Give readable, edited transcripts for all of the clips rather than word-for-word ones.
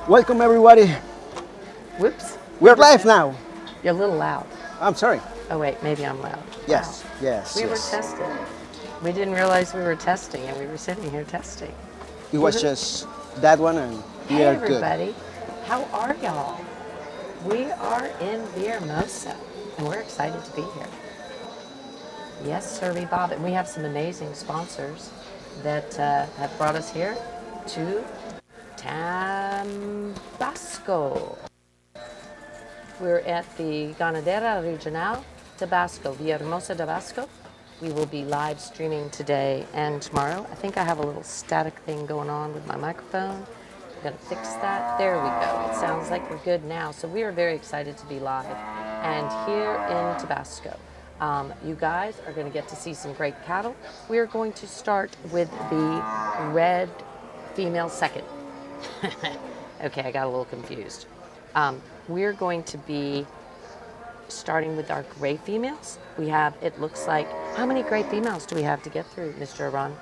Welcome everybody. Whoops. We're live now. You're a little loud. I'm sorry. Oh, wait, maybe I'm loud. Yes, Wow. yes, We were yes. testing. We didn't realize we were testing, and we were sitting here testing. It was just that one and we Hey, are good. everybody. How are y'all? We are in Villahermosa, and we're excited to be here. Yes, sir, Bob. And we have some amazing sponsors that have brought us here to Tabasco. We're at the Ganadera Regional, Tabasco, Villahermosa, Tabasco. We will be live streaming today and tomorrow. I think I have a little static thing going on with my microphone. I'm gonna fix that. There we go. It sounds like we're good now. So we are very excited to be live. And here in Tabasco, you guys are gonna get to see some great cattle. We are going to start with the red female second. Okay, I got a little confused. We're going to be starting with our gray females. We have, it looks like, how many gray females do we have to get through, Mr. Iran?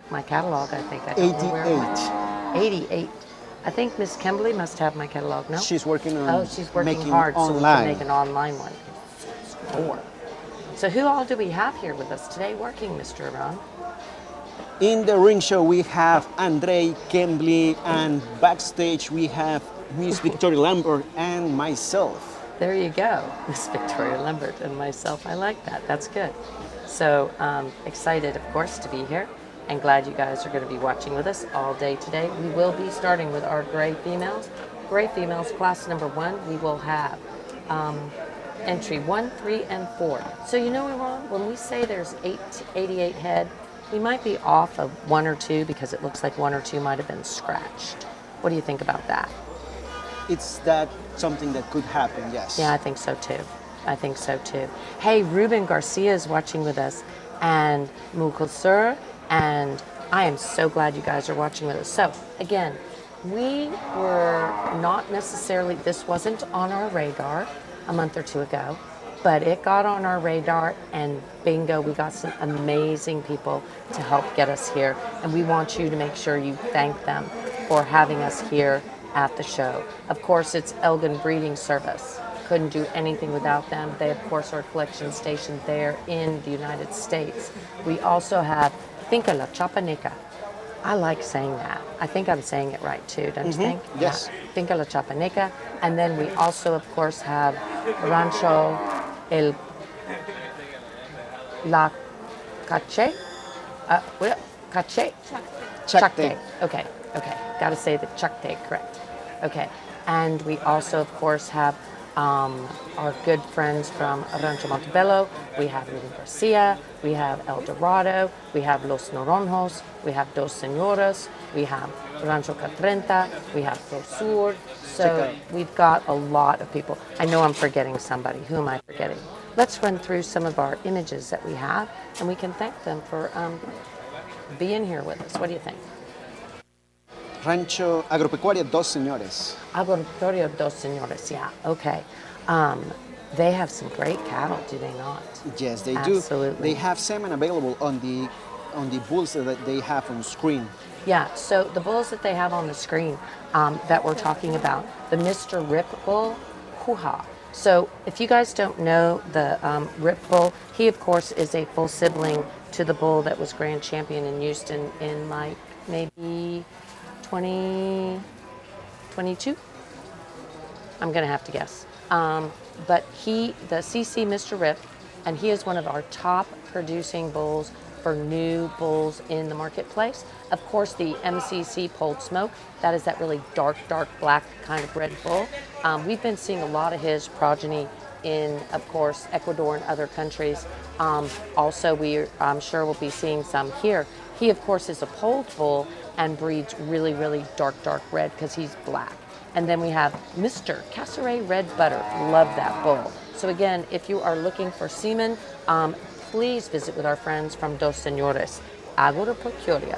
My catalog, I think. I don't know where it went. 88. I think Miss Kimberly must have my catalog, no? She's working on she's working making hard online. so we can make an online one. More. So who all do we have here with us today working, Mr. Iran? In the ring show we have Andre Kembley and backstage we have Miss Victoria Lambert and myself. There you go, Miss Victoria Lambert and myself. I like that. That's good. So excited, of course, to be here, and glad you guys are going to be watching with us all day today. We will be starting with our gray females. Gray females, class number 1. We will have entry 1, 3, and 4. So you know, Ron, when we say there's 88 head, we might be off of 1 or 2 because it looks like 1 or 2 might have been scratched. What do you think about that? It's that something that could happen, yes. Yeah, I think so too. I think so too. Hey, Ruben Garcia is watching with us, and Mukosur, and I am so glad you guys are watching with us. So again, we were not necessarily, this wasn't on our radar a month or 2 ago, but it got on our radar, and bingo, we got some amazing people to help get us here, and we want you to make sure you thank them for having us here at the show. Of course, it's Elgin Breeding Service. Couldn't do anything without them. They, of course, are a collection station there in the United States. We also have Finca La Chapaneca. I like saying that. I think I'm saying it right too, don't you think? Yes. Yeah. Finca La Chapaneca. And then we also, of course, have Rancho El La Cache. Cache? Chacte. Okay. Got to say the Chacte correct. Okay. And we also, of course, have our good friends from Rancho Montebello. We have Ruben Garcia. We have El Dorado. We have Los Naranjos. We have Dos Señoras. We have Rancho Catrenta. We have Pro Sur. So we've got a lot of people. I know I'm forgetting somebody. Who am I forgetting? Let's run through some of our images that we have, and we can thank them for being here with us. What do you think? Rancho Agropecuaria Dos Señores. Agropecuaria Dos Señores, yeah, okay. They have some great cattle, do they not? Yes, they Absolutely. do. They have semen available on the bulls that they have on screen. Yeah, so the bulls that they have on the screen that we're talking about, the Mr. Rip Bull, hoo-ha. So if you guys don't know the Rip Bull, he of course is a full sibling to the bull that was grand champion in Houston in like maybe 2022? I'm gonna have to guess. But the CC Mr. Rip, and he is one of our top producing bulls for new bulls in the marketplace. Of course, the MCC Pulled Smoke, that is that really dark black kind of red bull. We've been seeing a lot of his progeny in, of course, Ecuador and other countries. Also, I'm sure we'll be seeing some here. He, of course, is a polled bull and breeds really dark red because he's black. And then we have Mr. Casseret Red Butter. Love that bull. So again, if you are looking for semen, please visit with our friends from Dos Señores, Agropecuaria.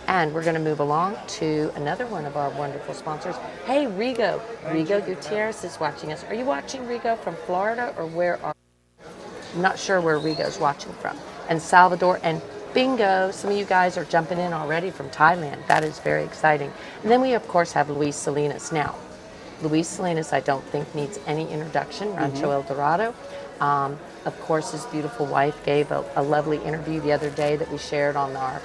And we're going to move along to another one of our wonderful sponsors. Hey, Rigo Gutierrez is watching us. Are you watching, Rigo, from Florida, or where are you? I'm not sure where Rigo's watching from. And Salvador, and Bingo. Some of you guys are jumping in already from Thailand. That is very exciting. And then we, of course, have Luis Salinas. Now, Luis Salinas, I don't think needs any introduction, Rancho El Dorado. Of course, his beautiful wife gave a lovely interview the other day that we shared on our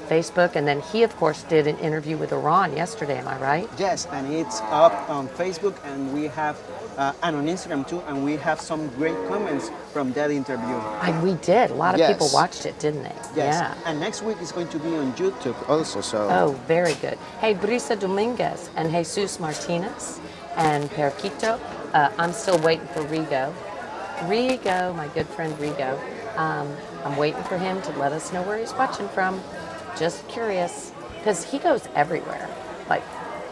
Facebook. And then he, of course, did an interview with Iran yesterday. Am I right? Yes, and it's up on Facebook, and we have, and on Instagram too, and we have some great comments from that interview. We did. A lot of Yes. people watched it, didn't they? Yes, Yeah. and next week is going to be on YouTube also, so. Oh, very good. Hey, Brisa Dominguez and Jesus Martinez and Perquito. I'm still waiting for Rigo. Rigo, my good friend Rigo. I'm waiting for him to let us know where he's watching from. Just curious, because he goes everywhere, like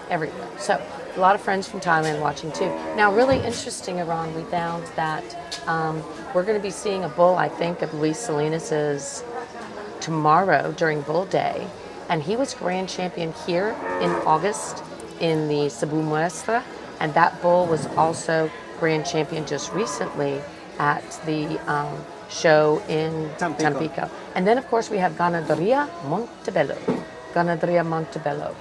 everywhere. So a lot of friends from Thailand watching too. Now, really interesting, Iran, we found that we're going to be seeing a bull, I think, of Luis Salinas's tomorrow during Bull Day. And he was grand champion here in August in the Cebu Muestra. And that bull was also grand champion just recently at the show in Tampico. And then, of course, we have Ganaderia Montebello. Ganaderia Montebello.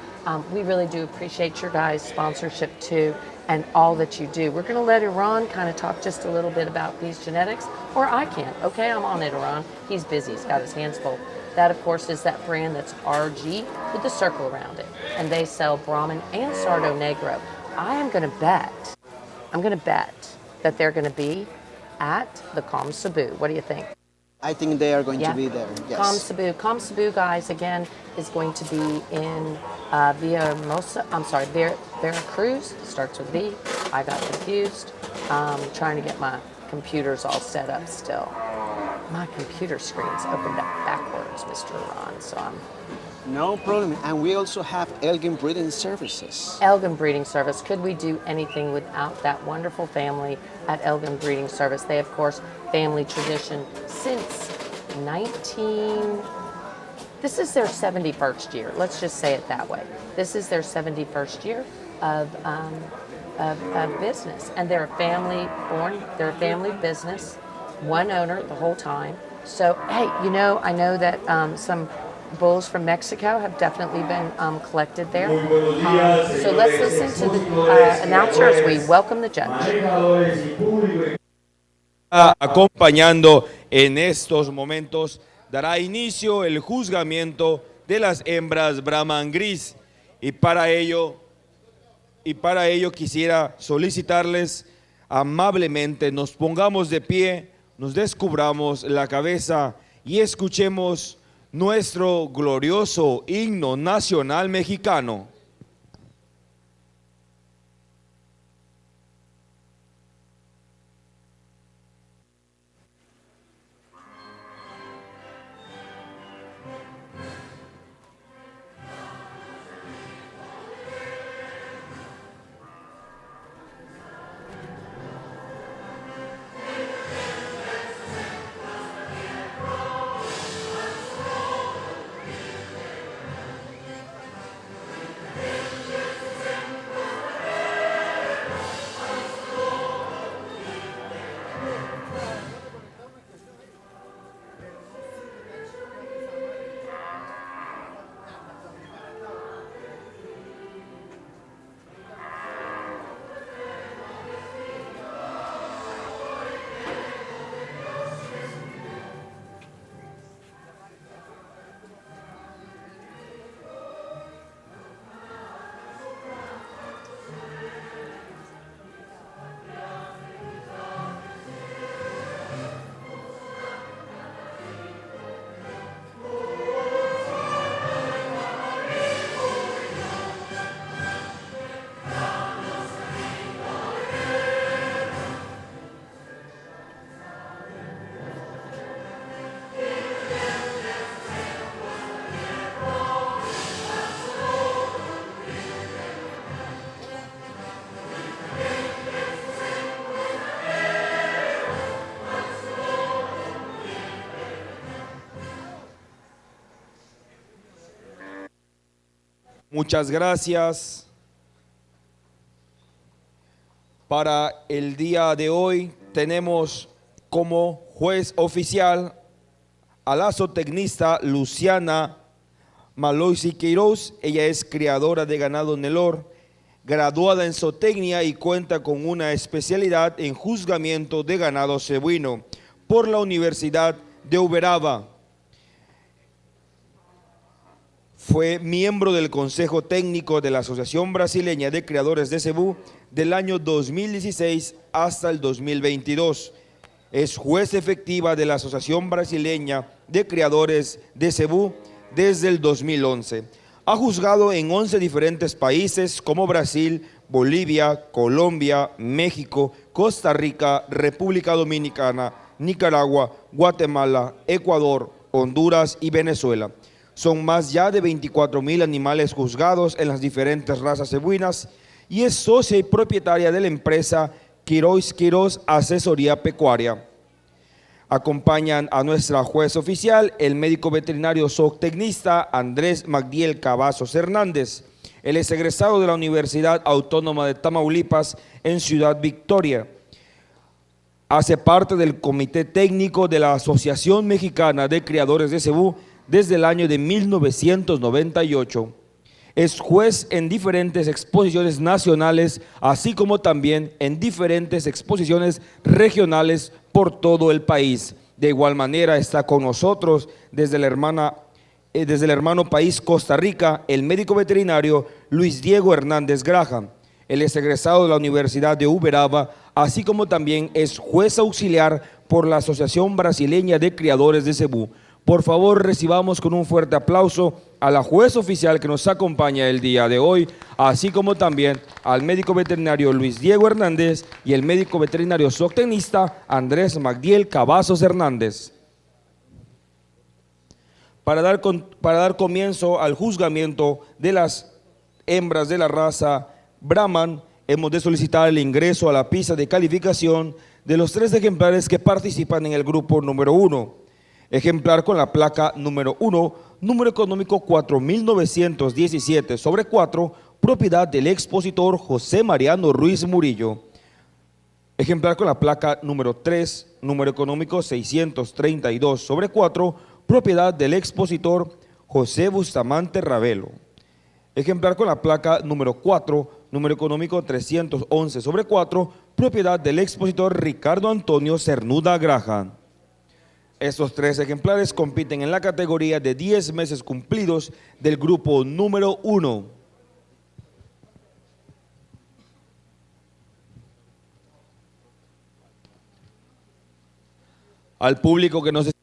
We really do appreciate your guys' sponsorship too, and all that you do. We're going to let Iran kind of talk just a little bit about these genetics, or I can. Okay, I'm on it, Iran. He's busy. He's got his hands full. That, of course, is that brand that's RG with the circle around it. And they sell Brahman and Sardo Negro. I'm going to bet that they're going to be at the Com Cebu. What do you think? I think they are going to be there, yes. Com Cebu. Com Cebu, guys, again, is going to be in Veracruz. Starts with V. I got confused. Trying to get my computers all set up still. My computer screen's opened up backwards, Mr. Iran, so I'm... No problem. And we also have Elgin Breeding Services. Elgin Breeding Service. Could we do anything without that wonderful family at Elgin Breeding Service? They, of course, family tradition since this is their 71st year. Let's just say it that way. This is their 71st year of business. And they're a family business, one owner the whole time. So, hey, I know that some bulls from Mexico have definitely been collected there. So let's listen to the announcer as we welcome the judge. Acompañando en estos momentos, dará inicio el juzgamiento de las hembras Brahman Gris. Y para ello quisiera solicitarles amablemente nos pongamos de pie, nos descubramos la cabeza y escuchemos nuestro glorioso himno nacional mexicano. Muchas gracias. Para el día de hoy tenemos como juez oficial a la zootecnista Luciana Maloisi Queiroz. Ella es criadora de ganado Nelor, graduada en zootecnia y cuenta con una especialidad en juzgamiento de ganado cebuino por la Universidad de Uberaba. Fue miembro del Consejo Técnico de la Asociación Brasileña de Criadores de Cebú del año 2016 hasta el 2022. Es juez efectiva de la Asociación Brasileña de Criadores de Cebú desde el 2011. Ha juzgado en 11 diferentes países como Brasil, Bolivia, Colombia, México, Costa Rica, República Dominicana, Nicaragua, Guatemala, Ecuador, Honduras y Venezuela. Son más ya de 24,000 animales juzgados en las diferentes razas cebuinas y es socia y propietaria de la empresa Queiroz Asesoría Pecuaria. Acompañan a nuestra juez oficial el médico veterinario zootecnista Andrés Magdiel Cavazos Hernández. Él es egresado de la Universidad Autónoma de Tamaulipas en Ciudad Victoria. Hace parte del comité técnico de la Asociación Mexicana de Criadores de Cebú desde el año de 1998. Es juez en diferentes exposiciones nacionales, así como también en diferentes exposiciones regionales por todo el país. De igual manera está con nosotros desde el hermano país Costa Rica, el médico veterinario Luis Diego Hernández Graham. Él es egresado de la Universidad de Uberaba, así como también es juez auxiliar por la Asociación Brasileña de Criadores de Cebú. Por favor, recibamos con un fuerte aplauso a la juez oficial que nos acompaña el día de hoy, así como también al médico veterinario Luis Diego Hernández y el médico veterinario zootecnista Andrés Magdiel Cavazos Hernández. Para dar comienzo al juzgamiento de las hembras de la raza Brahman, hemos de solicitar el ingreso a la pista de calificación de los 3 ejemplares que participan en el grupo número 1. Ejemplar con la placa número 1, número económico 4917/4, propiedad del expositor José Mariano Ruiz Murillo. Ejemplar con la placa número 3, número económico 632/4, propiedad del expositor José Bustamante Ravelo. Ejemplar con la placa número 4, número económico 311/4, propiedad del expositor Ricardo Antonio Cernuda Graham. Estos 3 ejemplares compiten en la categoría de 10 meses cumplidos del grupo número 1. Al público que nos está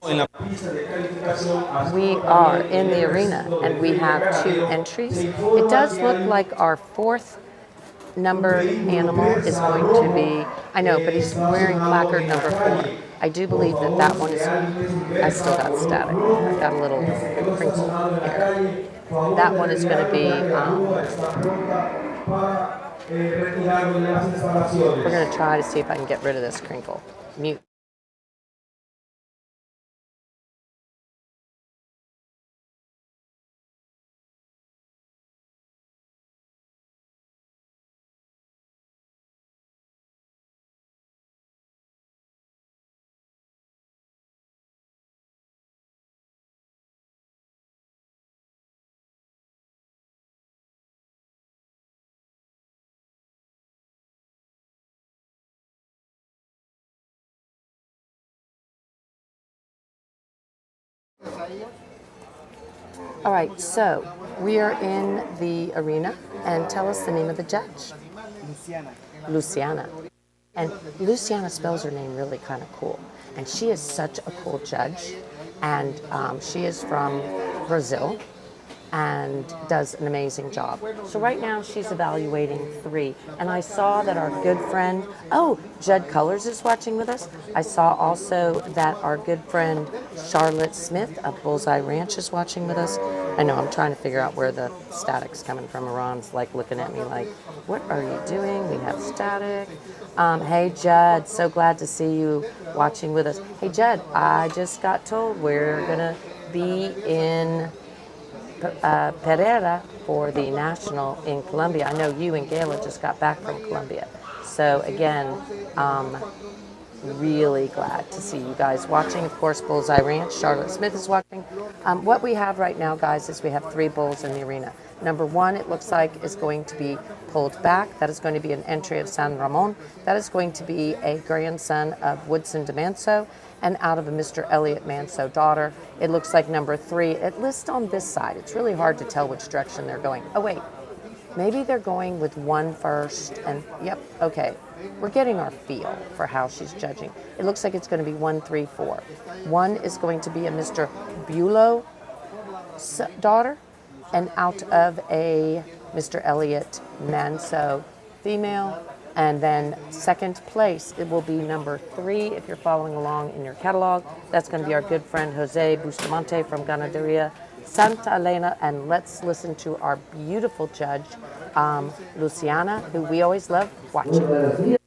en la pista de calificación. We are in the arena and we have 2 entries. It does look like our 4th numbered animal is going to be, I know, but he's wearing placard number 4. I do believe that one is, I still got static. I got a little crinkle here. That one is going to be, we're going to try to see if I can get rid of this crinkle. Mute. All right, so we are in the arena, and tell us the name of the judge. Luciana. And Luciana spells her name really kind of cool. And she is such a cool judge. And she is from Brazil and does an amazing job. So right now she's evaluating 3. And I saw that our good friend, Judd Cullors is watching with us. I saw also that our good friend Charlotte Smith of Bullseye Ranch is watching with us. I know, I'm trying to figure out where the static's coming from. Iran's like looking at me like, what are you doing? We have static. Hey Judd, so glad to see you watching with us. Hey Judd, I just got told we're gonna be in Pereira for the National in Colombia. I know you and Gayla just got back from Colombia. So again, really glad to see you guys watching. Of course, Bullseye Ranch, Charlotte Smith is watching. What we have right now, guys, is we have 3 bulls in the arena. Number 1, it looks like, is going to be pulled back. That is going to be an entry of San Ramon. That is going to be a grandson of Woodson de Manso and out of a Mr. Elliot Manso daughter. It looks like number 3. It lists on this side. It's really hard to tell which direction they're going. Oh, wait. Maybe they're going with 1 first, and yep, okay. We're getting our feel for how she's judging. It looks like it's going to be 1, 3, 4. 1 is going to be a Mr. Bulow daughter, and out of a Mr. Elliot Manso female. And then second place, it will be number 3, if you're following along in your catalog. That's going to be our good friend Jose Bustamante from Ganaderia Santa Elena. And let's listen to our beautiful judge, Luciana, who we always love watching.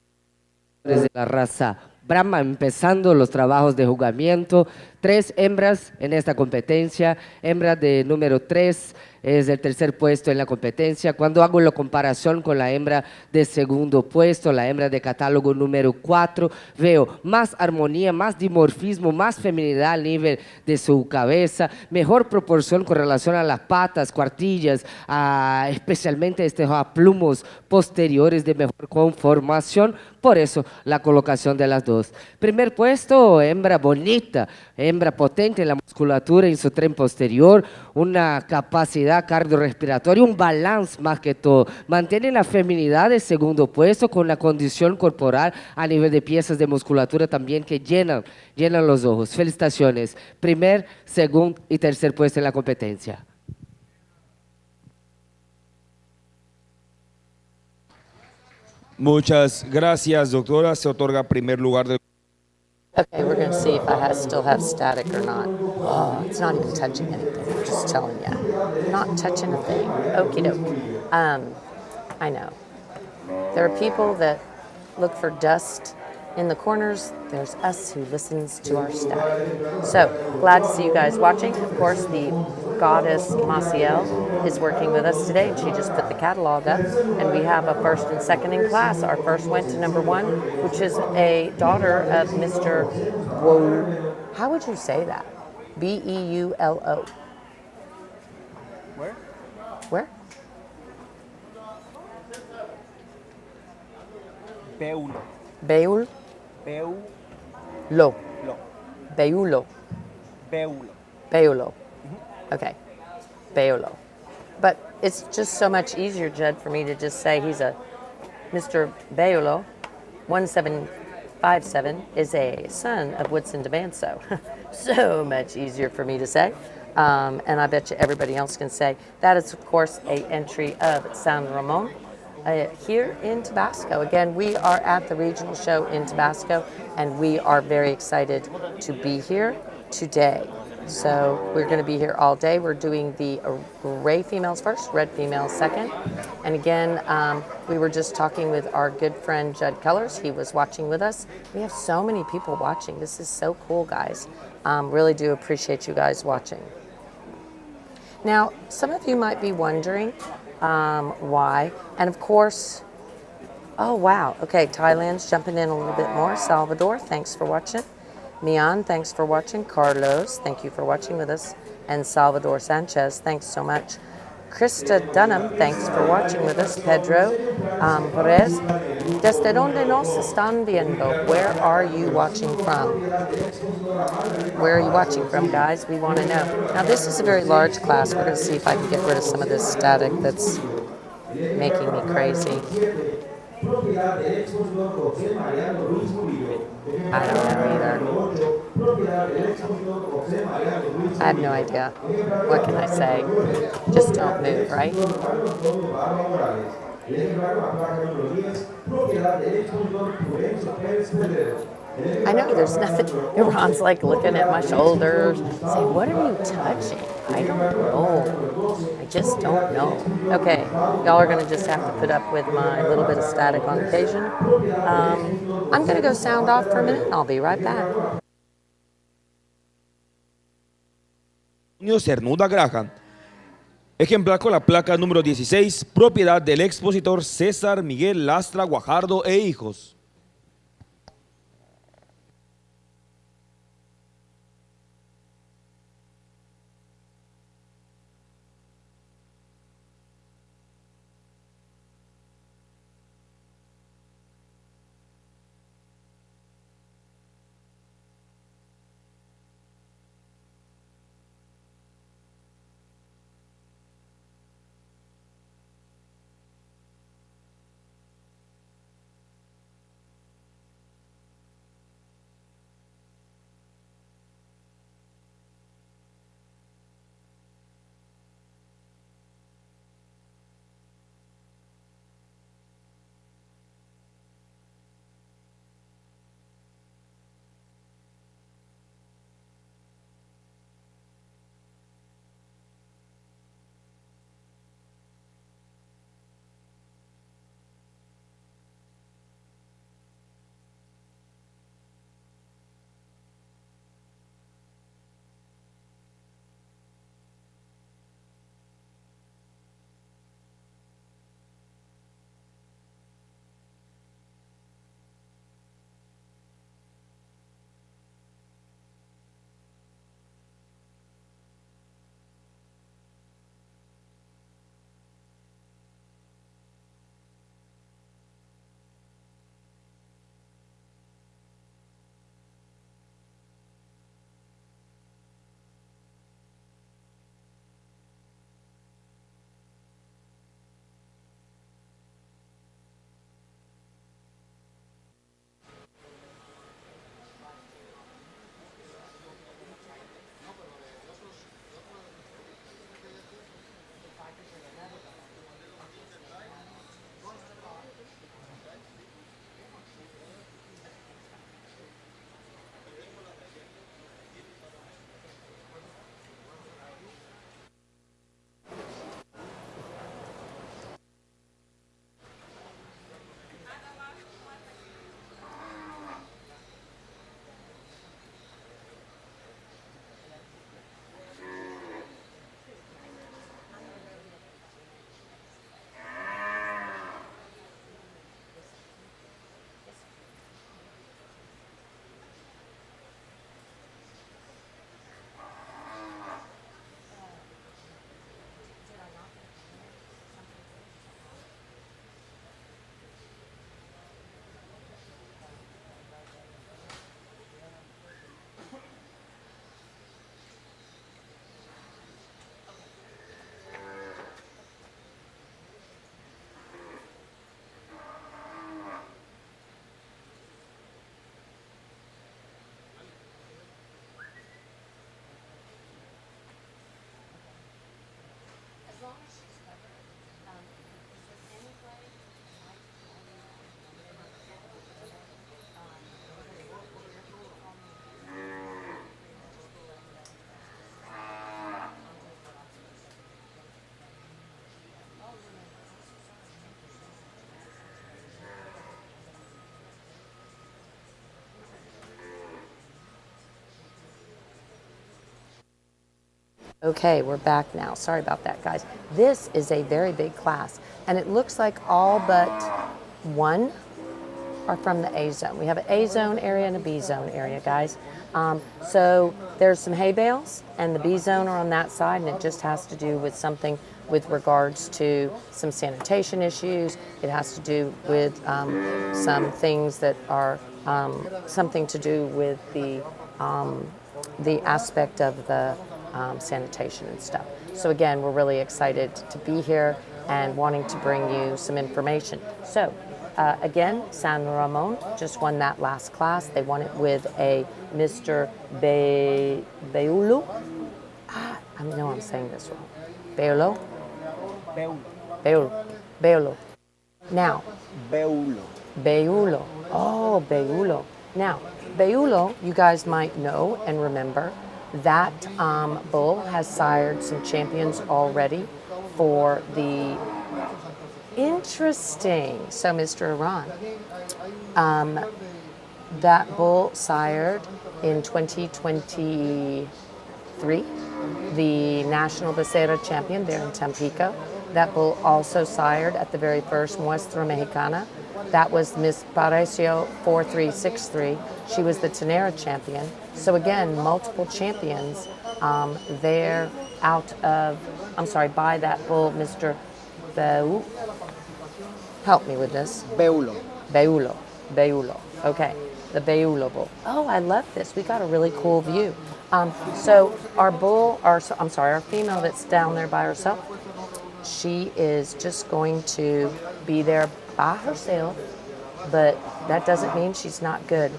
Desde la raza Brahma, empezando los trabajos de juzgamiento. 3 hembras en esta competencia. Hembra de número 3 es el tercer puesto en la competencia. Cuando hago la comparación con la hembra de segundo puesto, la hembra de catálogo número 4, veo más armonía, más dimorfismo, más feminidad al nivel de su cabeza, mejor proporción con relación a las patas, cuartillas, especialmente estos plumos posteriores de mejor conformación. Por eso la colocación de las dos. Primer puesto, hembra bonita, hembra potente en la musculatura en su tren posterior, una capacidad cardiorrespiratoria, un balance más que todo. Mantiene la feminidad de segundo puesto con la condición corporal a nivel de piezas de musculatura también que llenan los ojos. Felicitaciones. Primer, segundo y tercer puesto en la competencia. Muchas gracias, doctora. Se otorga primer lugar del... Okay, we're going to see if I still have static or not. Oh, it's not even touching anything. I'm just telling you. Not touching a thing. Okie doke. I know. There are people that look for dust in the corners. There's us who listens to our static. So, glad to see you guys watching. Of course, the goddess Maciel is working with us today, and she just put the catalog up. And we have a first and second in class. Our first went to number 1, which is a daughter of Mr. Whoa. How would you say that? B-E-U-L-O. Where? Where? Beulo. Beul? Beulo. Lo. Beulo. Beulo. Beulo. Okay. Beulo. But it's just so much easier, Judd, for me to just say he's a Mr. Beulo. 1757 is a son of Woodson de Manso. So much easier for me to say. And I bet you everybody else can say. That is, of course, a entry of San Ramon. Here in Tabasco. Again, we are at the regional show in Tabasco, and we are very excited to be here today. So we're going to be here all day. We're doing the gray females first, red females second. And again, we were just talking with our good friend Judd Cullers. He was watching with us. We have so many people watching. This is so cool, guys. Really do appreciate you guys watching. Now, some of you might be wondering why. And of course, oh wow, okay, Thailand's jumping in a little bit more. Salvador, thanks for watching. Mian, thanks for watching. Carlos, thank you for watching with us. And Salvador Sanchez, thanks so much. Krista Dunham, thanks for watching with us. Pedro Perez, ¿desde dónde nos están viendo? Where are you watching from? Where are you watching from, guys? We want to know. Now, this is a very large class. We're going to see if I can get rid of some of this static that's making me crazy. I don't know either. I have no idea. What can I say? Just don't move, right? I know there's nothing. Iran's like looking at my shoulders, saying, "What are you touching?" I don't know. I just don't know. Okay, y'all are gonna just have to put up with my little bit of static on occasion. I'm gonna go sound off for a minute, and I'll be right back. Cernuda Graham. Ejemplar con la placa número 16, propiedad del expositor César Miguel Lastra Guajardo e hijos. Okay, we're back now. Sorry about that, guys. This is a very big class, and it looks like all but one are from the A zone. We have an A zone area and a B zone area, guys. So there's some hay bales, and the B zone are on that side, and it just has to do with something with regards to some sanitation issues. It has to do with some things that are something to do with the aspect of the sanitation and stuff. So again, we're really excited to be here and wanting to bring you some information. So again, San Ramon just won that last class. They won it with a Mr. Beulu. I know I'm saying this wrong. Beulu? Beulu. Now, Beulo. Beulo. Oh, Beulo. Now, Beulo, you guys might know and remember, that bull has sired some champions already for the interesting. So, Mr. Iran, that bull sired in 2023 the National Becerra champion there in Tampico. That bull also sired at the very first Muestra Mexicana. That was Miss Parecio 4363. She was the Tenera champion. So again, multiple champions there out of, by that bull, Mr. Beu. Help me with this. Beulo. Beulo. Okay, the Beulo bull. Oh, I love this. We got a really cool view. So our female that's down there by herself, she is just going to be there by herself, but that doesn't mean she's not good.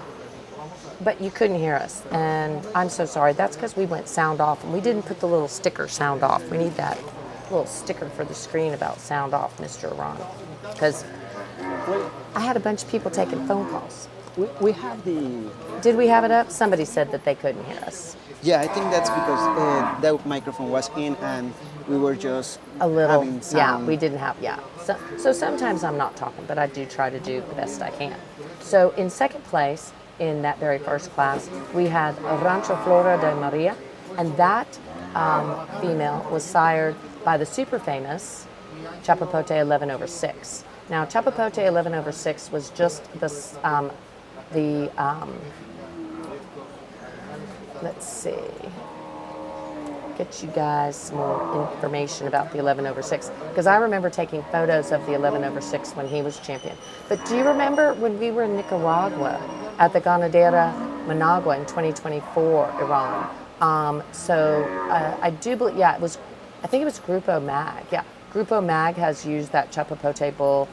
But you couldn't hear us, and I'm so sorry. That's because we went sound off, and we didn't put the little sticker sound off. We need that little sticker for the screen about sound off, Mr. Ron, because I had a bunch of people taking phone calls. We have the... Did we have it up? Somebody said that they couldn't hear us. Yeah, I think that's because the microphone was in and we were just A little, having sound. yeah, we didn't have, yeah. So sometimes I'm not talking, but I do try to do the best I can. So in second place, in that very first class, we had Rancho Flora de Maria, and that female was sired by the super famous Chapapote 11/6. Now, Chapapote 11/6 was just let's see, get you guys some more information about the 11/6, because I remember taking photos of the 11/6 when he was champion. But do you remember when we were in Nicaragua at the Ganadera Managua in 2024, Iran? I do believe, yeah, I think it was Grupo Mag. Yeah, Grupo Mag has used that Chapapote bull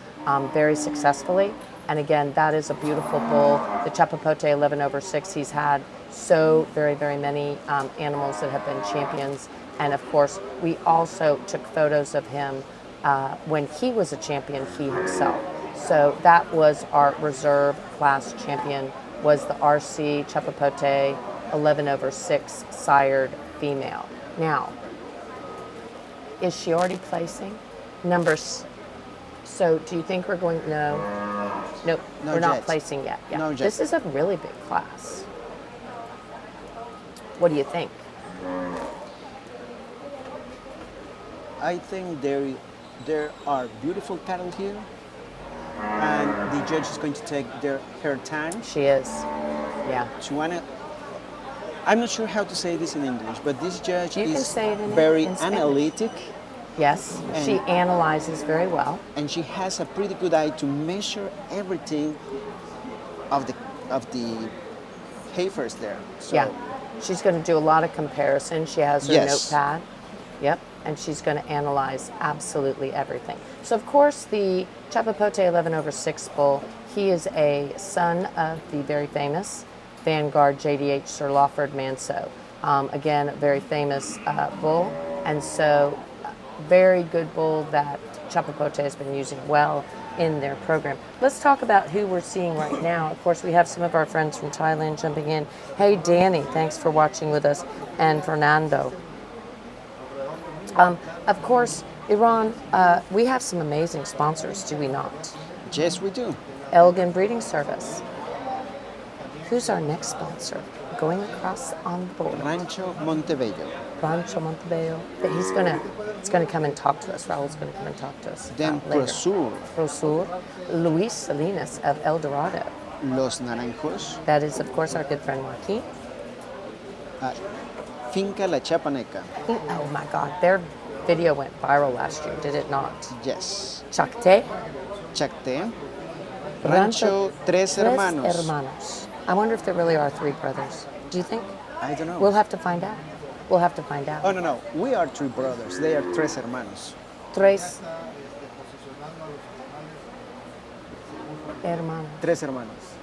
very successfully. And again, that is a beautiful bull. The Chapapote 11/6, he's had so very, very many animals that have been champions. And of course, we also took photos of him when he was a champion, he himself. So that was our reserve class champion, was the RC Chapapote 11/6 sired female. Now, is she already placing? Numbers. So do you think we're going, no, we're not yet. placing yet. Yeah. No yet. This is a really big class. What do you think? I think there are beautiful cattle here, and the judge is going to take her time She is, yeah. to I'm not sure how to say this in English, but this judge You can is say it in very Spanish. analytic, Yes, she And- analyzes very well. and she has a pretty good eye to measure everything of the heifers there. So Yeah, she's going to do a lot of comparison. She has her Yes. notepad. Yep, and she's going to analyze absolutely everything. So of course, the Chapapote 11/6 bull, he is a son of the very famous Vanguard JDH Sir Lawford Manso. Again, a very famous bull, and so very good bull that Chapapote has been using well in their program. Let's talk about who we're seeing right now. Of course, we have some of our friends from Thailand jumping in. Hey, Danny, thanks for watching with us, and Fernando. Of course, Iran, we have some amazing sponsors, do we not? Yes, we do. Elgin Breeding Service. Who's our next sponsor? Going across on the board. Rancho Montebello. Rancho Montebello. It's gonna come and talk to us. Raul's gonna come and talk to us. Then later. Prosur, Prosur. Luis Salinas of El Dorado. Los Naranjos, That is, of course, our good friend Joaquin. Finca La Chapaneca. Oh my God, their video went viral last year, did it not? Yes. Chacte. Chacte. Rancho Tres Hermanos. Hermanos. I wonder if there really are three brothers. Do you think? I don't know. We'll have to find out. We'll have to find out. Oh, no. We are three brothers. They are Tres Hermanos. Tres hermanos. Tres Hermanos.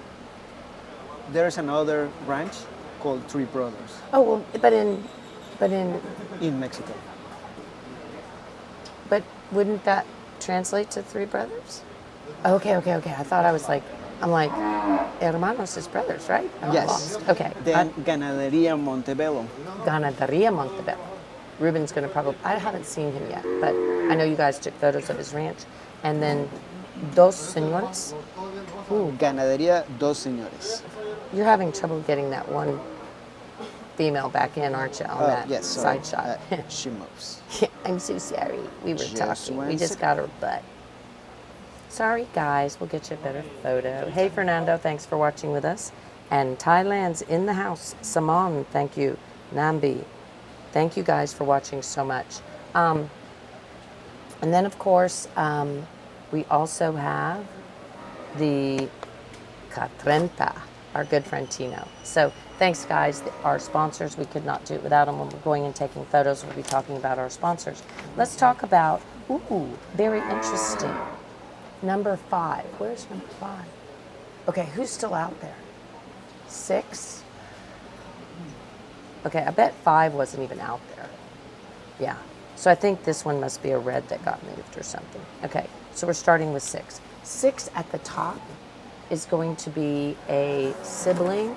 There's another ranch called Three Brothers Oh well, but in in Mexico. but wouldn't that translate to three brothers? Okay. I thought I'm like hermanos is brothers, right? I'm Yes. lost. Okay. Then Ganadería Montebello. Ganadería Montebello. Ruben's gonna probably. I haven't seen him yet, but I know you guys took photos of his ranch. And then Dos Señores. Ganadería Dos Señores. You're having trouble getting that one female back in, aren't you? On that Yes, sorry. side shot. She moves. I'm so sorry. We were Just talking. We one just got her butt. Sorry, guys. We'll get you a better photo. Hey, Fernando. Thanks for watching with us. And Thailand's in the house. Samon, thank you. Nambi, thank you guys for watching so much. And then, of course, we also have the Catrenta, our good friend Tino. So thanks, guys. Our sponsors, we could not do it without them. When we're going and taking photos, we'll be talking about our sponsors. Let's talk about, very interesting. Number 5. Where's number 5? Okay, who's still out there? 6? Okay, I bet 5 wasn't even out there. Yeah. So I think this one must be a red that got moved or something. Okay, so we're starting with 6. 6 at the top is going to be a sibling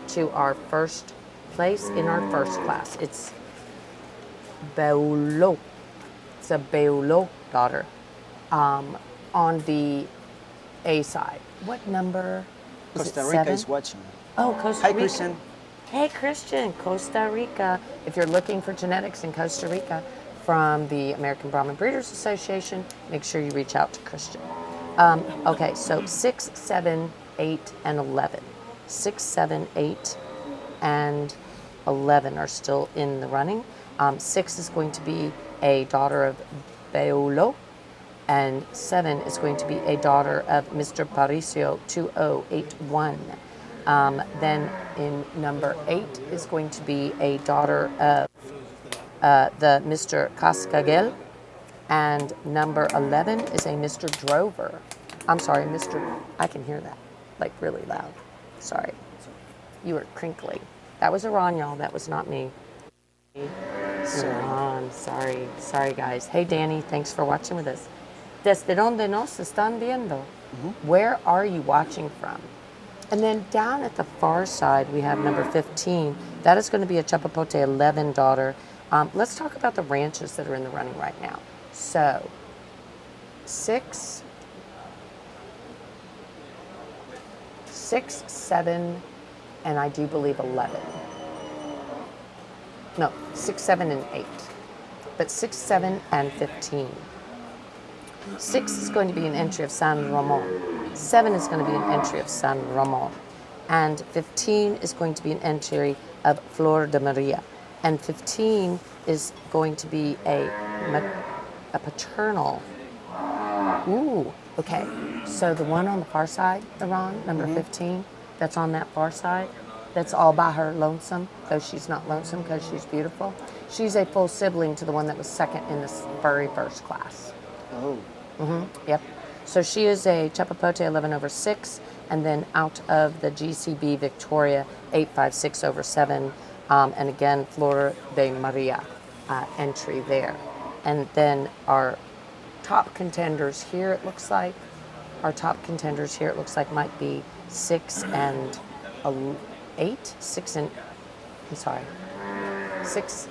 to our first place in our first class. It's Beulo. It's a Beulo daughter on the A side. What number? Costa it Rica 7? is watching. Oh, Costa Hi, Rica. Christian. Hey, Christian, Costa Rica. If you're looking for genetics in Costa Rica from the American Brahman Breeders Association, make sure you reach out to Christian. Okay, so 6, 7, 8, and 11. 6, 7, 8, and 11 are still in the running. 6 is going to be a daughter of Beulo, and 7 is going to be a daughter of Mr. Paricio 2081. Then in number 8 is going to be a daughter of the Mr. Cascagel, and number 11 is a Mr. Drover. I'm sorry, I can hear that, like really loud. Sorry. You were crinkly. That was Iran, y'all. That was not me. Iran, sorry. Sorry, guys. Hey, Danny, thanks for watching with us. ¿Desde donde nos están viendo? Where are you watching from? And then down at the far side, we have number 15. That is going to be a Chapapote 11 daughter. Let's talk about the ranches that are in the running right now. So, 6, 7, and I do believe 11. No, 6, 7, and 8. But 6, 7, and 15. 6 is going to be an entry of San Ramon. 7 is going to be an entry of San Ramon. And 15 is going to be an entry of Flor de Maria. And 15 is going to be a paternal. Ooh, okay. So the one on the far side, Iran, number 15, that's on that far side, that's all by her lonesome, though she's not lonesome because she's beautiful. She's a full sibling to the one that was second in the very first class. Oh. Yep. So she is a Chapapote 11/6, and then out of the GCB Victoria 856/7, and again Flor de Maria entry there. And then our top contenders here, it looks like, might be 6 and 8. 6 and, I'm sorry, 6.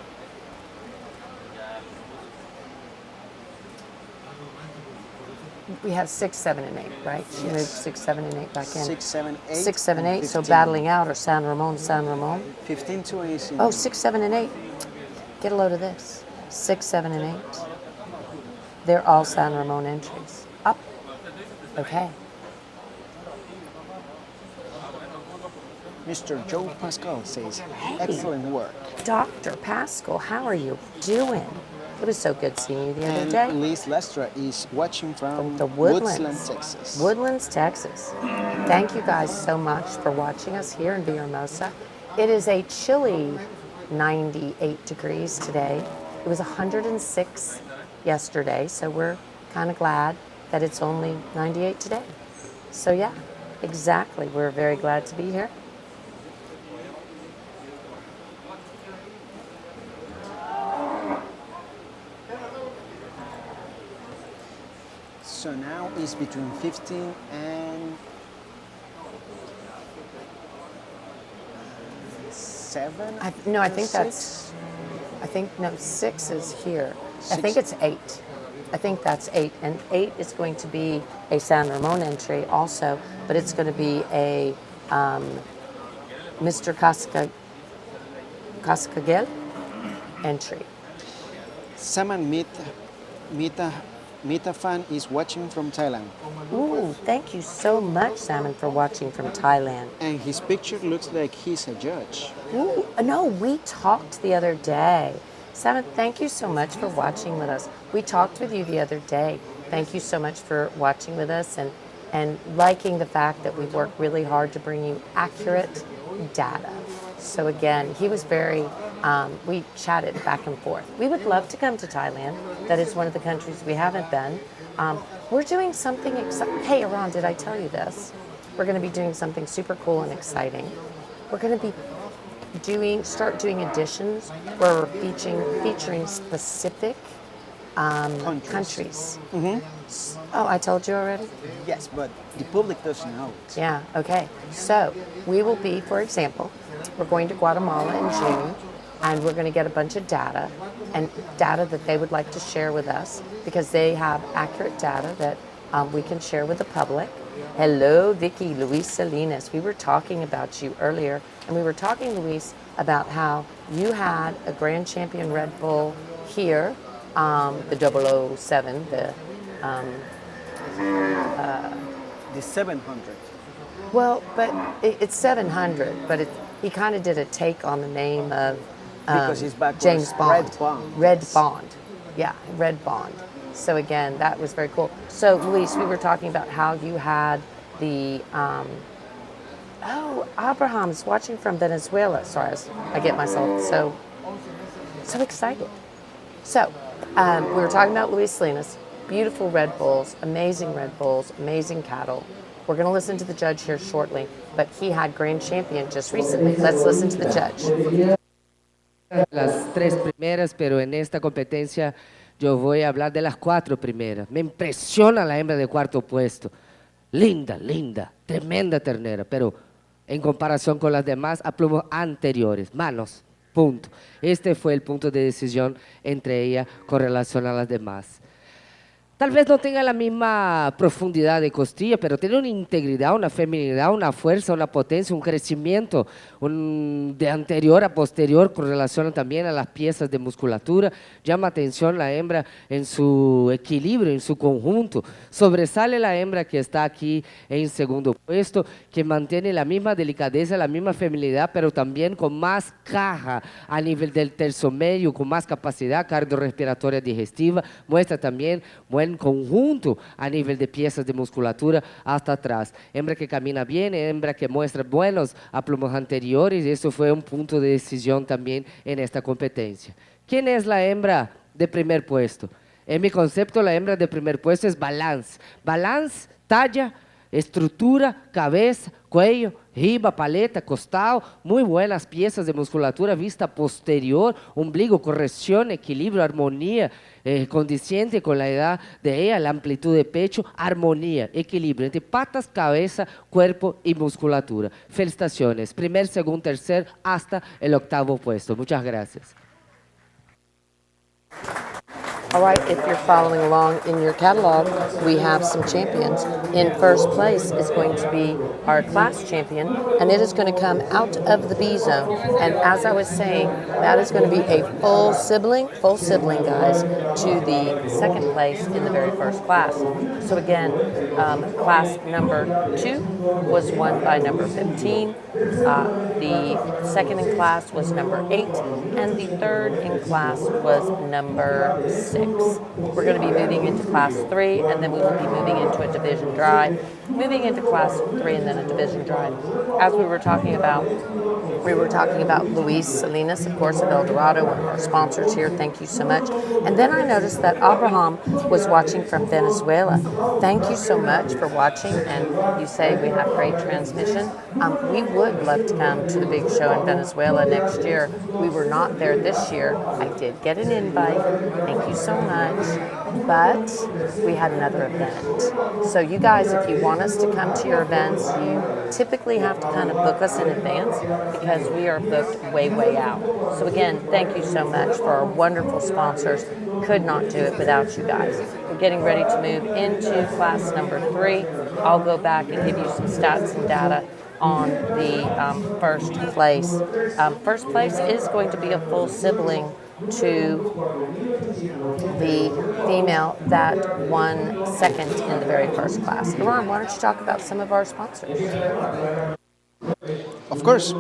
We have 6, 7, and 8, right? She moved 6, 7, and 8 back in. 6, 7, 8. 6, 7, 8. So 15. battling out are San Ramon. 15 to 18. Oh, 6, 7, and 8. Get a load of this. 6, 7, and 8. They're all San Ramon entries. Up. Okay. Mr. Joe Pascal says, excellent work. Dr. Pascal, how are you doing? It was so good seeing you the other And day. Liz Lestra is watching from The Woodlands. Woodland, Texas. Woodlands, Texas. Thank you guys so much for watching us here in Villahermosa. It is a chilly 98 degrees today. It was 106 yesterday, so we're kind of glad that it's only 98 today. So yeah, exactly. We're very glad to be here. So now it's between 15 and 7? No, I think 6? that's, no, 6 is here. I 6. think it's 8. I think that's 8. And 8 is going to be a San Ramon entry also, but it's going to be a Mr. Cascagel entry. Saman Mitafan is watching from Thailand. Ooh, thank you so much, Salmon, for watching from Thailand. And his picture looks like he's a judge. Ooh, no, we talked the other day. Salmon, thank you so much for watching with us. We talked with you the other day. Thank you so much for watching with us and liking the fact that we work really hard to bring you accurate data. So again, he was very, we chatted back and forth. We would love to come to Thailand. That is one of the countries we haven't been. We're doing something exciting. Hey, Iran, did I tell you this? We're going to be doing something super cool and exciting. We're going to be start doing editions where we're featuring specific countries. Oh, I told you already? Yes, but the public doesn't know it. Yeah, okay. So we will be, for example, we're going to Guatemala in June, and we're going to get a bunch of data that they would like to share with us because they have accurate data that we can share with the public. Hello, Vicky, Luis Salinas. We were talking about you earlier, and we were talking, Luis, about how you had a Grand Champion Red Bull here, the 007, The 700. well, but it's 700, but he kind of did a take on the name of Because his back was James Bond. Red Bond. Red Bond. Yeah, Red Bond. So again, that was very cool. So Luis, we were talking about how you had the, Abraham's watching from Venezuela. Sorry, I get myself so excited. So we were talking about Luis Salinas, beautiful Red Bulls, amazing cattle. We're going to listen to the judge here shortly, but he had Grand Champion just recently. Let's listen to the judge. Las 3 primeras, pero en esta competencia yo voy a hablar de las 4 primeras. Me impresiona la hembra de 4º puesto. Linda, tremenda ternera, pero en comparación con las demás a plumos anteriores, manos, punto. Este fue el punto de decisión entre ella con relación a las demás. Tal vez no tenga la misma profundidad de costilla, pero tiene una integridad, una feminidad, una fuerza, una potencia, un crecimiento de anterior a posterior con relación también a las piezas de musculatura. Llama atención la hembra en su equilibrio, en su conjunto. Sobresale la hembra que está aquí en 2º puesto, que mantiene la misma delicadeza, la misma feminidad, pero también con más caja a nivel del tercio medio, con más capacidad cardiorrespiratoria digestiva. Muestra también buen conjunto a nivel de piezas de musculatura hasta atrás. Hembra que camina bien, hembra que muestra buenos aplomos anteriores, y eso fue un punto de decisión también en esta competencia. ¿Quién es la hembra de 1er puesto? En mi concepto, la hembra de 1er puesto es balance. Balance, talla, estructura, cabeza, cuello, Riba, paleta, costado, muy buenas piezas de musculatura, vista posterior, ombligo, corrección, equilibrio, armonía, condiciente con la edad de ella, la amplitud de pecho, armonía, equilibrio entre patas, cabeza, cuerpo y musculatura. Felicitaciones, primer, segundo, tercer, hasta el octavo puesto. Muchas gracias. All right, if you're following along in your catalog, we have some champions. In first place is going to be our class champion, and it is going to come out of the B zone. And as I was saying, that is going to be a full sibling, guys, to the second place in the very first class. So again, class number 2 was won by number 15. The second in class was number 8, and the third in class was number 6. We're going to be moving into class 3, and then we will be moving into a division drive, moving into class 3 and then a division drive. As we were talking about Luis Salinas, of course, of El Dorado, one of our sponsors here. Thank you so much. And then I noticed that Abraham was watching from Venezuela. Thank you so much for watching, and you say we have great transmission. We would love to come to the big show in Venezuela next year. We were not there this year. I did get an invite. Thank you so much. But we had another event. So you guys, if you want us to come to your events, you typically have to kind of book us in advance because we are booked way, way out. So again, thank you so much for our wonderful sponsors. Could not do it without you guys. We're getting ready to move into class number 3. I'll go back and give you some stats and data on the first place. First place is going to be a full sibling to the female that won second in the very first class. Ron, why don't you talk about some of our sponsors? Of course.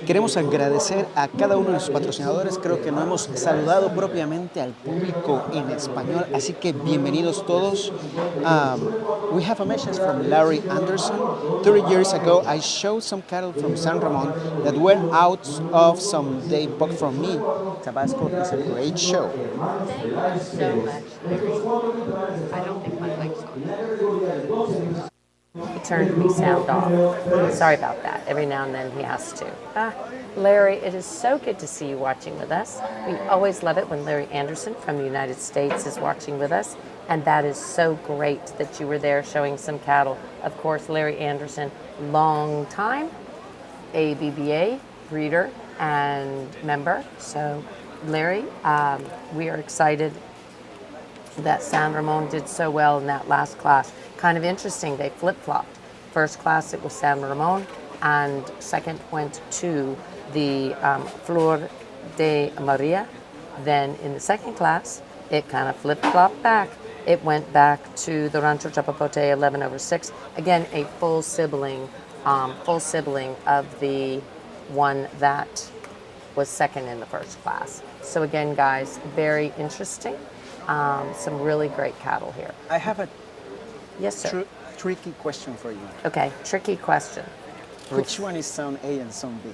Queremos agradecer a cada uno de sus patrocinadores. Creo que no hemos saludado propiamente al público en español, así que bienvenidos todos. We have a message from Larry Anderson. 30 years ago, I showed some cattle from San Ramon that were out of some they bought from me. Tabasco is a great show. Thank you so much, Larry. I don't think my mic's on. He turned me sound off. Sorry about that. Every now and then he has to. Larry, it is so good to see you watching with us. We always love it when Larry Anderson from the United States is watching with us. And that is so great that you were there showing some cattle. Of course, Larry Anderson, long time ABBA breeder and member. So, Larry, we are excited that San Ramon did so well in that last class. Kind of interesting, they flip-flopped. First class, it was San Ramon, and second went to the Flor de Maria. Then in the second class, it kind of flip-flopped back. It went back to the Rancho Chapapote 11/6. Again, a full sibling of the one that was second in the first class. So again, guys, very interesting. Some really great cattle here. I have a Yes, sir. tricky question for you. Okay, tricky question. Which one is Zone A and Zone B?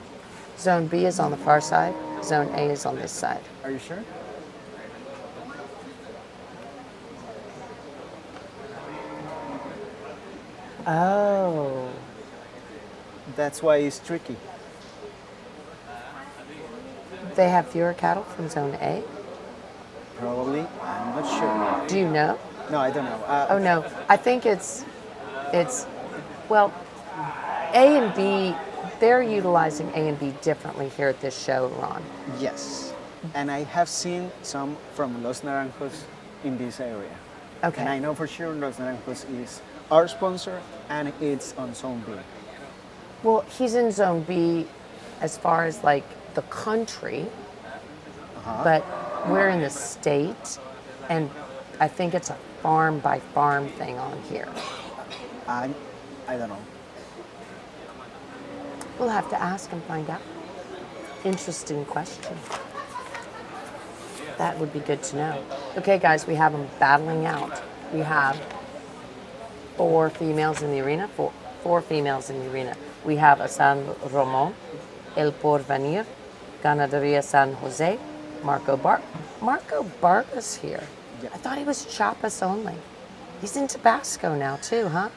Zone B is on the far side. Zone A is on this side. Are you sure? Oh. That's why it's tricky. They have fewer cattle from Zone A? Probably. I'm not sure. Do you know? No, I don't know. Oh, no. I think it's, well, A and B, they're utilizing A and B differently here at this show, Ron. Yes. And I have seen some from Los Naranjos in this area. Okay. And I know for sure Los Naranjos is our sponsor and it's on Zone B. Well, he's in Zone B as far as like the country, but we're in the state, and I think it's a farm by farm thing on here. I don't know. We'll have to ask and find out. Interesting question. That would be good to know. Okay, guys, we have them battling out. We have 4 females in the arena, four females in the arena. We have a San Ramon, El Porvenir, Ganaderia San Jose, Marco Barba's here. Yeah. I thought he was Chiapas only. He's in Tabasco now too, huh?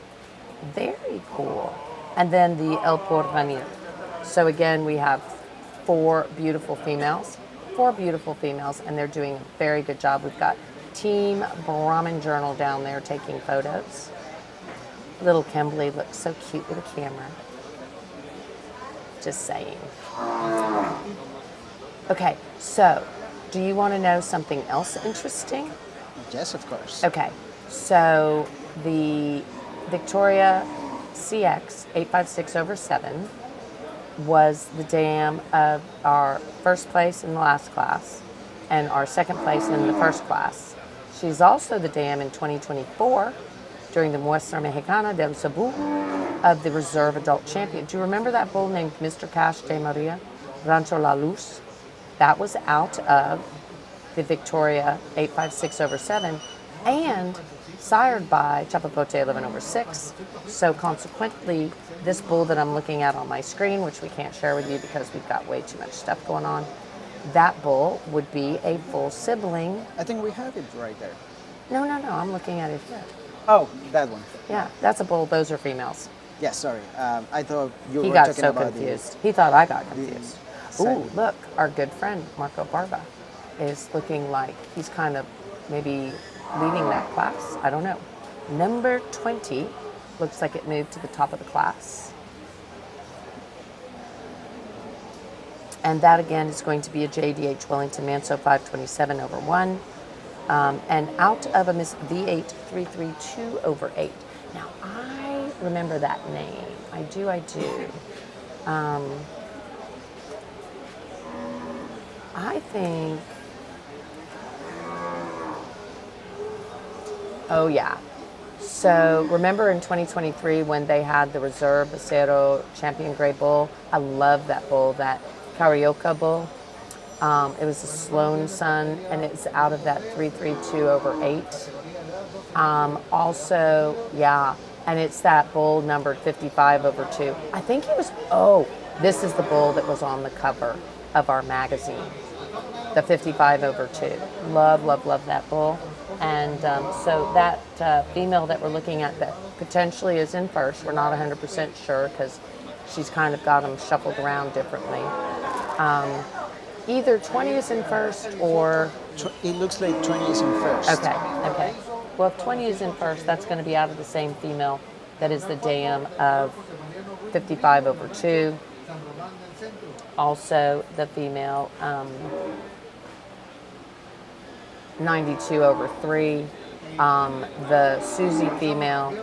Very cool. And then the El Porvenir. So again, we have four beautiful females, and they're doing a very good job. We've got Team Brahmin Journal down there taking photos. Little Kimberly looks so cute with a camera. Just saying. Okay, so do you want to know something else interesting? Yes, of course. Okay, so the Victoria CX 856/7 was the dam of our first place in the last class and our second place in the first class. She's also the dam in 2024 during the Muestra Mexicana del Cebu of the Reserve Adult Champion. Do you remember that bull named Mr. Cash de Maria, Rancho La Luz? That was out of the Victoria 856/7 and sired by Chapapote 11/6. So consequently, this bull that I'm looking at on my screen, which we can't share with you because we've got way too much stuff going on, that bull would be a full sibling. I think we have it right there. No, I'm looking at it here. Oh, that one. Yeah, that's a bull. Those are females. Yes, sorry. I thought you He were got talking so about confused. He thought I got confused. Ooh, segment. look, our good friend Marco Barba is looking like he's kind of maybe leading that class. I don't know. Number 20 looks like it moved to the top of the class. And that again is going to be a JDH Wellington Manso 527/1. And out of a Miss V8 332/8. Now I remember that name. I do. I think. Oh yeah. So remember in 2023 when they had the Reserve Acero Champion Grey Bull? I love that bull, that Carioca bull. It was a Sloan Son, and it's out of that 332/8. Also, yeah, and it's that bull numbered 55/2. I think it was, this is the bull that was on the cover of our magazine, the 55/2. Love that bull. And so that female that we're looking at that potentially is in first, we're not 100% sure because she's kind of got them shuffled around differently. Either 20 is in first or... It looks like 20 is in first. Okay. Well, if 20 is in first, that's going to be out of the same female that is the dam of 55/2. Also, the female 92/3. The Susie female.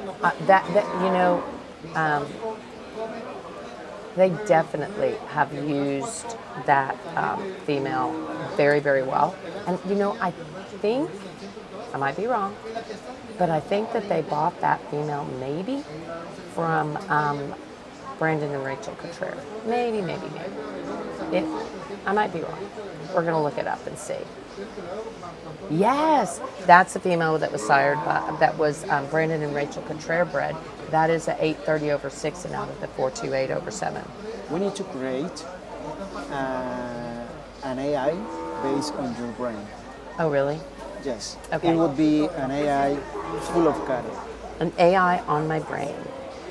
They definitely have used that female very, very well. And I think, I might be wrong, but I think that they bought that female maybe from Brandon and Rachel Contreras. Maybe. I might be wrong. We're going to look it up and see. Yes, that's the female that was sired by, that was Brandon and Rachel Contreras bred. That is a 830/6 and out of the 428/7. We need to create an AI based on your brain. Oh, really? Yes. Okay. It would be an AI full of cattle. An AI on my brain.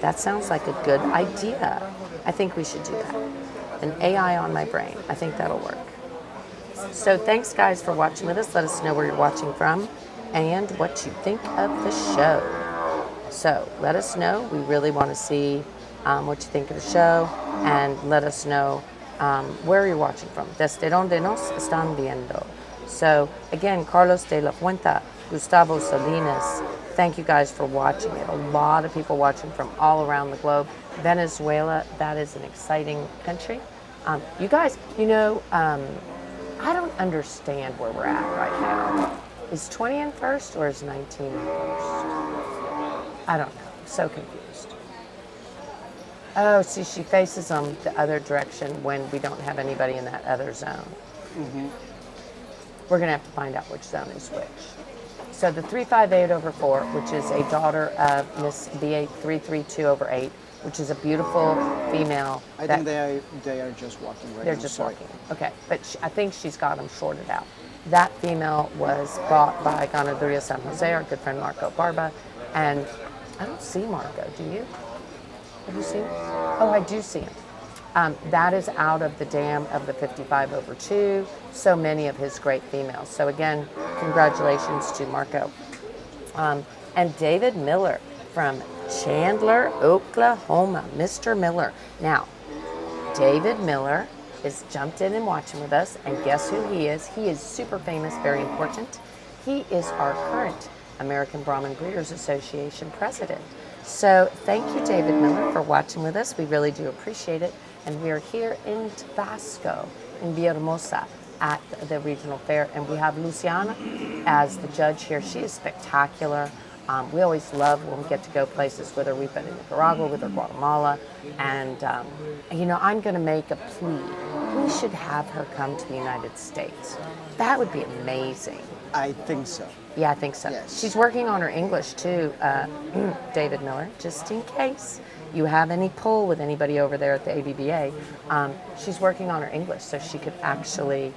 That sounds like a good idea. I think we should do that. An AI on my brain. I think that'll work. So thanks, guys, for watching with us. Let us know where you're watching from and what you think of the show. So let us know. We really want to see what you think of the show, and let us know where you're watching from. Desde donde nos están viendo. So again, Carlos de la Fuente, Gustavo Salinas, thank you guys for watching it. A lot of people watching from all around the globe. Venezuela, that is an exciting country. You guys, I don't understand where we're at right now. Is 20 in first or is 19 in first? I don't know. I'm so confused. Oh, see, she faces them the other direction when we don't have anybody in that other zone. Mm-hmm. We're going to have to find out which zone is which. So the 358/4, which is a daughter of Miss V8 332/8, which is a beautiful female. I think they are just walking right now. They're just walking. Okay, but I think she's got them shorted out. That female was bought by Ganaderia San Jose, our good friend Marco Barba, and I don't see Marco. Do you? Have you seen? Oh, I do see him. That is out of the dam of the 55/2. So many of his great females. So again, congratulations to Marco. And David Miller from Chandler, Oklahoma. Mr. Miller. Now, David Miller is jumped in and watching with us, and guess who he is? He is super famous, very important. He is our current American Brahmin Breeders Association president. So thank you, David Miller, for watching with us. We really do appreciate it. And we are here in Tabasco, in Villahermosa, at the regional fair, and we have Luciana as the judge here. She is spectacular. We always love when we get to go places with her. We've been in Nicaragua with her, Guatemala, and you know, I'm going to make a plea. We should have her come to the United States. That would be amazing. I think so. Yeah, I think so. Yes. She's working on her English too, David Miller, just in case you have any pull with anybody over there at the ABBA. She's working on her English, so she could actually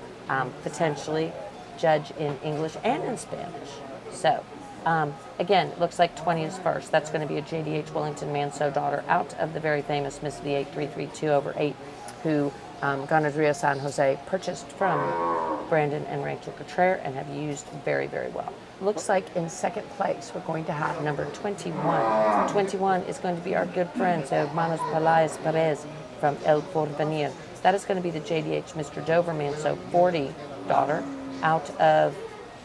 potentially judge in English and in Spanish. So, again, it looks like 20 is first. That's going to be a JDH Wellington Manso daughter out of the very famous Miss V8332/8, who Ganaderia San Jose purchased from Brandon and Rachel Cotrere and have used very, very well. Looks like in second place we're going to have number 21. 21 is going to be our good friends, Hermanos Pelaez Perez from El Porvenir. That is going to be the JDH Mr. Doberman, so 40 daughter out of,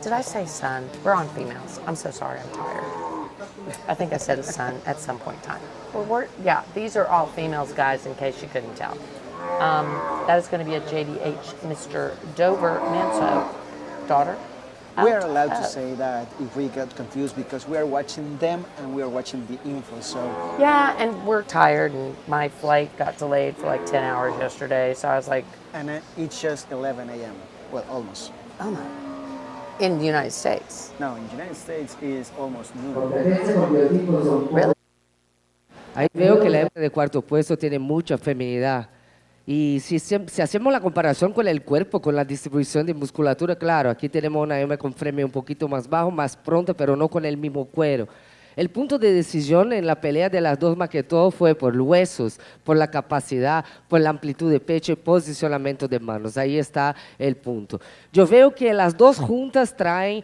did I say son? We're on females. I'm so sorry, I'm tired. I think I said a son at some point in time. Well, yeah, these are all females, guys, in case you couldn't tell. That is going to be a JDH Mr. Dover Manso daughter. We are allowed to say that if we get confused because we are watching them and we are watching the info, so. Yeah, and we're tired, and my flight got delayed for like 10 hours yesterday, so I was like. And it's just 11 a.m. Well, almost. Oh my. In the United States? No, in the United States is almost noon. Really? Ahí veo que la hembra de cuarto puesto tiene mucha feminidad. Y si hacemos la comparación con el cuerpo, con la distribución de musculatura, claro, aquí tenemos una hembra con frame un poquito más bajo, más pronta, pero no con el mismo cuero. El punto de decisión en la pelea de las dos más que todo fue por huesos, por la capacidad, por la amplitud de pecho y posicionamiento de manos. Ahí está el punto. Yo veo que las dos juntas traen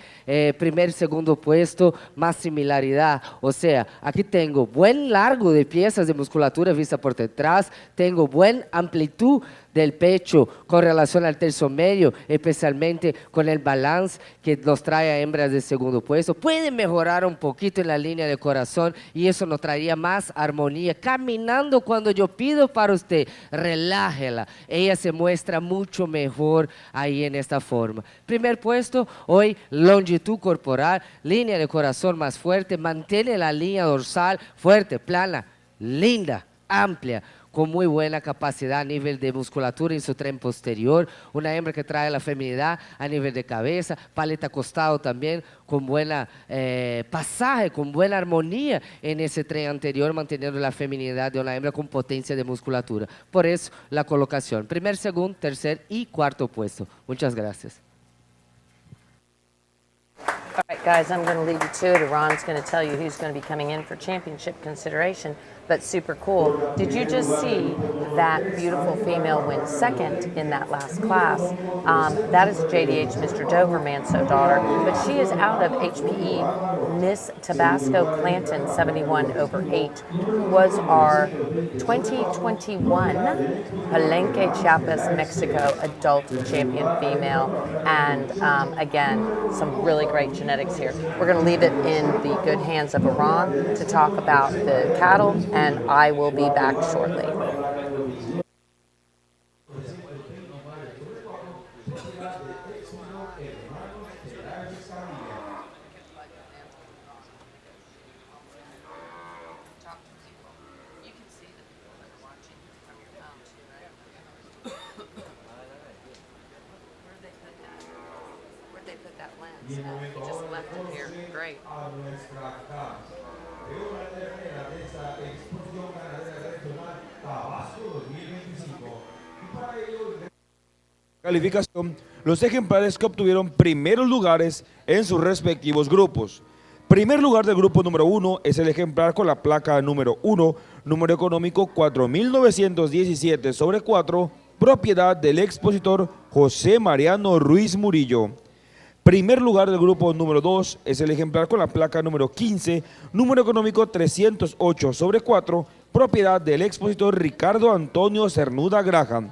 primer, segundo puesto, más similaridad. O sea, aquí tengo buen largo de piezas de musculatura vista por detrás, tengo buen amplitud del pecho con relación al tercio medio, especialmente con el balance que nos trae a hembras de segundo puesto. Puede mejorar un poquito en la línea de corazón y eso nos traería más armonía. Caminando, cuando yo pido para usted, relájela. Ella se muestra mucho mejor ahí en esta forma. Primer puesto, hoy longitud corporal, línea de corazón más fuerte, mantiene la línea dorsal fuerte, plana, linda, amplia, con muy buena capacidad a nivel de musculatura en su tren posterior, una hembra que trae la feminidad a nivel de cabeza, paleta costado también, con buena pasaje, con buena armonía en ese tren anterior, manteniendo la feminidad de una hembra con potencia de musculatura. Por eso la colocación, primer, segundo, tercer y cuarto puesto. Muchas gracias. All right, guys, I'm going to leave you to it. Ron's going to tell you who's going to be coming in for championship consideration, but super cool. Did you just see that beautiful female win second in that last class? That is JDH Mr. Doberman, so daughter, but she is out of HPE Miss Tabasco Clanton 71/8, was our 2021 Palenque, Chiapas, Mexico adult champion female, and again, some really great genetics here. We're going to leave it in the good hands of Iran to talk about the cattle, and I will be back shortly. Where'd they put that lens? You just left it here. Great. A nuestra acá. Es una ternera de esta Exposición Ganadera Regional Tabasco 2025. Y para ello, calificación, los ejemplares que obtuvieron primeros lugares en sus respectivos grupos. Primer lugar del grupo número 1 es el ejemplar con la placa número 1, número económico 4.917 sobre 4, propiedad del expositor José Mariano Ruiz Murillo. Primer lugar del grupo número 2 es el ejemplar con la placa número 15, número económico 308 sobre 4, propiedad del expositor Ricardo Antonio Cernuda Graham.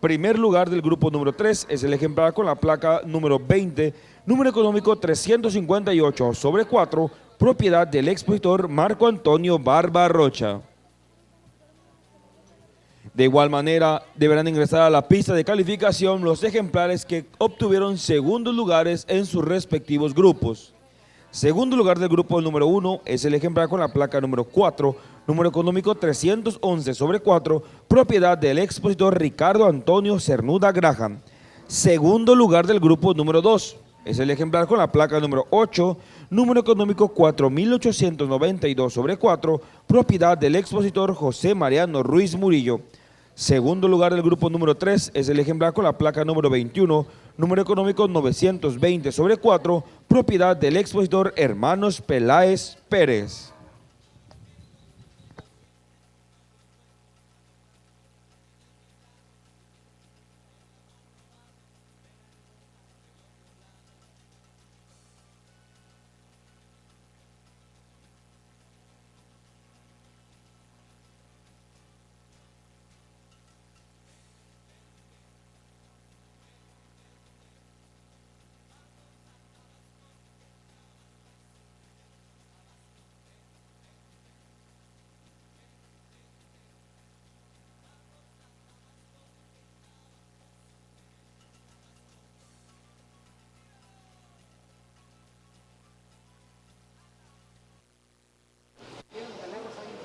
Primer lugar del grupo número 3 es el ejemplar con la placa número 20, número económico 358 sobre 4, propiedad del expositor Marco Antonio Barba Rocha. De igual manera, deberán ingresar a la pista de calificación los ejemplares que obtuvieron segundos lugares en sus respectivos grupos. Segundo lugar del grupo número 1 es el ejemplar con la placa número 4, número económico 311 sobre 4, propiedad del expositor Ricardo Antonio Cernuda Graham. Segundo lugar del grupo número 2 es el ejemplar con la placa número 8, número económico 4892 sobre 4, propiedad del expositor José Mariano Ruiz Murillo. Segundo lugar del grupo número 3 es el ejemplar con la placa número 21, número económico 920 sobre 4, propiedad del expositor Hermanos Peláez Pérez.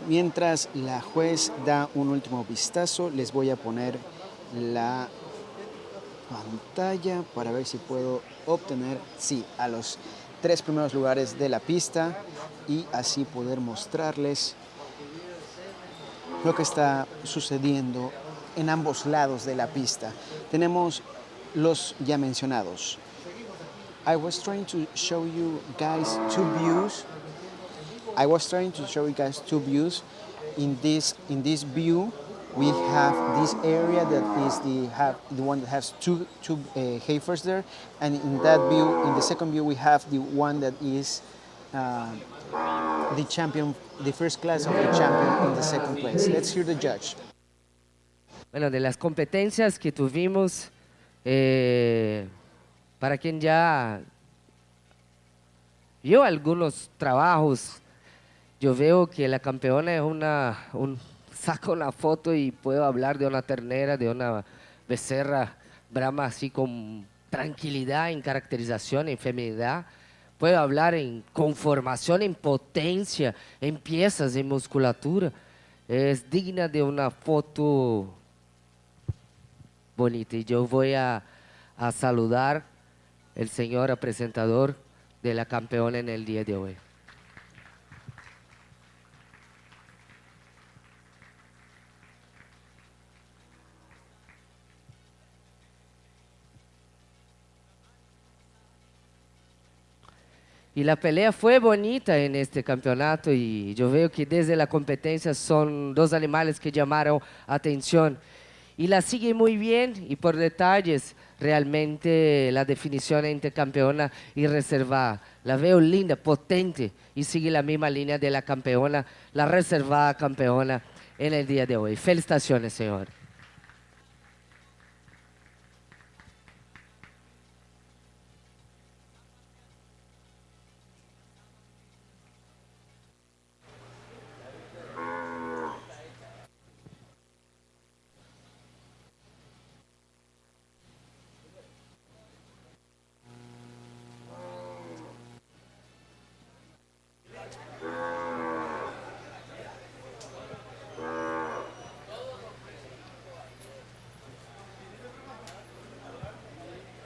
Mientras la juez da un último vistazo, les voy a poner la pantalla para ver si puedo obtener, sí, a los 3 primeros lugares de la pista y así poder mostrarles lo que está sucediendo en ambos lados de la pista. Tenemos los ya mencionados. I was trying to show you guys two views. In this view, we have this area that is the one that has two heifers there, and in that view, in the second view, we have the one that is the champion, the first class of the champion in the second place. Let's hear the judge. Bueno, de las competencias que tuvimos, para quien ya vio algunos trabajos, yo veo que la campeona es saco una foto y puedo hablar de una ternera, de una becerra brahma así con tranquilidad, en caracterización, en feminidad. Puedo hablar en conformación, en potencia, en piezas, en musculatura. Es digna de una foto bonita. Y yo voy a saludar el señor presentador de la campeona en el día de hoy. Y la pelea fue bonita en este campeonato y yo veo que desde la competencia son dos animales que llamaron atención. Y la sigue muy bien y por detalles realmente la definición entre campeona y reservada. La veo linda, potente y sigue la misma línea de la campeona, la reservada campeona en el día de hoy. Felicitaciones, señor.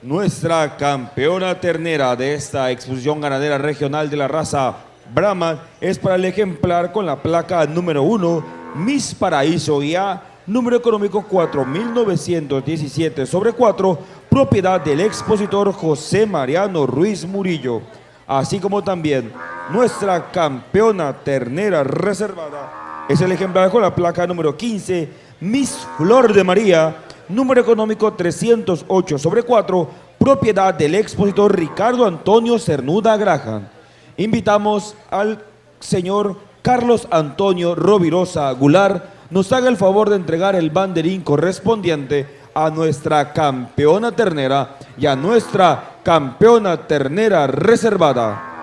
Nuestra campeona ternera de esta exposición ganadera regional de la raza Brahma es para el ejemplar con la placa número 1, Miss Paraíso IA, número económico 4917 sobre 4, propiedad del expositor José Mariano Ruiz Murillo, así como también nuestra campeona ternera reservada Es el ejemplar con la placa número 15, Miss Flor de María, número económico 308/4, propiedad del expositor Ricardo Antonio Cernuda Graham. Invitamos al señor Carlos Antonio Rovirosa Goulart nos haga el favor de entregar el banderín correspondiente a nuestra campeona ternera y a nuestra campeona ternera reservada.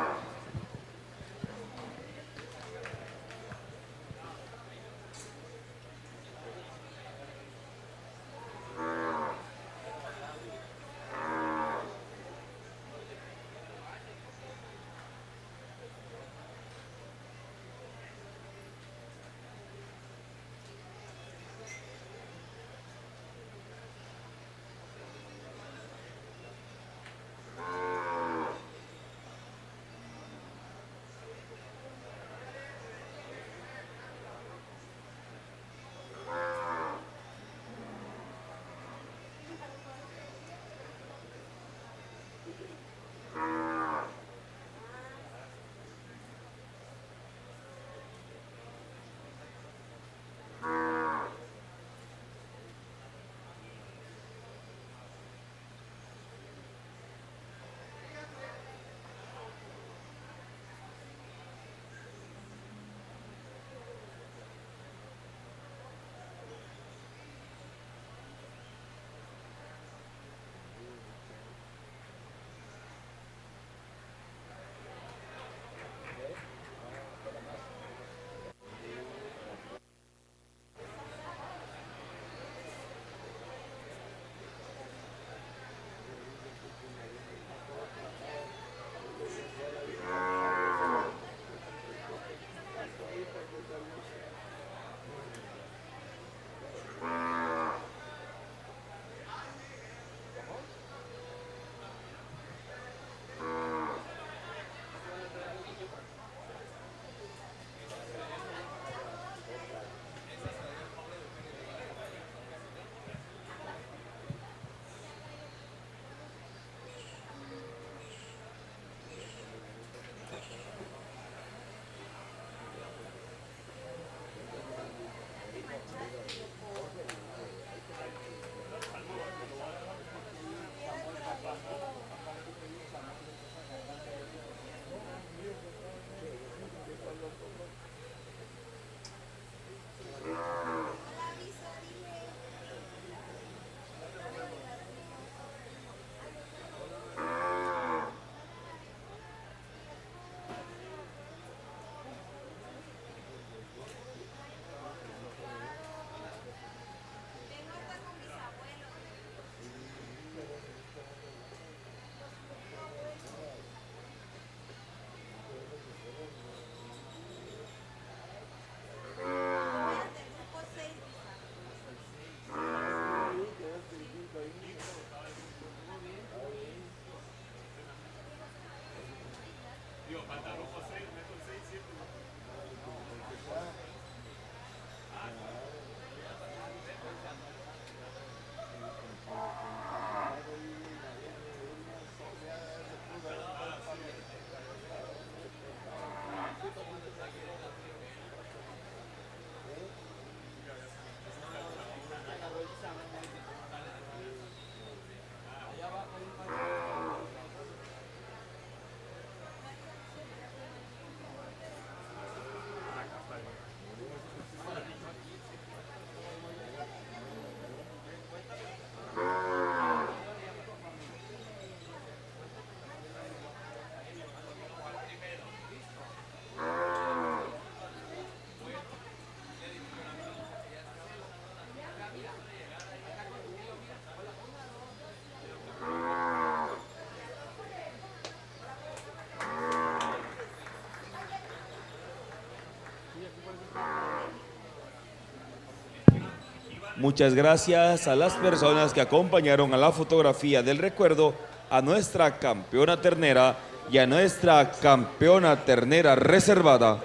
Muchas gracias a las personas que acompañaron a la fotografía del recuerdo, a nuestra campeona ternera y a nuestra campeona ternera reservada.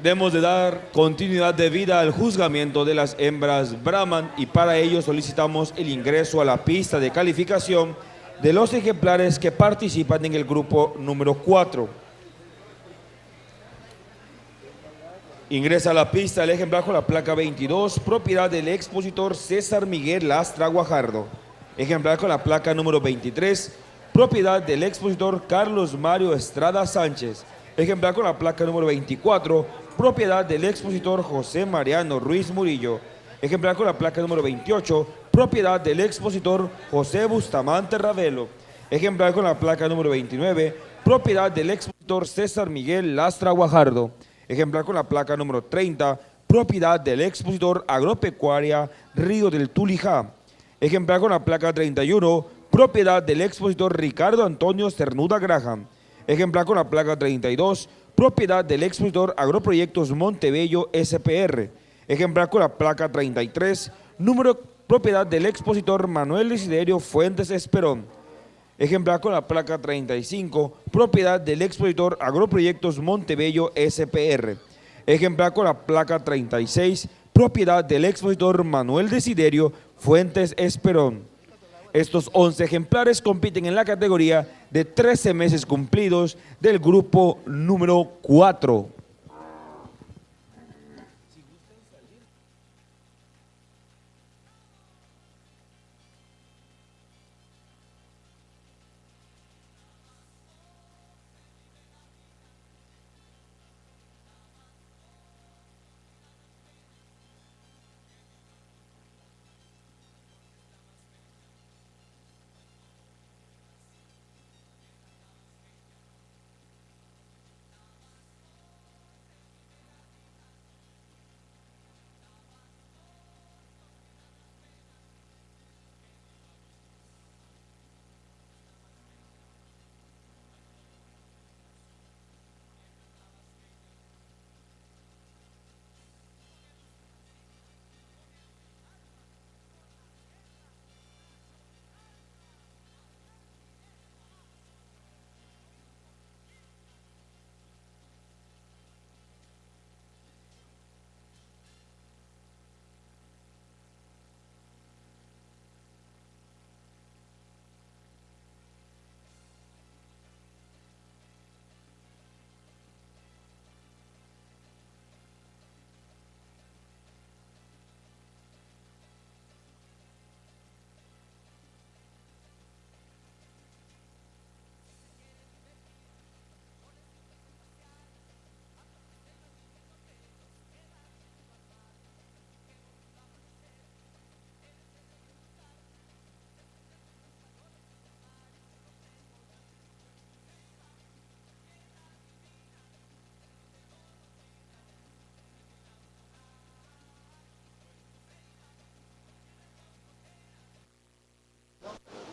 Debemos de dar continuidad debida al juzgamiento de las hembras Brahman y para ello solicitamos el ingreso a la pista de calificación de los ejemplares que participan en el grupo número 4. Ingresa a la pista el ejemplar con la placa 22, propiedad del expositor César Miguel Lastra Guajardo. Ejemplar con la placa número 23, propiedad del expositor Carlos Mario Estrada Sánchez. Ejemplar con la placa número 24, propiedad del expositor José Mariano Ruiz Murillo. Ejemplar con la placa número 28, propiedad del expositor José Bustamante Ravelo. Ejemplar con la placa número 29, propiedad del expositor César Miguel Lastra Guajardo. Ejemplar con la placa número 30, propiedad del expositor Agropecuaria Río del Tulijá. Ejemplar con la placa 31, propiedad del expositor Ricardo Antonio Cernuda Graham. Ejemplar con la placa 32, propiedad del expositor Agroproyectos Montebello SPR. Ejemplar con la placa 33, propiedad del expositor Manuel Desiderio Fuentes Esperón. Ejemplar con la placa 35, propiedad del expositor Agroproyectos Montebello SPR. Ejemplar con la placa 36, propiedad del expositor Manuel Desiderio Fuentes Esperón. Estos 11 ejemplares compiten en la categoría de 13 meses cumplidos del grupo número 4.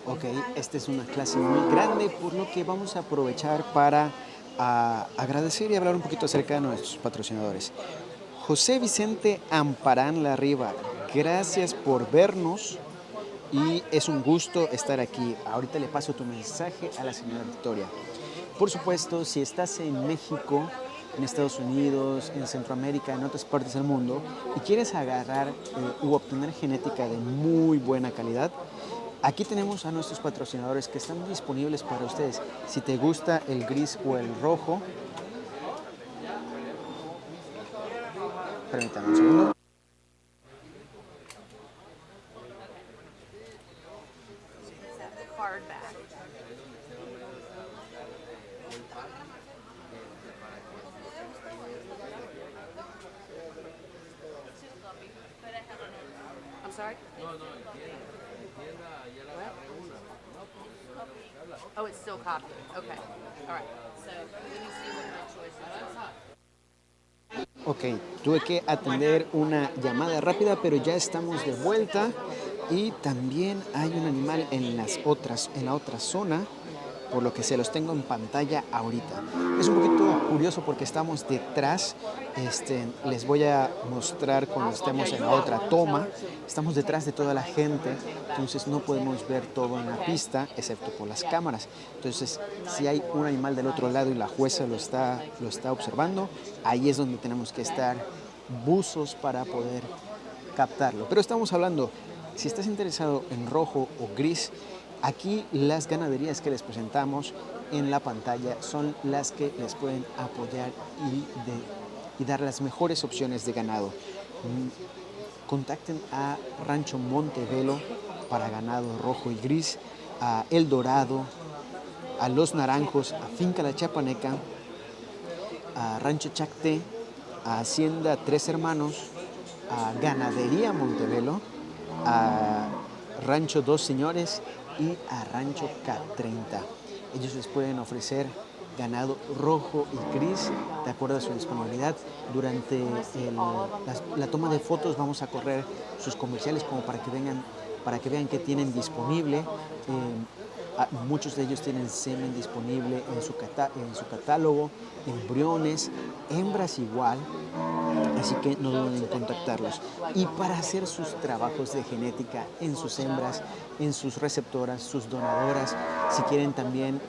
Ok, esta es una clase muy grande, por lo que vamos a aprovechar para agradecer y hablar un poquito acerca de nuestros patrocinadores. José Vicente Amparán Larriba, gracias por vernos y es un gusto estar aquí. Ahorita le paso tu mensaje a la señora Victoria. Por supuesto, si estás en México, en Estados Unidos, en Centroamérica, en otras partes del mundo y quieres agarrar u obtener genética de muy buena calidad, aquí tenemos a nuestros patrocinadores que están disponibles para ustedes. Si te gusta el gris o el rojo, permítanme un segundo. I'm sorry? Oh, it's still copying. Okay. All right. So let me see what my choices are. Ok, tuve que atender una llamada rápida, pero ya estamos de vuelta y también hay un animal en la otra zona, por lo que se los tengo en pantalla ahorita. Es un poquito curioso porque estamos detrás, les voy a mostrar cuando estemos en la otra toma, estamos detrás de toda la gente, entonces no podemos ver todo en la pista, excepto por las cámaras. Entonces, si hay un animal del otro lado y la jueza lo está observando, ahí es donde tenemos que estar buzos para poder captarlo. Pero estamos hablando, si estás interesado en rojo o gris, aquí las ganaderías que les presentamos en la pantalla son las que les pueden apoyar y y dar las mejores opciones de ganado. Contacten a Rancho Montevelo para ganado rojo y gris, a El Dorado, a Los Naranjos, a Finca La Chapaneca, a Rancho Chacté, a Hacienda Tres Hermanos, a Ganadería Montevelo, a Rancho Dos Señores y a Rancho K30. Ellos les pueden ofrecer ganado rojo y gris de acuerdo a su disponibilidad. Durante la toma de fotos vamos a correr sus comerciales como para que vean qué tienen disponible. Muchos de ellos tienen semen disponible en su catálogo, embriones, hembras igual, así que no duden en contactarlos. Y para hacer sus trabajos de genética en sus hembras, en sus receptoras, sus donadoras, si quieren también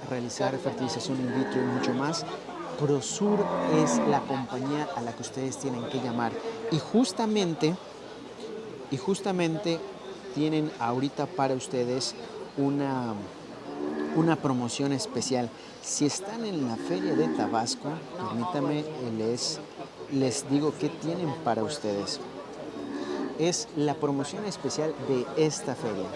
realizar fertilización in vitro y mucho más, Prosur es la compañía a la que ustedes tienen que llamar. Y justamente tienen ahorita para ustedes una promoción especial. Si están en la feria de Tabasco, permítame, les digo qué tienen para ustedes. Es la promoción especial de esta feria.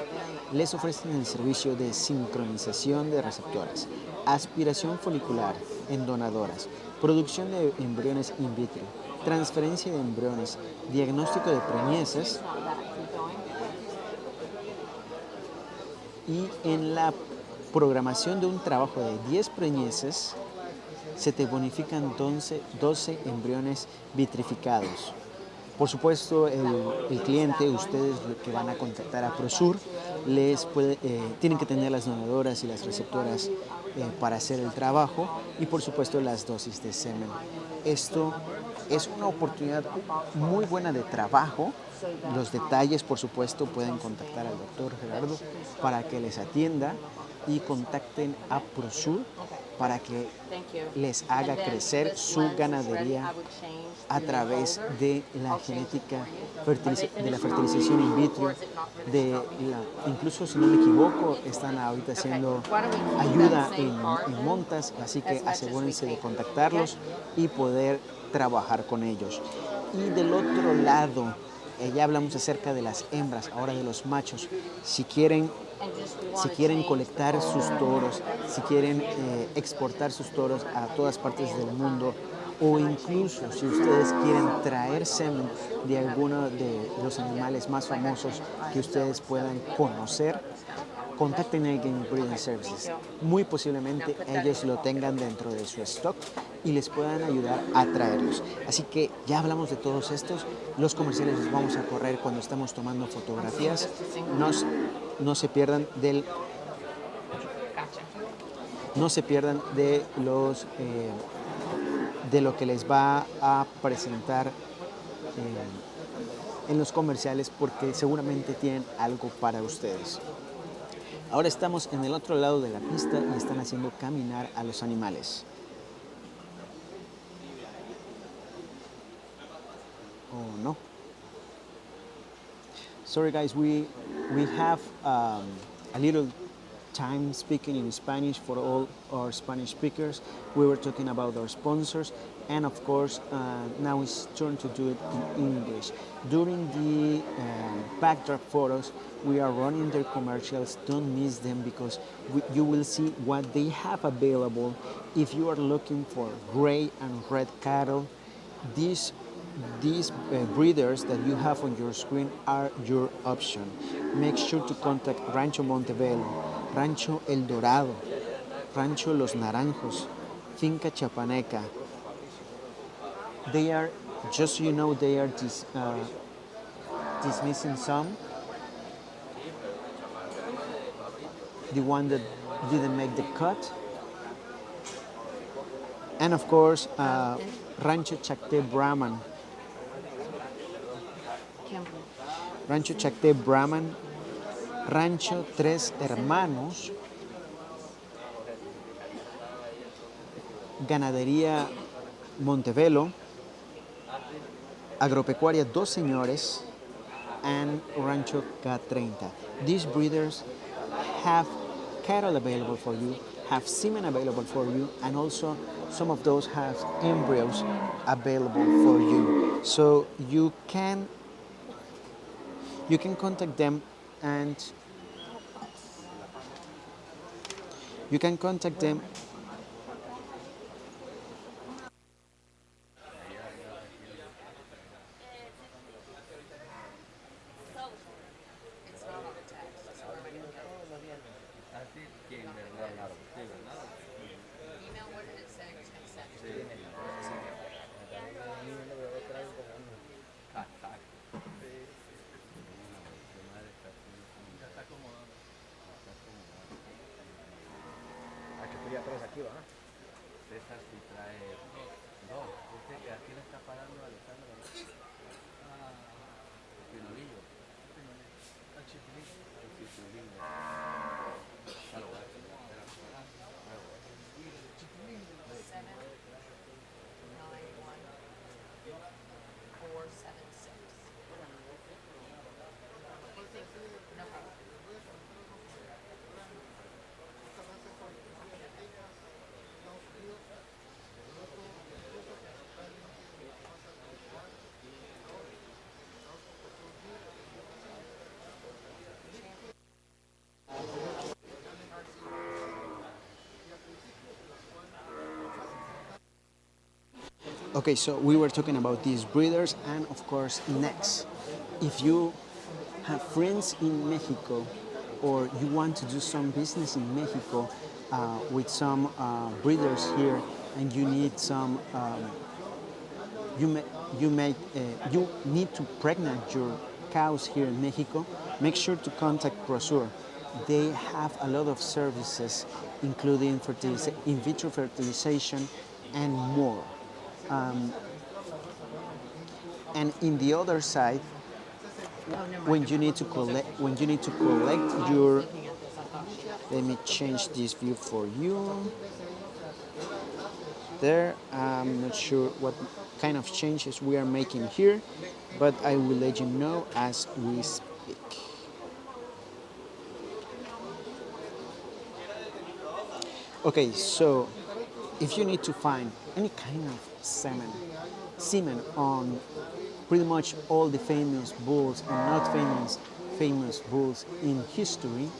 Les ofrecen el servicio de sincronización de receptoras, aspiración folicular en donadoras, producción de embriones in vitro, transferencia de embriones, diagnóstico de preñeces, y en la programación de un trabajo de 10 preñeces se te bonifican 12 embriones vitrificados. Por supuesto, el cliente, ustedes que van a contactar a Prosur, tienen que tener las donadoras y las receptoras para hacer el trabajo y por supuesto las dosis de semen. Esto es una oportunidad muy buena de trabajo. Los detalles, por supuesto, pueden contactar al doctor Gerardo para que les atienda y contacten a Prosur para que les haga crecer su ganadería a través de la genética, de la fertilización in vitro, incluso si no me equivoco, están ahorita haciendo ayuda en montas, así que asegúrense de contactarlos y poder trabajar con ellos. Y del otro lado, ya hablamos acerca de las hembras, ahora de los machos. Si quieren colectar sus toros, si quieren exportar sus toros a todas partes del mundo, o incluso si ustedes quieren traer semen de alguno de los animales más famosos que ustedes puedan conocer, contacten a Game Breeding Services. Muy posiblemente ellos lo tengan dentro de su stock y les puedan ayudar a traerlos. Así que ya hablamos de todos estos. Los comerciales los vamos a correr cuando estamos tomando fotografías. No se pierdan de lo que les va a presentar en los comerciales, porque seguramente tienen algo para ustedes. Ahora estamos en el otro lado de la pista y están haciendo caminar a los animales. Oh no. Sorry guys, we have a little time speaking in Spanish for all our Spanish speakers. We were talking about our sponsors, and of course now it's turn to do it in English. During the backdrop photos, we are running their commercials. Don't miss them, because you will see what they have available. If you are looking for gray and red cattle, these breeders that you have on your screen are your option. Make sure to contact Rancho Montevelo, Rancho El Dorado, Rancho Los Naranjos, Finca Chapaneca. They are, just so you know, they are dismissing some. The one that didn't make the cut. And of course, Rancho Chacté Brahman. Rancho Chacté Brahman, Rancho Tres Hermanos, Ganadería Montevelo, Agropecuaria Dos Señores, and Rancho K30. These breeders have cattle available for you have semen available for you, and also some of those have embryos available for you. So you can contact them, and you can contact them. Okay, so we were talking about these breeders, and of course, next, if you have friends in Mexico, or you want to do some business in Mexico with some breeders here, and you need some, you need to pregnant your cows here in Mexico, make sure to contact Prosur. They have a lot of services, including in vitro fertilization and more. And in the other side, when you need to collect your, let me change this view for you. There, I'm not sure what kind of changes we are making here, but I will let you know as we speak. Okay, so if you need to find any kind of semen on pretty much all the famous bulls and not famous bulls in history,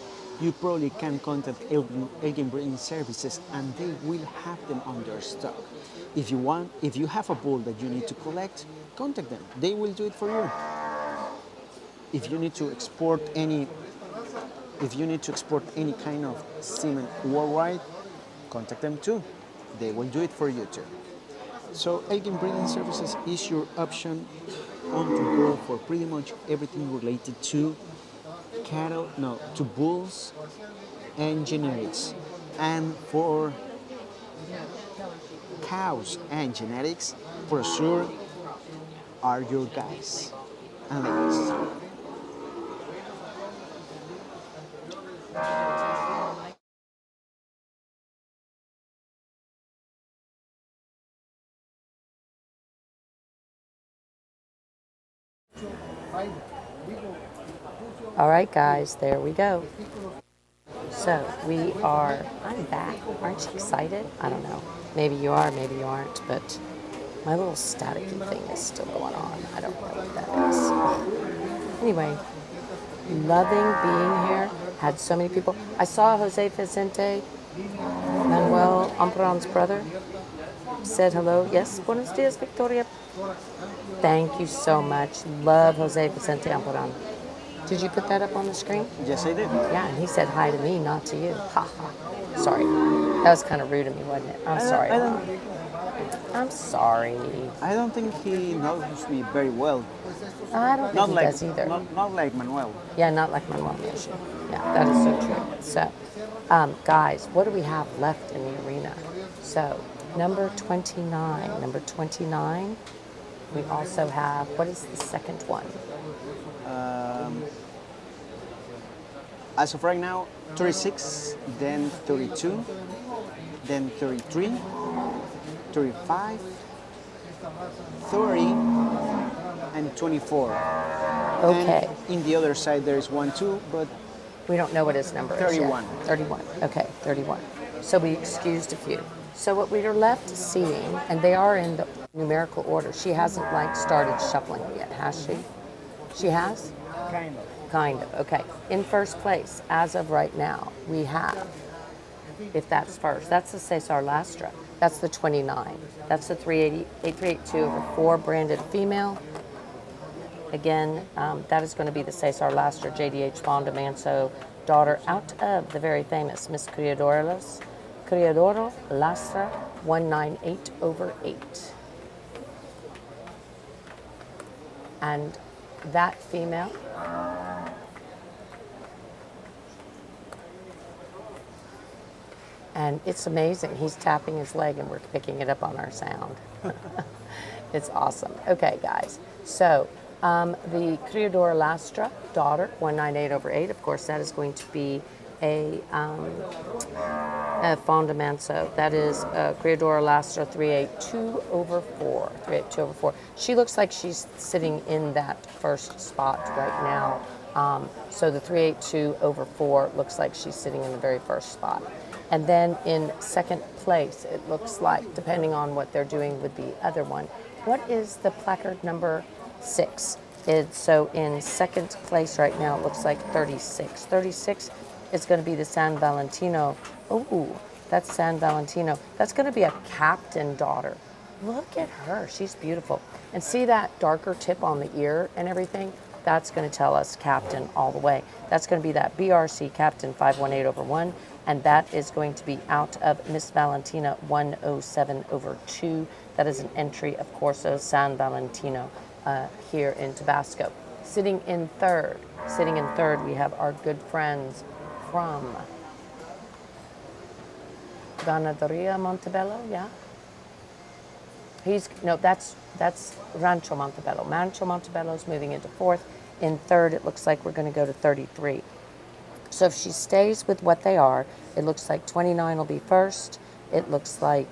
you probably can contact Elgin Breeding Services, and they will have them on their stock. If you have a bull that you need to collect, contact them. They will do it for you. If you need to export any kind of semen worldwide, contact them too. They will do it for you too. So Elgin Breeding Services is your option on to go for pretty much everything related to cattle, no, to bulls and genetics. And for cows and genetics, for sure, are your guys and ladies. All right, guys, there we go. So I'm back. Aren't you excited? I don't know. Maybe you are, maybe you aren't, but my little staticky thing is still going on. I don't know what that is. Anyway, loving being here. Had so many people. I saw Jose Vicente, Manuel Ampron's brother, said hello. Yes, buenos dias, Victoria. Thank you so much. Love Jose Vicente Ampron. Did you put that up on the screen? Yes, I did. Yeah, and he said hi to me, not to you. Ha ha. Sorry. That was kind of rude of me, wasn't it? I'm sorry. I'm sorry. I don't think he knows me very well. I don't think he does either. Not like Manuel. Yeah, not like Manuel. Yeah, that is so true. So, guys, what do we have left in the arena? So, number 29. Number 29, we also have, what is the second one? As of right now, 36, then 32, then 33, 35, 30, and 24. Okay. And in the other side, there is 1, 2, but we don't know what his number 31. is yet. 31. Okay, 31. So we excused a few. So what we are left seeing, and they are in the numerical order. She hasn't like started shuffling yet, has she? She has? Kind of. Kind of, okay. In first place, as of right now, we have, if that's first, that's the Cesar Lastra. That's the 29. That's the 382 over 4 branded female. Again, that is going to be the Cesar Lastra JDH Fonda Manso daughter out of the very famous Miss Criadoro Lastra 198 over 8. And that female and it's amazing. He's tapping his leg and we're picking it up on our sound. It's awesome. Okay, guys. So the Criadora Lastra daughter, 198 over 8. Of course, that is going to be a Fonda Manso. That is Criadora Lastra 382 over 4. 382 over 4. She looks like she's sitting in that first spot right now. So the 382 over 4 looks like she's sitting in the very first spot. And then in second place, it looks like, depending on what they're doing with the other one, what is the placard number 6? So in second place right now, it looks like 36. 36 is going to be the San Valentino. Oh, that's San Valentino. That's going to be a captain daughter. Look at her. She's beautiful. And see that darker tip on the ear and everything? That's going to tell us captain all the way. That's going to be that BRC captain 518 over 1. And that is going to be out of Miss Valentina 107 over 2. That is an entry of Corso San Valentino here in Tabasco. Sitting in third, we have our good friends from Ganaderia Montebello, yeah? That's Rancho Montebello. Rancho Montebello is moving into fourth. In third, it looks like we're going to go to 33. So if she stays with what they are, it looks like 29 will be first, it looks like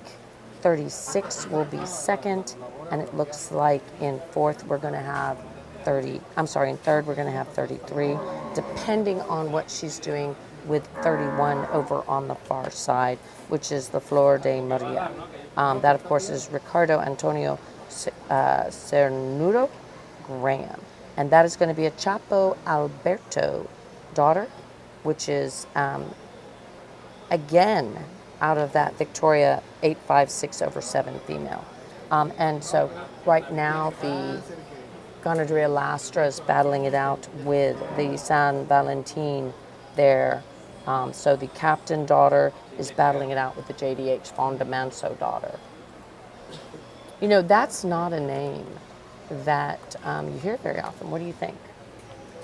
36 will be second, and it looks like in fourth we're going to have in third we're going to have 33, depending on what she's doing with 31 over on the far side, which is the Flor de Maria. That, of course, is Ricardo Antonio Cernudo Graham. And that is going to be a Chapo Alberto daughter, which is, again, out of that Victoria 856 over 7 female. And so right now the Ganaderia Lastra is battling it out with the San Valentin there. So the captain daughter is battling it out with the JDH Fonda Manso daughter. You know, that's not a name that you hear very often. What do you think?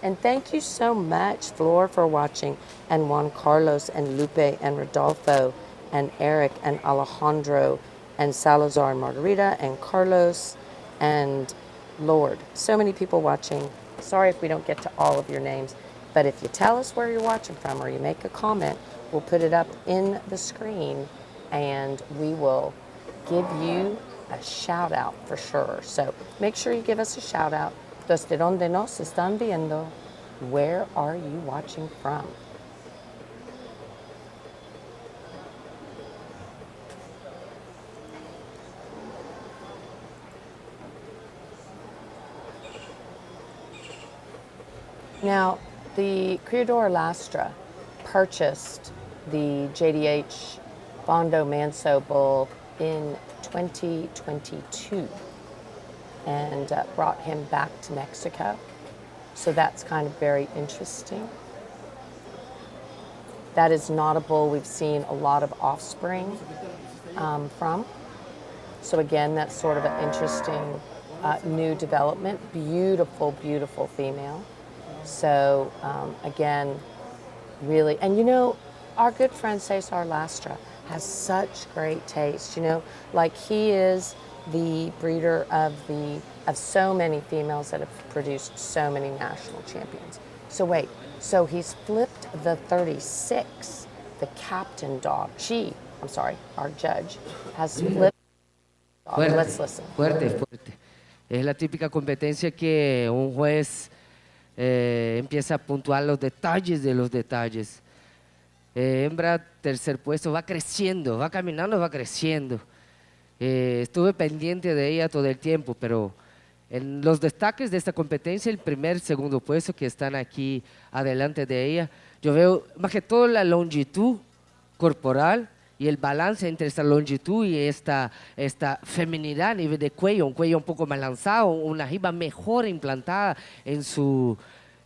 And thank you so much, Flor, for watching, and Juan Carlos, and Lupe, and Rodolfo, and Eric, and Alejandro, and Salazar, and Margarita, and Carlos, and Lord. So many people watching. Sorry if we don't get to all of your names, but if you tell us where you're watching from or you make a comment, we'll put it up in the screen, and we will give you a shout out for sure. So make sure you give us a shout out. ¿Desde dónde nos están viendo? Where are you watching from? Now, the Criadora Lastra purchased the JDH Fondo Manso bull in 2022. And brought him back to Mexico. So that's kind of very interesting. That is not a bull we've seen a lot of offspring from. So again, that's sort of an interesting new development. Beautiful, beautiful female. So again, really, and you know, our good friend Cesar Lastra has such great taste, you know, like he is the breeder of so many females that have produced so many national champions. So wait, so he's flipped the 36, the captain dog. Our judge, has flipped the dog. Fuerte, Let's listen. fuerte. Es la típica competencia que un juez empieza a puntuar los detalles de los detalles. hembra tercer puesto, va creciendo, va caminando, va creciendo. Estuve pendiente de ella todo el tiempo, pero en los destaques de esta competencia, el primer, segundo puesto que están aquí adelante de ella, yo veo más que todo la longitud corporal y el balance entre esta longitud y esta feminidad a nivel de cuello, un cuello un poco más lanzado, una jiba mejor implantada en su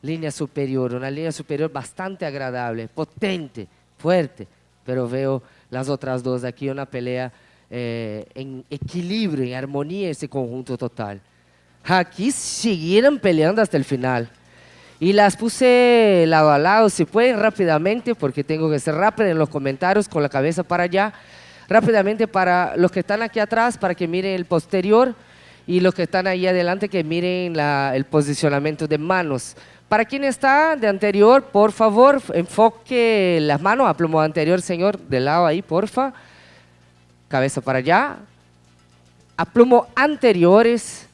línea superior, una línea superior bastante agradable, potente, fuerte, pero veo las otras dos aquí, una pelea en equilibrio, en armonía, ese conjunto total. Aquí siguieron peleando hasta el final. Y las puse lado a lado, si pueden rápidamente, porque tengo que ser rápido en los comentarios, con la cabeza para allá. Rápidamente para los que están aquí atrás, para que miren el posterior, y los que están ahí adelante, que miren el posicionamiento de manos. Para quien está de anterior, por favor, enfoque las manos a plomo anterior, señor, de lado ahí, porfa. Cabeza para allá. A plomo anteriores.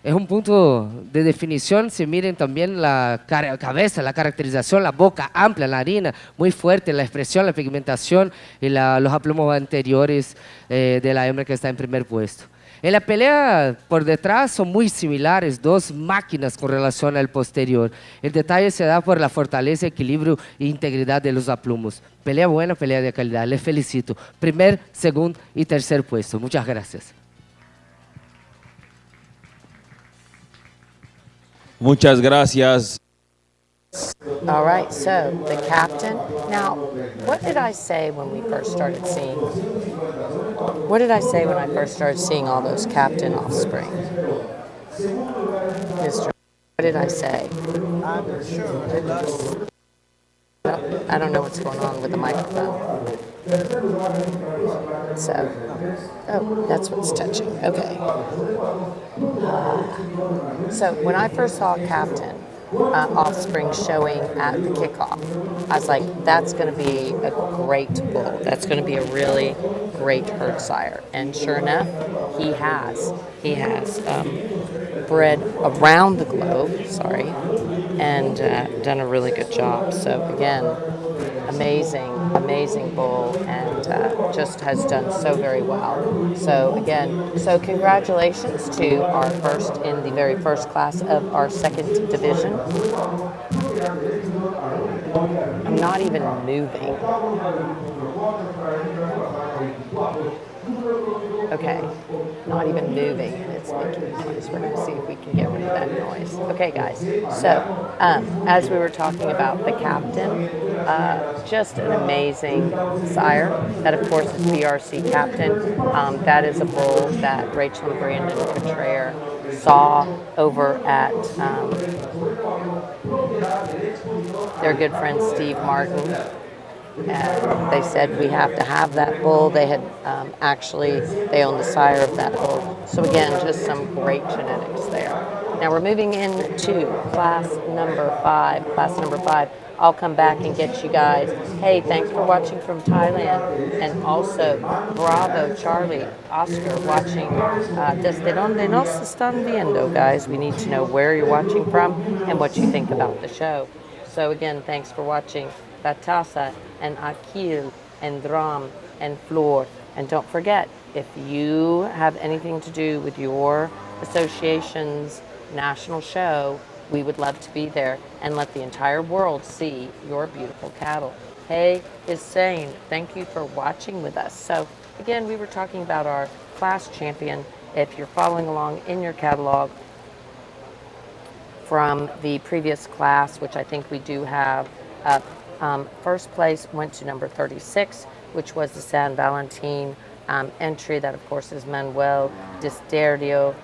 Es un punto de definición, si miren también la cabeza, la caracterización, la boca amplia, la narina muy fuerte, la expresión, la pigmentación y los aplomos anteriores de la hembra que está en primer puesto. En la pelea por detrás son muy similares, dos máquinas con relación al posterior. El detalle se da por la fortaleza, equilibrio e integridad de los aplomos. Pelea buena, pelea de calidad, les felicito. Primer, segundo y tercer puesto. Muchas gracias. Muchas gracias. All right, so the captain. Now, what did I say when we first started seeing? What did I say when I first started seeing all those captain offspring? Mr. What did I say? I'm sure they lost. I don't know what's going on with the microphone. So, oh, that's what's touching. Okay. So when I first saw Captain Offspring showing at the kickoff, I was like, that's going to be a great bull. That's going to be a really great herd sire. And sure enough, he has. He has bred around the globe, and done a really good job. So again, amazing bull, and just has done so very well. So again, congratulations to our first in the very first class of our second division. I'm not even moving. Okay, not even moving, and it's making noise. We're going to see if we can get rid of that noise. Okay, guys, so as we were talking about the captain, just an amazing sire. That, of course, is BRC Captain. That is a bull that Rachel and Brandon Contreras saw over at their good friend Steve Martin. And they said we have to have that bull. They had they own the sire of that bull. So again, just some great genetics there. Now we're moving into class number 5. Class number 5. I'll come back and get you guys. Hey, thanks for watching from Thailand. And also, bravo, Charlie, Oscar, watching. Desde donde nos están viendo, guys. We need to know where you're watching from and what you think about the show. So again, thanks for watching. Batasa and Akil and Dram and Flor. And don't forget, if you have anything to do with your association's national show, we would love to be there and let the entire world see your beautiful cattle. Hey, Hussein, thank you for watching with us. So again, we were talking about our class champion. If you're following along in your catalog from the previous class, which I think we do have up, first place went to number 36, which was the San Valentin entry. That, of course, is Manuel Disterio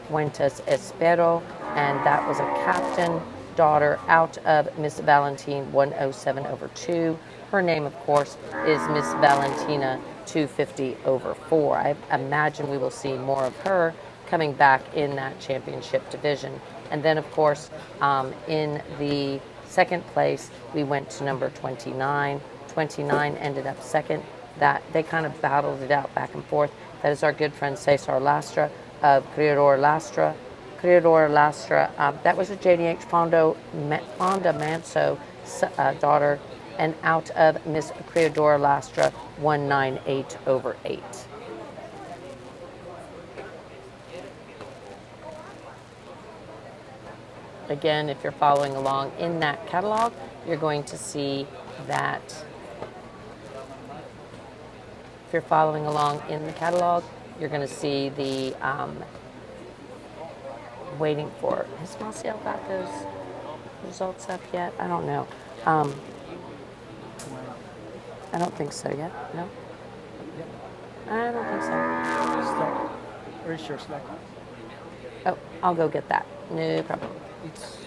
Fuentes Espero, and that was a captain daughter out of Miss Valentin 107/2. Her name, of course, is Miss Valentina 250/4. I imagine we will see more of her coming back in that championship division. And then, of course, in the second place, we went to number 29. 29 ended up second. That they kind of battled it out back and forth. That is our good friend Cesar Lastra of Criador Lastra. Criador Lastra, that was a JDH Fonda Manso daughter and out of Miss Creadora Lastra 198/8. Again, if you're following along in that catalog, you're going to see that. If you're following along in the catalog, you're going to see the waiting for. Has Marcel got those results up yet? I don't know. I don't think so yet. No? I don't think so. Slack. Where's your Slack? Oh, I'll go get that. No problem. It's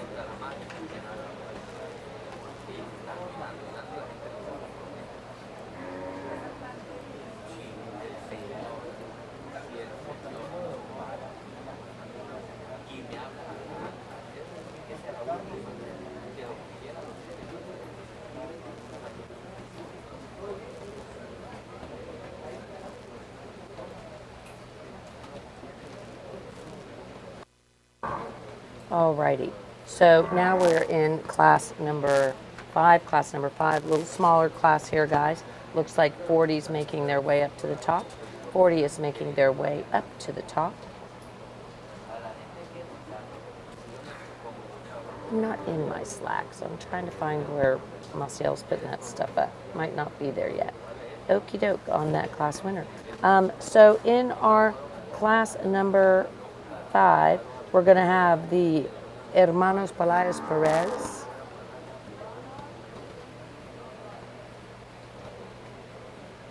Alrighty. So now we're in class number 5. Class number 5, a little smaller class here, guys. Looks like 40's making their way up to the top. 40 is making their way up to the top. I'm not in my Slack, so I'm trying to find where Marcel's putting that stuff up. Might not be there yet. Okie doke on that class winner. So in our class number 5, we're going to have the Hermanos Pelaez Perez.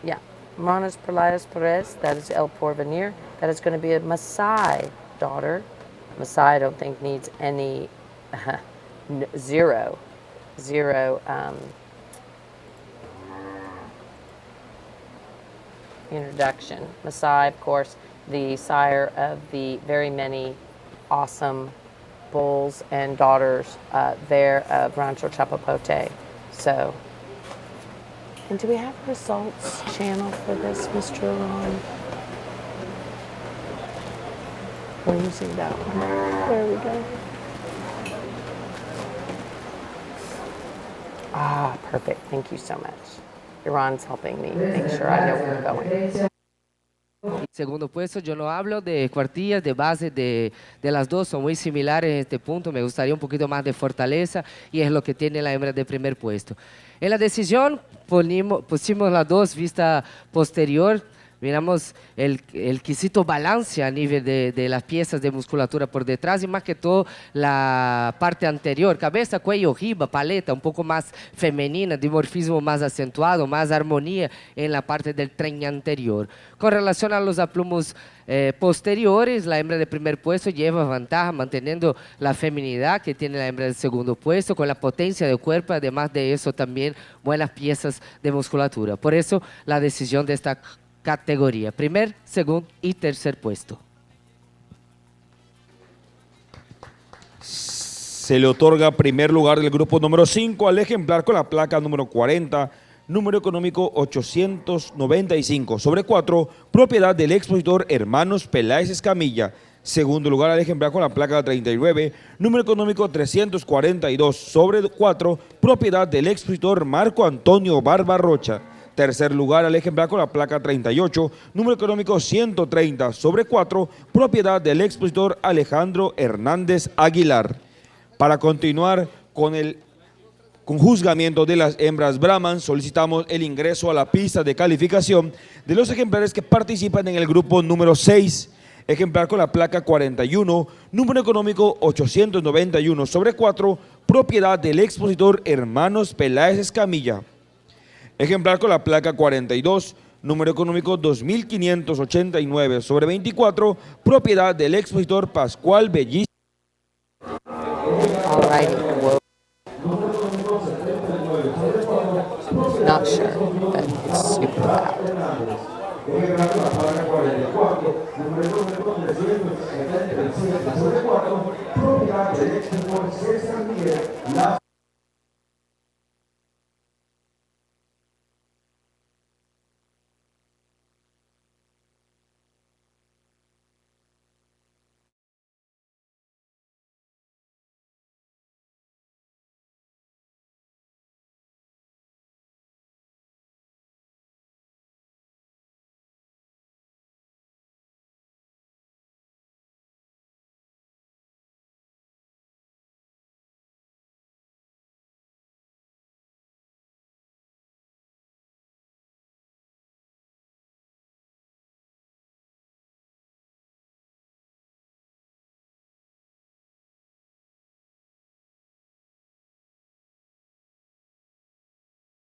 Yeah, Hermanos Pelaez Perez, that is El Porvenir. That is going to be a Maasai daughter. Maasai, I don't think, needs any, zero introduction. Maasai, of course, the sire of the very many awesome bulls and daughters there of Rancho Chapapote. So, and do we have a results channel for this, Mr. Ron? We're using that one. There we go. Ah, perfect. Thank you so much. Iran's helping me make sure I know where I'm going. Segundo puesto, yo no hablo de cuartillas, de bases, de las dos, son muy similares en este punto, me gustaría un poquito más de fortaleza y es lo que tiene la hembra de primer puesto. En la decisión pusimos las dos vista posterior, miramos el quisito balance a nivel de las piezas de musculatura por detrás y más que todo la parte anterior, cabeza, cuello, jiba, paleta, un poco más femenina, dimorfismo más acentuado, más armonía en la parte del tren anterior. Con relación a los aplumos posteriores, la hembra de primer puesto lleva ventaja manteniendo la feminidad que tiene la hembra del segundo puesto, con la potencia del cuerpo, además de eso también buenas piezas de musculatura. Por eso la decisión de esta categoría, primer, segundo y tercer puesto. Se le otorga primer lugar del grupo número 5 al ejemplar con la placa número 40, número económico 895/4, propiedad del expositor Hermanos Peláez Escamilla. Segundo lugar al ejemplar con la placa 39, número económico 342/4, propiedad del expositor Marco Antonio Barbarrocha. Tercer lugar al ejemplar con la placa 38, número económico 130/4, propiedad del expositor Alejandro Hernández Aguilar. Para continuar con el juzgamiento de las hembras Brahman, solicitamos el ingreso a la pista de calificación de los ejemplares que participan en el grupo número 6, ejemplar con la placa 41, número económico 891/4, propiedad del expositor Hermanos Peláez Escamilla. Ejemplar con la placa 42, número económico 2589/24, propiedad del expositor Pascual Bellis. All righty. Not sure, but it's super loud.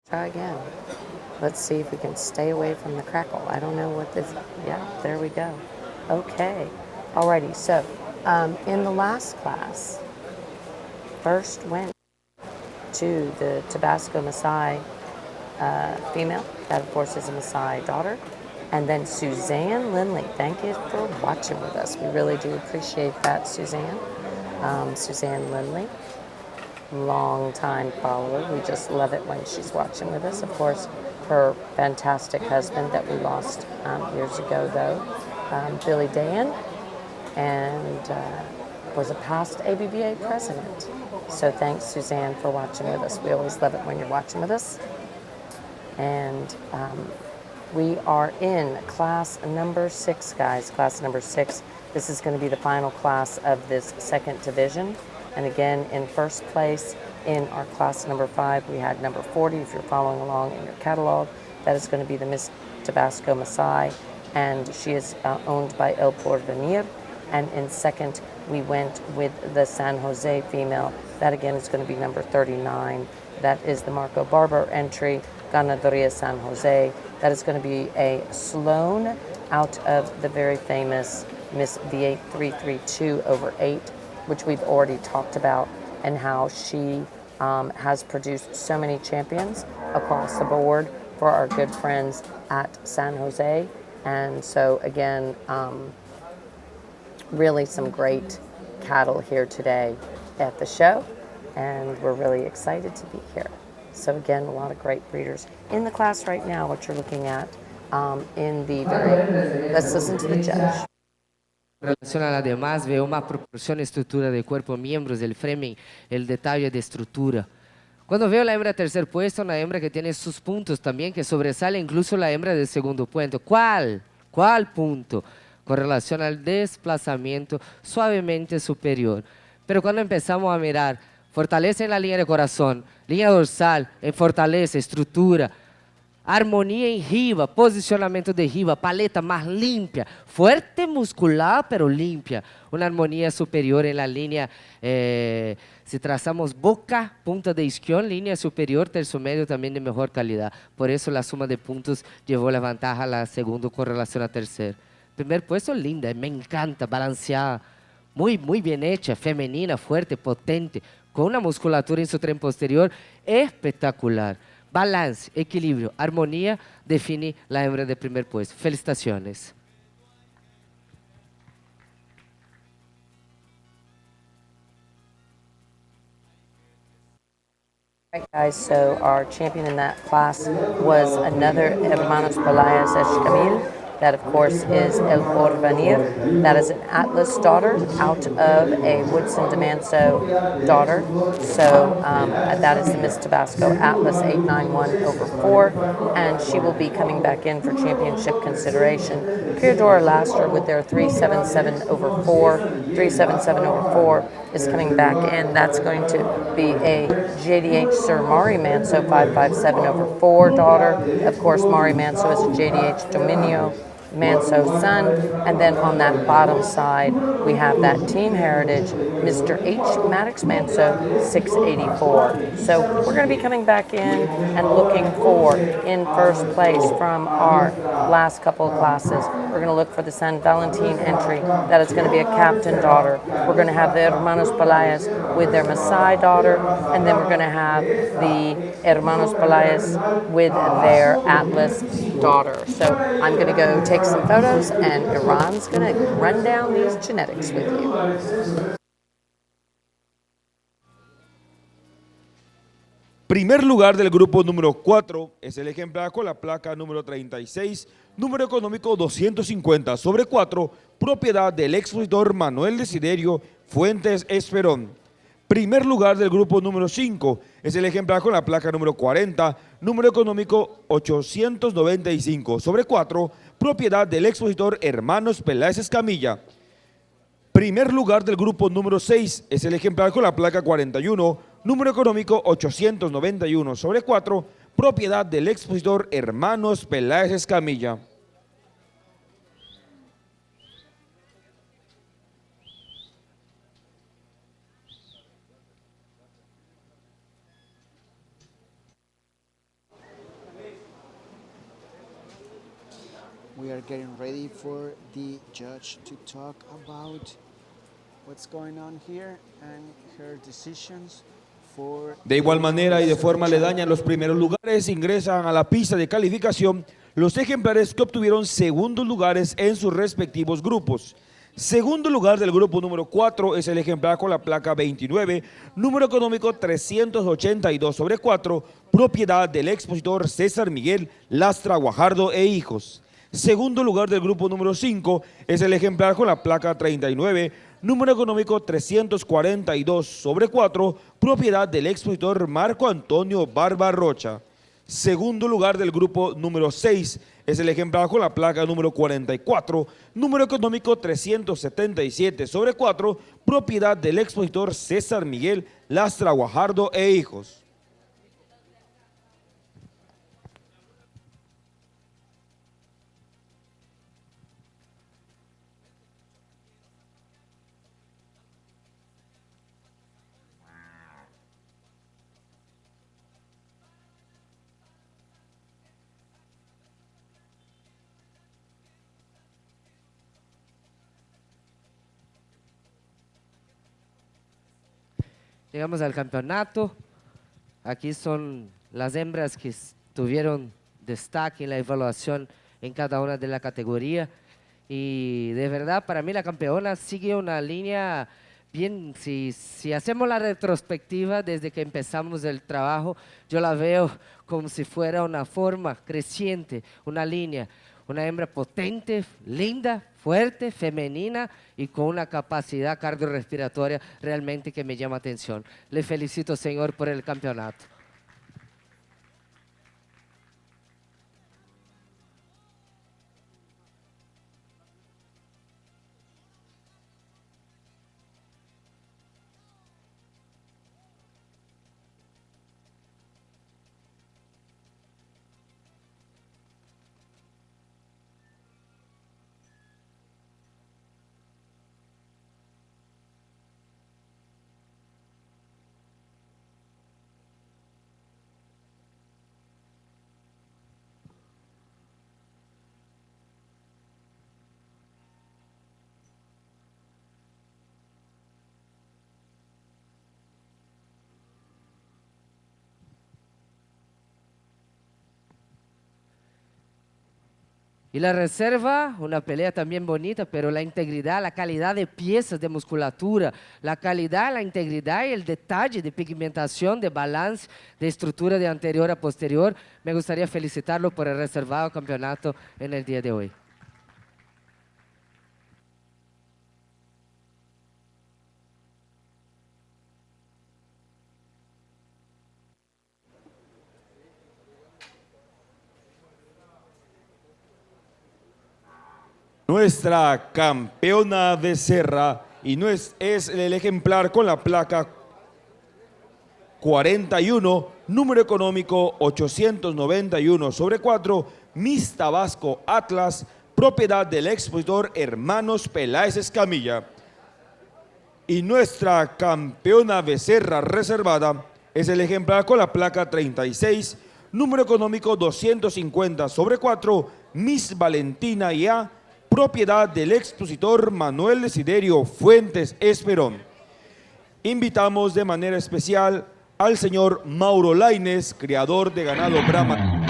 Try again. Let's see if we can stay away from the crackle. I don't know what this, yeah, there we go. Okay, alrighty, so in the last class, first went to the Tabasco Maasai female, that of course is a Maasai daughter, and then Suzanne Lindley. Thank you for watching with us. We really do appreciate that, Suzanne. Suzanne Lindley, long time follower. We just love it when she's watching with us. Of course, her fantastic husband that we lost years ago, though, Billy Dan, and was a past ABBA president. So thanks, Suzanne, for watching with us. We always love it when you're watching with us. And we are in class number 6, guys, class number 6. This is going to be the final class of this second division. And again, in first place in our class number 5, we had number 40, if you're following along in your catalog. That is going to be the Miss Tabasco Maasai, and she is owned by El Porvenir. And in second, we went with the San Jose female. That again is going to be number 39. That is the Marco Barber entry, Ganaderia San Jose. That is going to be a Sloan out of the very famous Miss V8 332 over 8, which we've already talked about, and how she has produced so many champions across the board for our good friends at San Jose. And so again, really some great cattle here today at the show, and we're really excited to be here. So again, a lot of great breeders in the class right now, what you're looking at in the very, let's listen to the judge. En relación a las demás, veo más proporción y estructura del cuerpo, miembros del framen, el detalle de estructura. Cuando veo la hembra tercer puesto, una hembra que tiene sus puntos también, que sobresale incluso la hembra del segundo puesto. ¿Cuál? ¿Cuál punto? Con relación al desplazamiento suavemente superior. Pero cuando empezamos a mirar, fortaleza en la línea de corazón, línea dorsal, en fortaleza, estructura, armonía en riba, posicionamiento de riba, paleta más limpia, fuerte muscular pero limpia, una armonía superior en la línea, si trazamos boca, punta de isquión, línea superior, tercio medio también de mejor calidad, por eso la suma de puntos llevó la ventaja a la segunda con relación a tercer. Primer puesto linda, me encanta, balanceada, muy bien hecha, femenina, fuerte, potente, con una musculatura en su tren posterior espectacular. Balance, equilibrio, armonía define la hembra de primer puesto. Felicitaciones. All right, guys, so our champion in that class was another Hermanos Pelaez Escamil. That, of course, is El Porvenir. That is an Atlas daughter out of a Woodson DeManso daughter. So that is the Miss Tabasco Atlas 891 over 4. And she will be coming back in for championship consideration. Pyodora Laster with their 377 over 4. 377 over 4 is coming back in. That's going to be a JDH Sir Mari Manso 557 over 4 daughter. Of course, Mari Manso is a JDH Dominio Manso son, and then on that bottom side we have that Team Heritage Mr. H. Maddox Manso 684. So we're going to be coming back in and looking for in first place from our last couple of classes. We're going to look for the San Valentin entry. That is going to be a captain daughter. We're going to have the Hermanos Pelaez with their Maasai daughter, and then we're going to have the Hermanos Pelaez with their Atlas daughter. So I'm going to go take some photos, and Iran's going to run down these genetics with you. Primer lugar del grupo número 4 es el ejemplar con la placa número 36, número económico 250 sobre 4, propiedad del expositor Manuel Desiderio Fuentes Esperón. Primer lugar del grupo número 5 es el ejemplar con la placa número 40, número económico 895 sobre 4, propiedad del expositor Hermanos Peláez Escamilla. Primer lugar del grupo número 6 es el ejemplar con la placa 41, número económico 891 sobre 4, propiedad del expositor Hermanos Peláez Escamilla. are getting ready for the judge to talk about what's going on here and her decisions for. De igual manera y de forma aledaña, los primeros lugares ingresan a la pista de calificación los ejemplares que obtuvieron segundos lugares en sus respectivos grupos. Segundo lugar del grupo número 4 es el ejemplar con la placa 29, número económico 382/4, propiedad del expositor César Miguel Lastra Guajardo e hijos. Segundo lugar del grupo número 5 es el ejemplar con la placa 39, número económico 342/4, propiedad del expositor Marco Antonio Barba Rocha. Segundo lugar del grupo número 6 es el ejemplar con la placa número 44, número económico 377/4, propiedad del expositor César Miguel Lastra Guajardo e hijos. Llegamos al campeonato. Aquí son las hembras que tuvieron destaque en la evaluación en cada una de la categoría. Y de verdad, para mí la campeona sigue una línea bien. Si hacemos la retrospectiva desde que empezamos el trabajo, yo la veo como si fuera una forma creciente, una línea. Una hembra potente, linda, fuerte, femenina y con una capacidad cardiorrespiratoria realmente que me llama atención. Le felicito, señor, por el campeonato. Y la reserva, una pelea también bonita, pero la integridad, la calidad de piezas de musculatura, la calidad, la integridad y el detalle de pigmentación, de balance, de estructura de anterior a posterior. Me gustaría felicitarlo por el reservado campeonato en el día de hoy. Nuestra campeona becerra y no es el ejemplar con la placa 41, número económico 891/4, Miss Tabasco Atlas, propiedad del expositor Hermanos Peláez Escamilla. Y nuestra campeona becerra reservada es el ejemplar con la placa 36, número económico 250/4, Miss Valentina IA, propiedad del expositor Manuel Desiderio Fuentes Esperón. Invitamos de manera especial al señor Mauro Lainez, criador de ganado Brahma.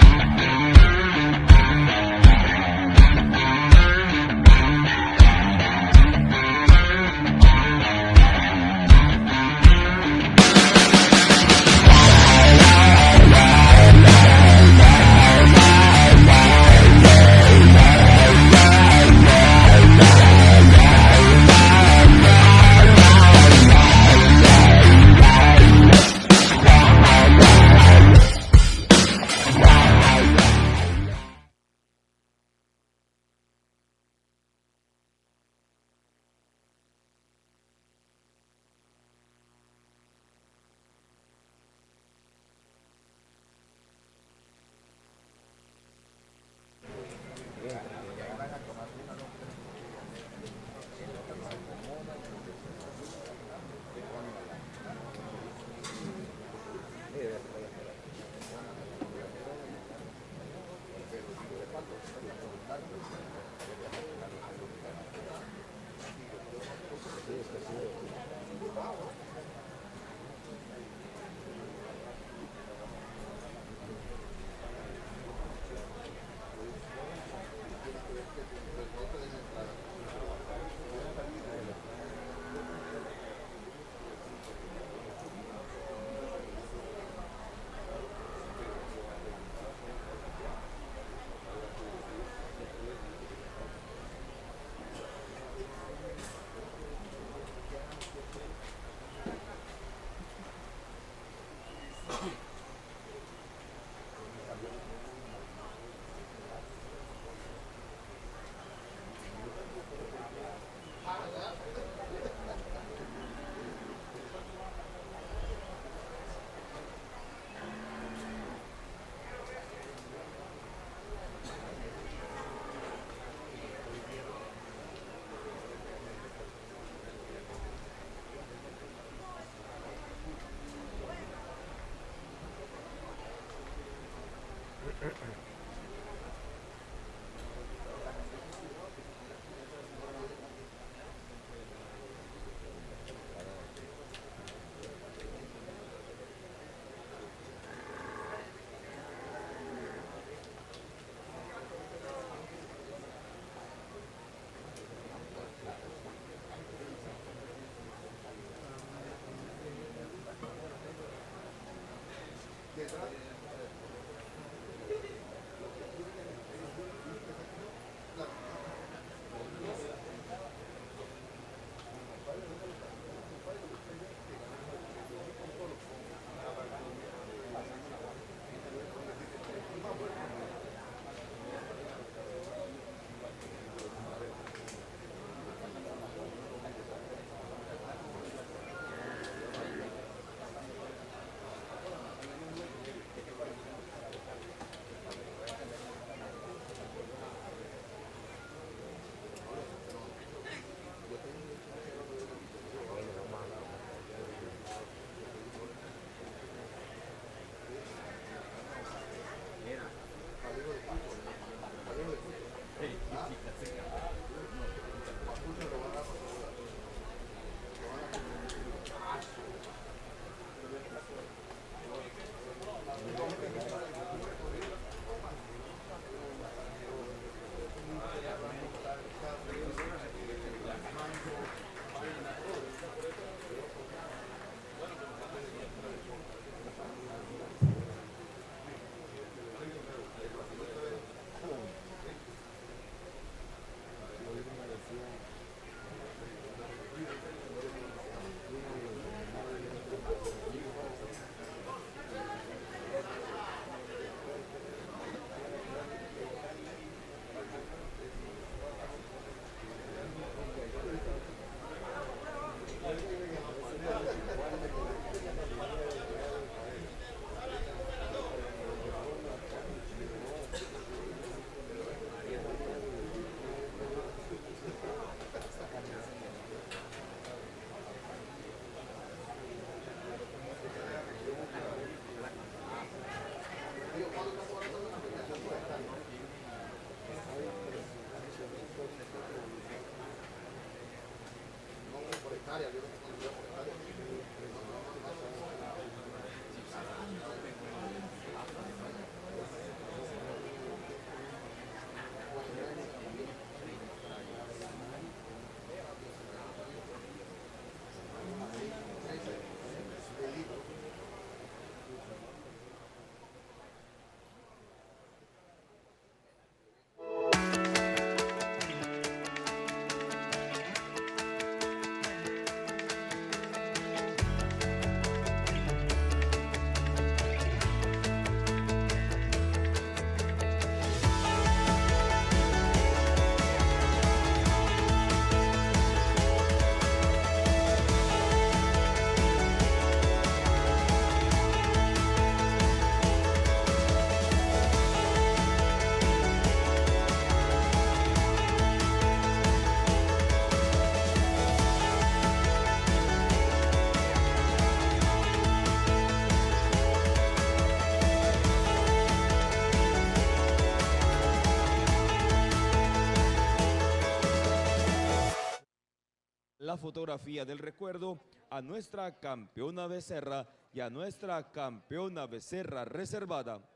La fotografía del recuerdo a nuestra campeona becerra y a nuestra campeona becerra reservada.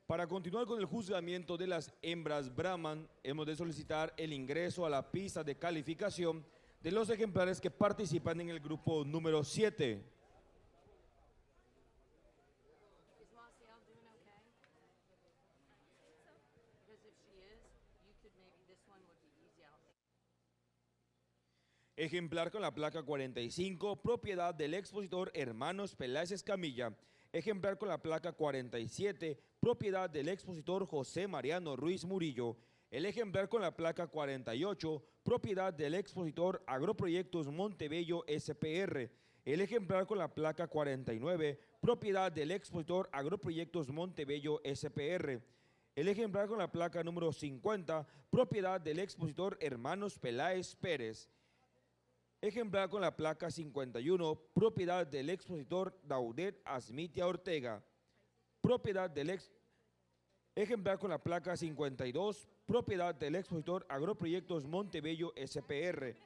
Para continuar con el juzgamiento de las hembras Brahman, hemos de solicitar el ingreso a la pista de calificación de los ejemplares que participan en el grupo número 7. Ejemplar con la placa 45, propiedad del expositor Hermanos Peláez Escamilla. Ejemplar con la placa 47, propiedad del expositor José Mariano Ruiz Murillo. El ejemplar con la placa 48, propiedad del expositor Agroproyectos Montebello SPR. El ejemplar con la placa 49, propiedad del expositor Agroproyectos Montebello SPR. El ejemplar con la placa número 50, propiedad del expositor Hermanos Peláez Pérez. Ejemplar con la placa 51, propiedad del expositor Daudet Asmitia Ortega. Propiedad del Ejemplar con la placa 52, propiedad del expositor Agroproyectos Montebello SPR.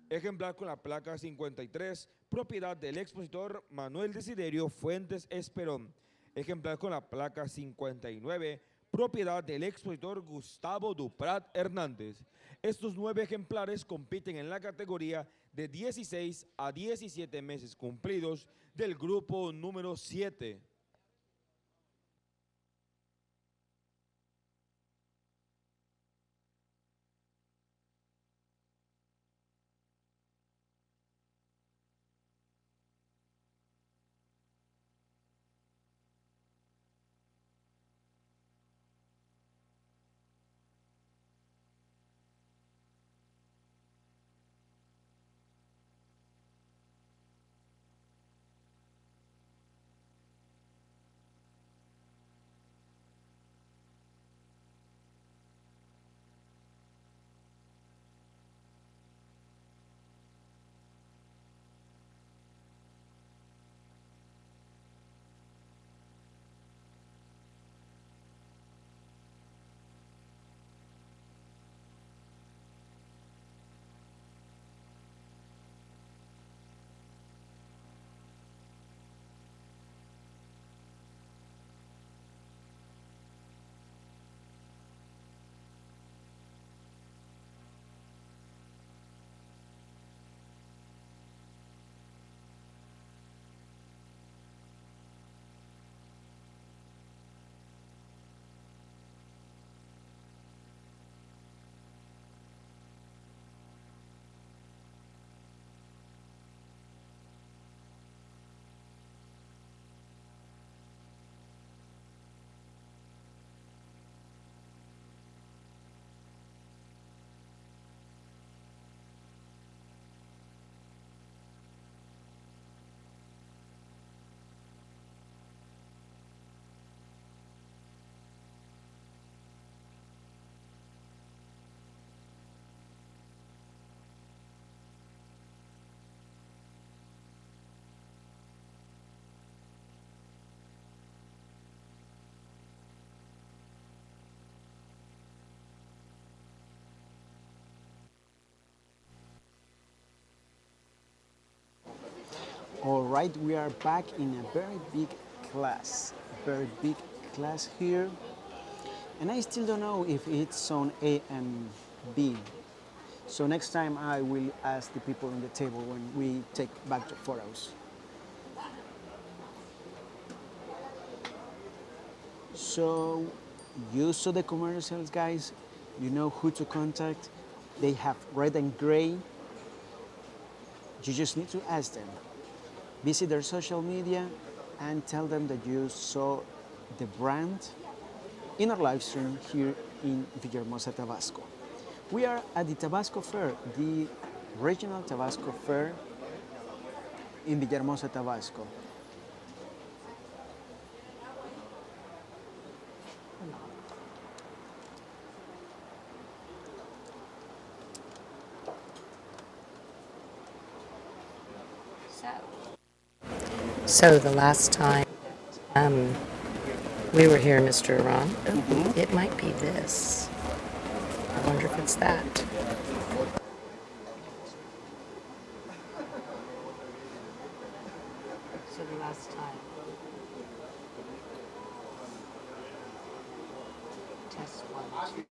Ejemplar con la placa 53, propiedad del expositor Manuel Desiderio Fuentes Esperón. Ejemplar con la placa 59, propiedad del expositor Gustavo Duprat Hernández. Estos 9 ejemplares compiten en la categoría de 16 a 17 meses cumplidos del grupo número 7. right, we are back in a very big class here, and I still don't know if it's zone A and B. So next time I will ask the people on the table when we take back the photos. So you saw the commercials, guys. You know who to contact. They have red and gray. You just need to ask them. Visit their social media and tell them that you saw the brand in our live stream here in Villahermosa, Tabasco. We are at the Tabasco Fair, the regional Tabasco Fair in Villahermosa, Tabasco. So the last time we were here, Mr. Iran, it might be this. I wonder if it's that. So the last time. Test one.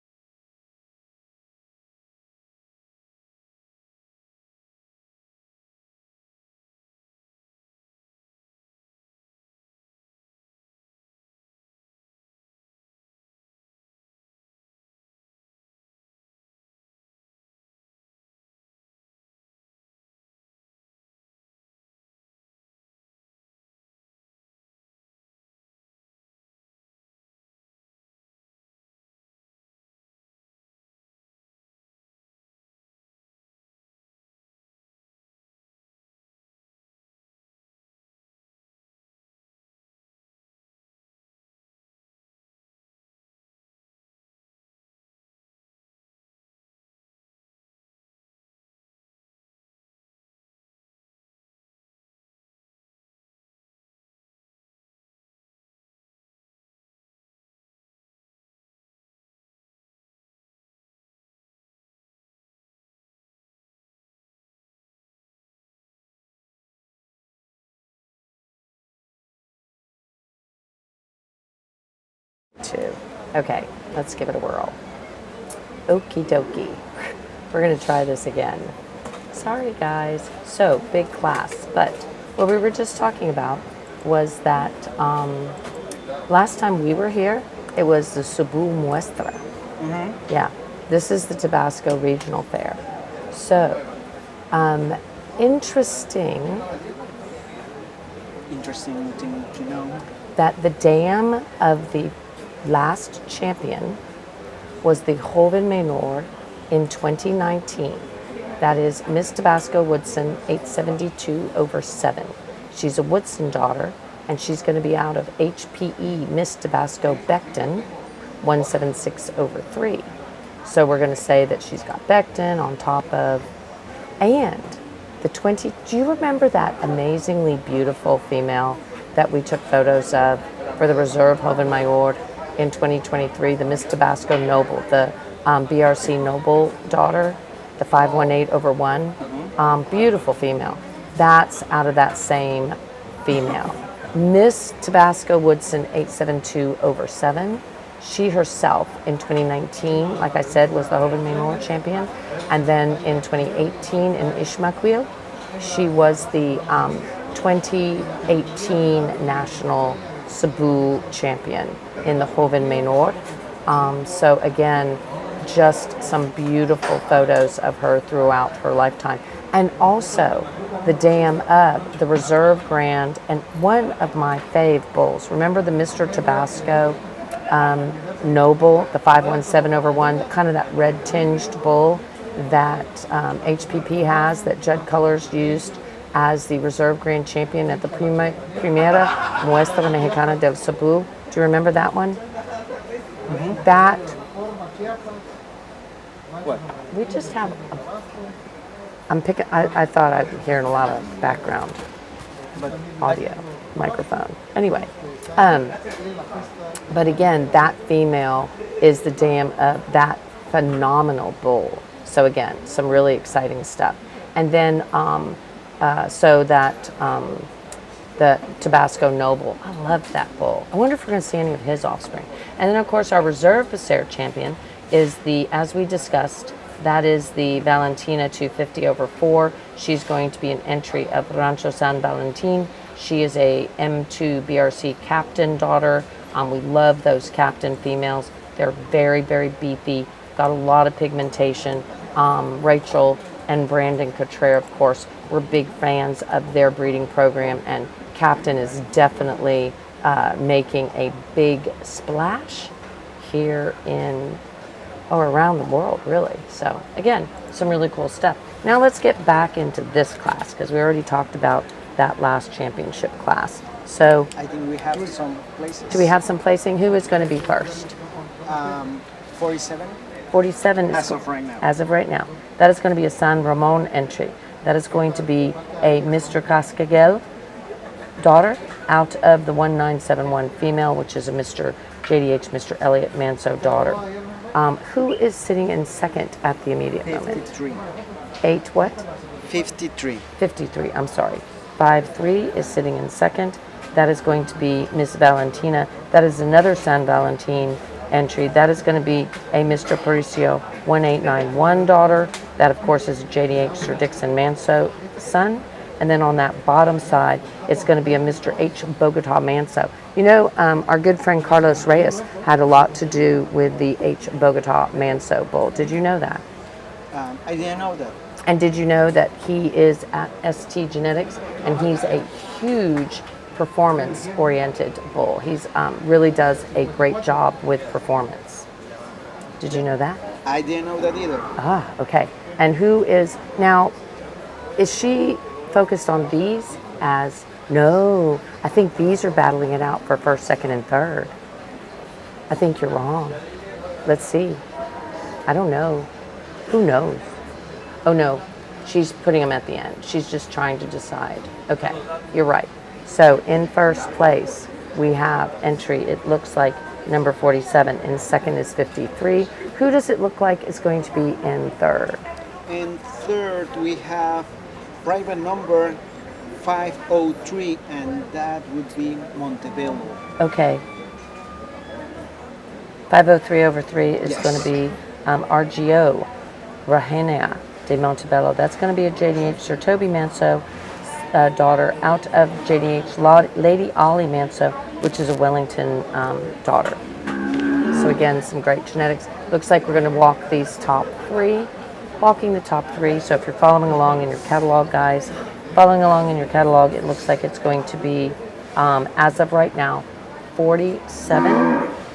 Two. Okay, let's give it a whirl. Okie dokie. We're going to try this again. Sorry, guys. So, big class. But what we were just talking about was that last time we were here, it was the Cebu Muestra. Yeah, this is the Tabasco Regional Fair. So, interesting Thing to know. that the dam of the last champion was the Joven Menor in 2019. That is Miss Tabasco Woodson 872/7. She's a Woodson daughter, and she's going to be out of HPE Miss Tabasco Becton 176/3. So we're going to say that she's got Becton on top of, and the 20. Do you remember that amazingly beautiful female that we took photos of for the Reserve Joven Mayor in 2023, the Miss Tabasco Noble, the BRC Noble daughter, the 518/1, beautiful female. That's out of that same female. Miss Tabasco Woodson 872/7. She herself in 2019, like I said, was the Joven Menor champion. And then in 2018 in Ishmaquil, she was the 2018 National Cebu champion in the Joven Menor. So again, just some beautiful photos of her throughout her lifetime. And also the dam of the Reserve Grand and one of my fave bulls. Remember the Mr. Tabasco Noble, the 517/1, kind of that red tinged bull that HPP has, that Judd Colors used as the Reserve Grand Champion at the Primera Muestra Mexicana del Cebu. Do you remember that one? That. What? We just have. I thought I'd be hearing a lot of background audio, microphone. Anyway, but again, that female is the dam of that phenomenal bull. So again, some really exciting stuff. And then, so that the Tabasco Noble. I love that bull. I wonder if we're going to see any of his offspring. And then, of course, our reserve Becerra champion is the, as we discussed, that is the Valentina 250 over 4. She's going to be an entry of Rancho San Valentin. She is a M2 BRC captain daughter. We love those captain females. They're very, very beefy, got a lot of pigmentation. Rachel and Brandon Cottrell, of course, were big fans of their breeding program, and Captain is definitely making a big splash here in, or around the world, really. So again, some really cool stuff. Now let's get back into this class, because we already talked about that last championship class. So I think we have some places. do we have some placing? Who is going to be first? 47 47 is as of right now. as of right now. That is going to be a San Ramon entry. That is going to be a Mr. Cascagel daughter out of the 1971 female, which is a Mr. JDH, Mr. Elliot Manso daughter. Who is sitting in second at the immediate moment? 53. 8 what? 53. 53, I'm sorry. 5-3 is sitting in second. That is going to be Miss Valentina. That is another San Valentin entry. That is going to be a Mr. Patricio 1891 daughter. That, of course, is a JDH Sir Dixon Manso son. And then on that bottom side, it's going to be a Mr. H. Bogota Manso. You know, our good friend Carlos Reyes had a lot to do with the H. Bogota Manso bull. Did you know that? I didn't know that. And did you know that he is at ST Genetics, and he's a huge performance-oriented bull. He's really does a great job with performance. Did you know that? I didn't know that either. Ah, okay. And who is, now, is she focused on these as, no, I think these are battling it out for first, second, and third. I think you're wrong. Let's see. I don't know. Who knows? Oh no, she's putting them at the end. She's just trying to decide. Okay, you're right. So in first place, we have entry, it looks like number 47, and second is 53. Who does it look like is going to be in third? In third, we have private number 503, and that would be Montebello. Okay. 503 over 3 is Yes. going to be RGO, Rahenia de Montebello. That's going to be a JDH Sir Toby Manso daughter out of JDH Lady Ollie Manso, which is a Wellington daughter. So again, some great genetics. Looks like we're going to walk these top three, walking the top three. So if you're following along in your catalog, guys, following along in your catalog, it looks like it's going to be, as of right now, 47,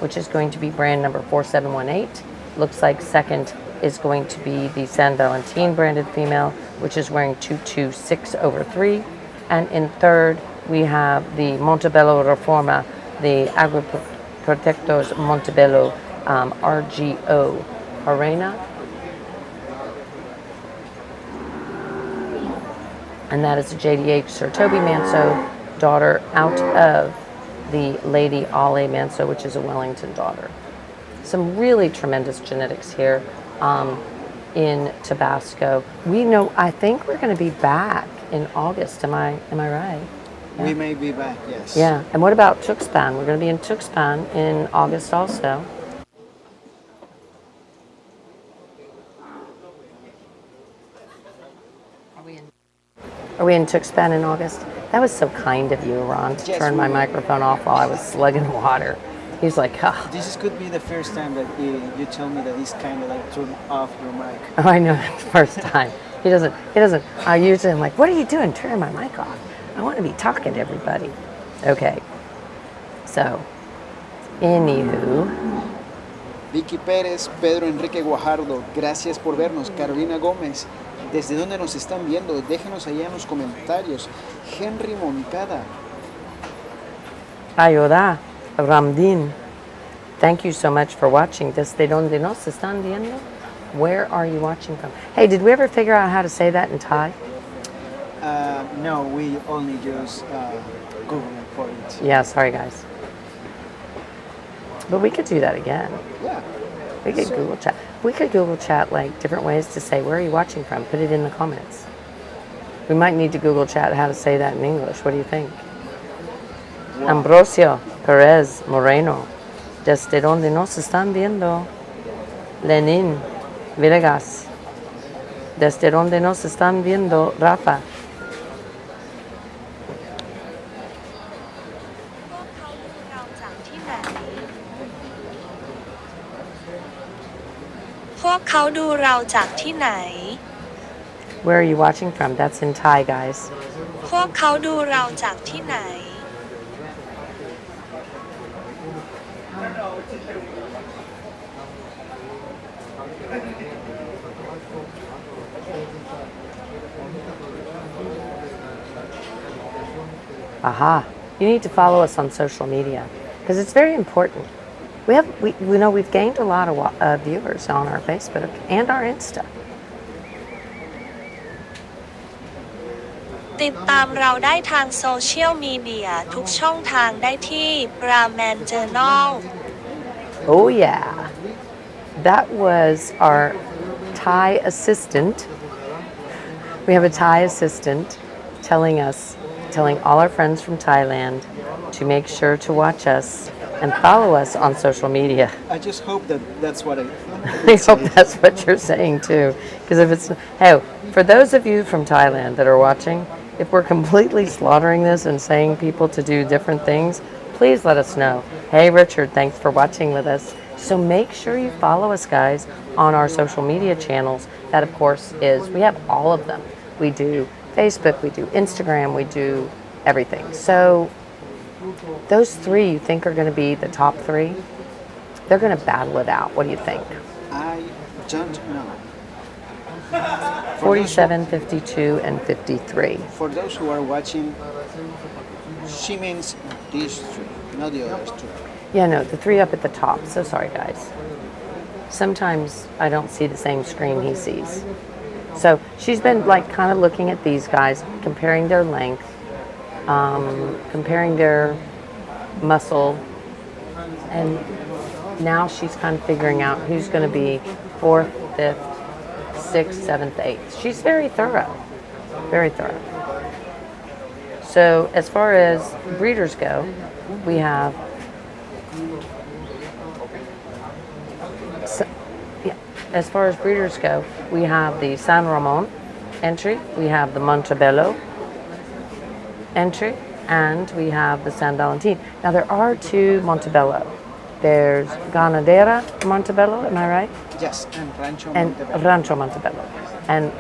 which is going to be brand number 4718. Looks like second is going to be the San Valentin branded female, which is wearing 226 over 3. And in third, we have the Montebello Reforma, the Agroprotectos Montebello RGO Arena. And that is a JDH Sir Toby Manso daughter out of the Lady Ollie Manso, which is a Wellington daughter. Some really tremendous genetics here in Tabasco. We know, I think we're going to be back in August. Am I right? Yeah. We may be back, yes. Yeah. And what about Tuxpan? We're going to be in Tuxpan in August also. Are we in Tuxpan in August? That was so kind of you, Ron, to Yes, turn my we- microphone off while I was slugging water. He's like, ah. This could be the first time that you tell me that it's kind of like turn off your mic. Oh, I know, it's the first time. He doesn't, I usually am like, what are you doing? Turn my mic off. I want to be talking to everybody. Okay. So, anywho. Vicky Pérez, Pedro Enrique Guajardo, gracias por vernos. Carolina Gómez, ¿desde dónde nos están viendo? Déjenos allá en los comentarios. Henry Moncada, Ayuda, Ramdin. Thank you so much for watching. ¿Desde dónde nos están viendo? Where are you watching from? Hey, did we ever figure out how to say that in Thai? no, we only use Google for it. Yeah, sorry guys. But we could do that again. Yeah. We could Google chat. We could Google chat like different ways to say, where are you watching from? Put it in the comments. We might need to Google chat how to say that in English. What do you think? Ambrosio Perez Moreno. Desde donde nos están viendo. Lenin Villegas. Desde donde nos están viendo. Rafa. Where are you watching from? That's in Thai, guys. พวกเขาดูเราจากที่ไหน Aha. You need to follow us on social media because it's very important. We know we've gained a lot of viewers on our Facebook and our Insta. ติดตามเราได้ทางโซเชียลมีเดียทุกช่องทางได้ที่ Brahman Journal Oh yeah. That was our Thai assistant. We have a Thai assistant telling all our friends from Thailand to make sure to watch us and follow us on social media. I just hope that that's what I hope that's what you're saying too. Because if it's, hey, for those of you from Thailand that are watching, if we're completely slaughtering this and saying people to do different things, please let us know. Hey, Richard, thanks for watching with us. So make sure you follow us, guys, on our social media channels. That, of course, we have all of them. We do Facebook, we do Instagram, we do everything. So those three you think are going to be the top three? They're going to battle it out. What do you think? I don't know. 47, 52, and 53. For those who are watching, she means these three, not the others two. Yeah, no, the three up at the top. So sorry, guys. Sometimes I don't see the same screen he sees. So she's been like kind of looking at these guys, comparing their length, comparing their muscle, and now she's kind of figuring out who's going to be 4th, 5th, 6th, 7th, 8th. She's very thorough, very thorough. So as far as breeders go, we have as far as breeders go, we have the San Ramon entry, we have the Montebello entry, and we have the San Valentin. Now there are two Montebello. There's Ganadera Montebello, am I right? Yes, and Rancho And Montebello. Rancho Montebello. And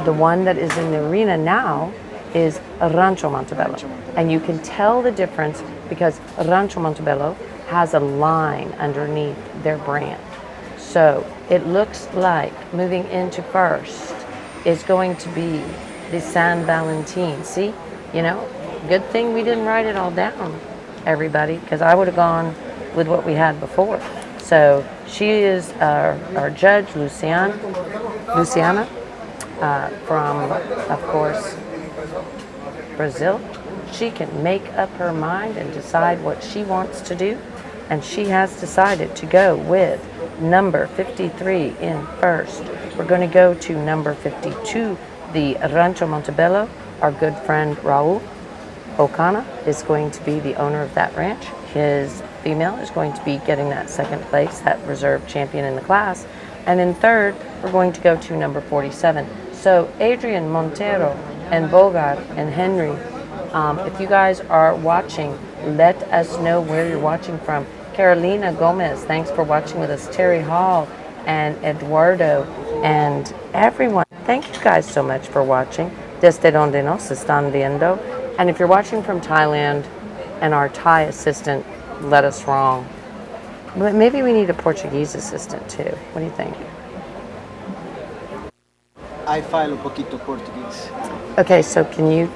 the one that is in the arena now is Rancho Montebello. Rancho Montebello. And you can tell the difference because Rancho Montebello has a line underneath their brand. So it looks like moving into first is going to be the San Valentin. See, you know, good thing we didn't write it all down, everybody, because I would have gone with what we had before. So she is our judge, Luciana, from, of course, Brazil. She can make up her mind and decide what she wants to do, and she has decided to go with number 53 in first. We're going to go to number 52, the Rancho Montebello. Our good friend Raul Ocana is going to be the owner of that ranch. His female is going to be getting that second place, that reserve champion in the class. And in third, we're going to go to number 47. So Adrian Montero and Bogart and Henry, if you guys are watching, let us know where you're watching from. Carolina Gomez, thanks for watching with us. Terry Hall and Eduardo and everyone. Thank you guys so much for watching. Desde donde nos están viendo. And if you're watching from Thailand and our Thai assistant led us wrong, but maybe we need a Portuguese assistant too. What do you think? I falo poquito Portuguese. Okay, so can you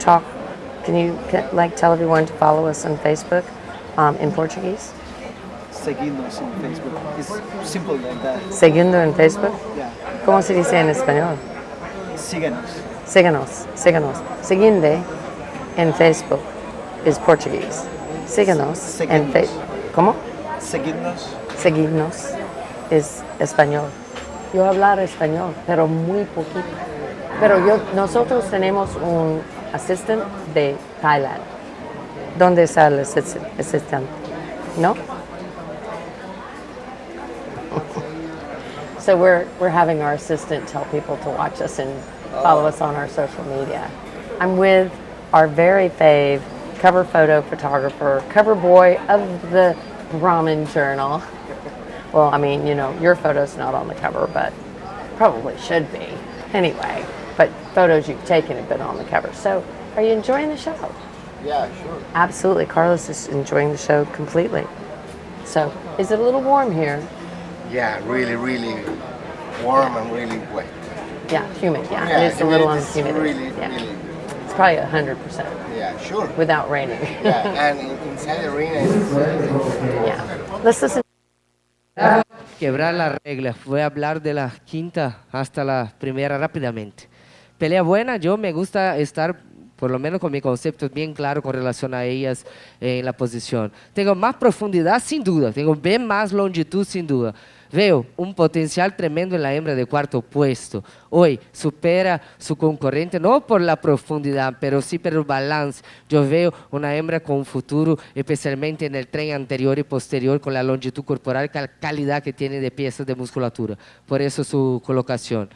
like tell everyone to follow us on Facebook in Portuguese? Seguidnos en Facebook. It's simple like that. Seguindo en Facebook? Yeah. ¿Cómo se dice en español? Síganos. Síganos. Seguinde en Facebook is Portuguese. Síganos en Facebook. ¿Cómo? Seguidnos. Seguirnos es español. Yo hablar español, pero muy poquito. Pero nosotros tenemos un assistant de Thailand. ¿Dónde está el asistente? ¿No? So we're having our assistant tell people to watch us and follow us on our social media. I'm with our very fave cover photo photographer, cover boy of the Brahmin Journal. Well, I mean, you know, your photo's not on the cover, but probably should be. Anyway, but photos you've taken have been on the cover. So are you enjoying the show? Yeah, sure. Absolutely. Carlos is enjoying the show completely. So is it a little warm here? Yeah, really, really warm and really wet. Yeah, humid. Yeah, Yeah, it is a little it's humid. really, Yeah. really. It's probably 100% Yeah, sure. without raining. Yeah, and inside the arena is Yeah. Let's listen. Quebrar la regla, voy a hablar de la quinta hasta la primera rápidamente. Pelea buena, yo me gusta estar, por lo menos con mi concepto bien claro con relación a ellas en la posición. Tengo más profundidad sin duda, tengo bien más longitud sin duda. Veo un potencial tremendo en la hembra de cuarto puesto. Hoy supera su concurrente, no por la profundidad, pero sí por el balance. Yo veo una hembra con un futuro, especialmente en el tren anterior y posterior, con la longitud corporal, la calidad que tiene de piezas de musculatura. Por eso su colocación.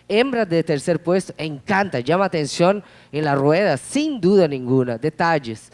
Hembra de tercer puesto, encanta, llama atención en la rueda, sin duda ninguna. Detalles.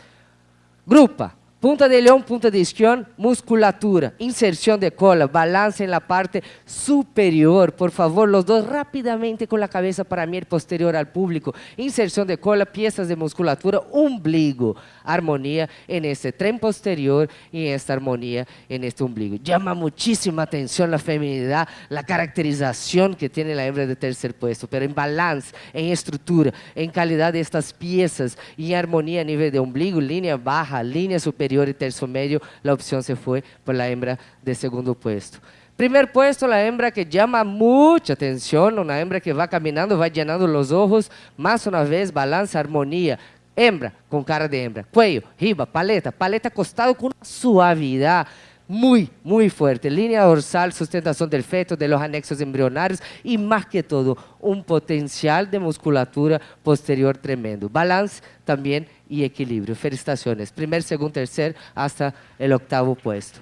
Grupa. Punta de león, punta de isquión, musculatura, inserción de cola, balance en la parte superior. Por favor, los dos rápidamente con la cabeza para mí, el posterior al público. Inserción de cola, piezas de musculatura, ombligo. Armonía en este tren posterior y esta armonía en este ombligo. Llama muchísima atención la feminidad, la caracterización que tiene la hembra de tercer puesto, pero en balance, en estructura, en calidad de estas piezas y armonía a nivel de ombligo, línea baja, línea superior y tercio medio, la opción se fue por la hembra de segundo puesto. Primer puesto, la hembra que llama mucha atención, una hembra que va caminando, va llenando los ojos, más una vez, balance, armonía. Hembra con cara de hembra, cuello, riba, paleta, paleta acostado con una suavidad muy, muy fuerte. Línea dorsal, sustentación del feto, de los anexos embrionarios y más que todo, un potencial de musculatura posterior tremendo. Balance también y equilibrio. Felicitaciones. Primer, segundo, tercer, hasta el octavo puesto.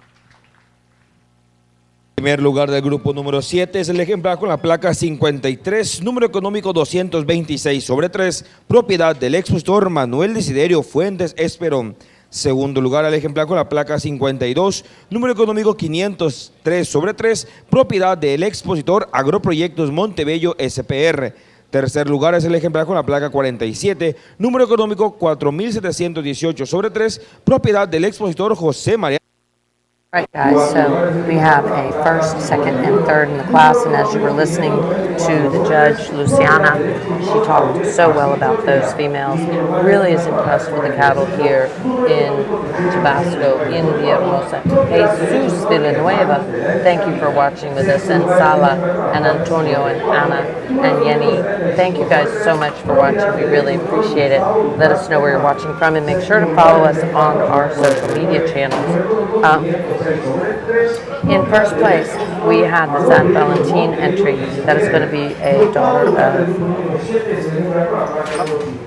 Primer lugar del grupo número 7 es el ejemplar con la placa 53, número económico 226/3, propiedad del expositor Manuel Desiderio Fuentes Esperón. Segundo lugar al ejemplar con la placa 52, número económico 503/3, propiedad del expositor Agroproyectos Montebello SPR. Tercer lugar es el ejemplar con la placa 47, número económico 4718/3, propiedad del expositor José María. All right, guys, so we have a first, second, and third in the class, and as you were listening to the judge, Luciana, she talked so well about those females. Really is impressed with the cattle here in Tabasco, in Villahermosa. Jesus Villanueva, thank you for watching with us, and Sala, and Antonio, and Ana, and Yenny. Thank you guys so much for watching. We really appreciate it. Let us know where you're watching from, and make sure to follow us on our social media channels. In first place, we had the San Valentin entry. That is going to be a daughter of...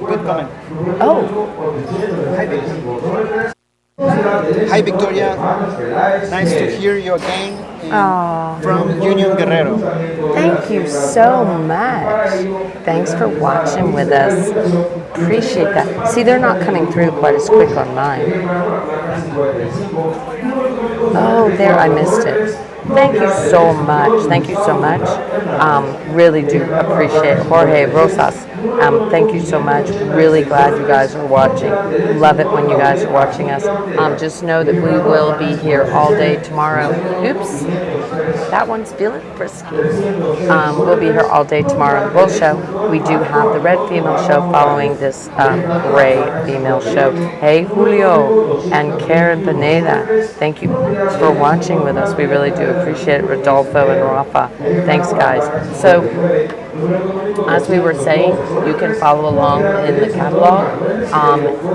Good comment. Oh, Hi, Victoria. Nice to hear you again from Union Guerrero. thank you so much. Thanks for watching with us. Appreciate that. See, they're not coming through quite as quick on mine. Oh, there, I missed it. Thank you so much. Thank you so much. Really do appreciate Jorge Rosas. Thank you so much. Really glad you guys are watching. Love it when you guys are watching us. Just know that we will be here all day tomorrow. Oops, that one's feeling frisky. We'll be here all day tomorrow. Bull show. We do have the red female show following this gray female show. Hey, Julio and Karen Pineda. Thank you for watching with us. We really do appreciate it. Rodolfo and Rafa. Thanks, guys. So, as we were saying, you can follow along in the catalog.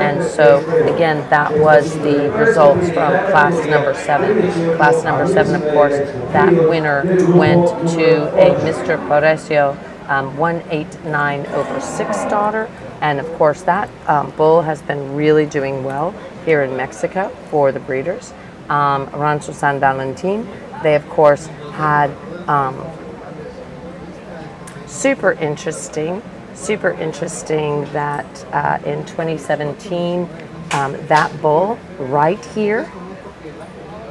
And so, again, that was the results from class number 7. Class number 7, of course, that winner went to a Mr. Parecio 189/6 daughter. And of course, that bull has been really doing well here in Mexico for the breeders. Rancho San Valentin, they of course had super interesting that in 2017, that bull right here,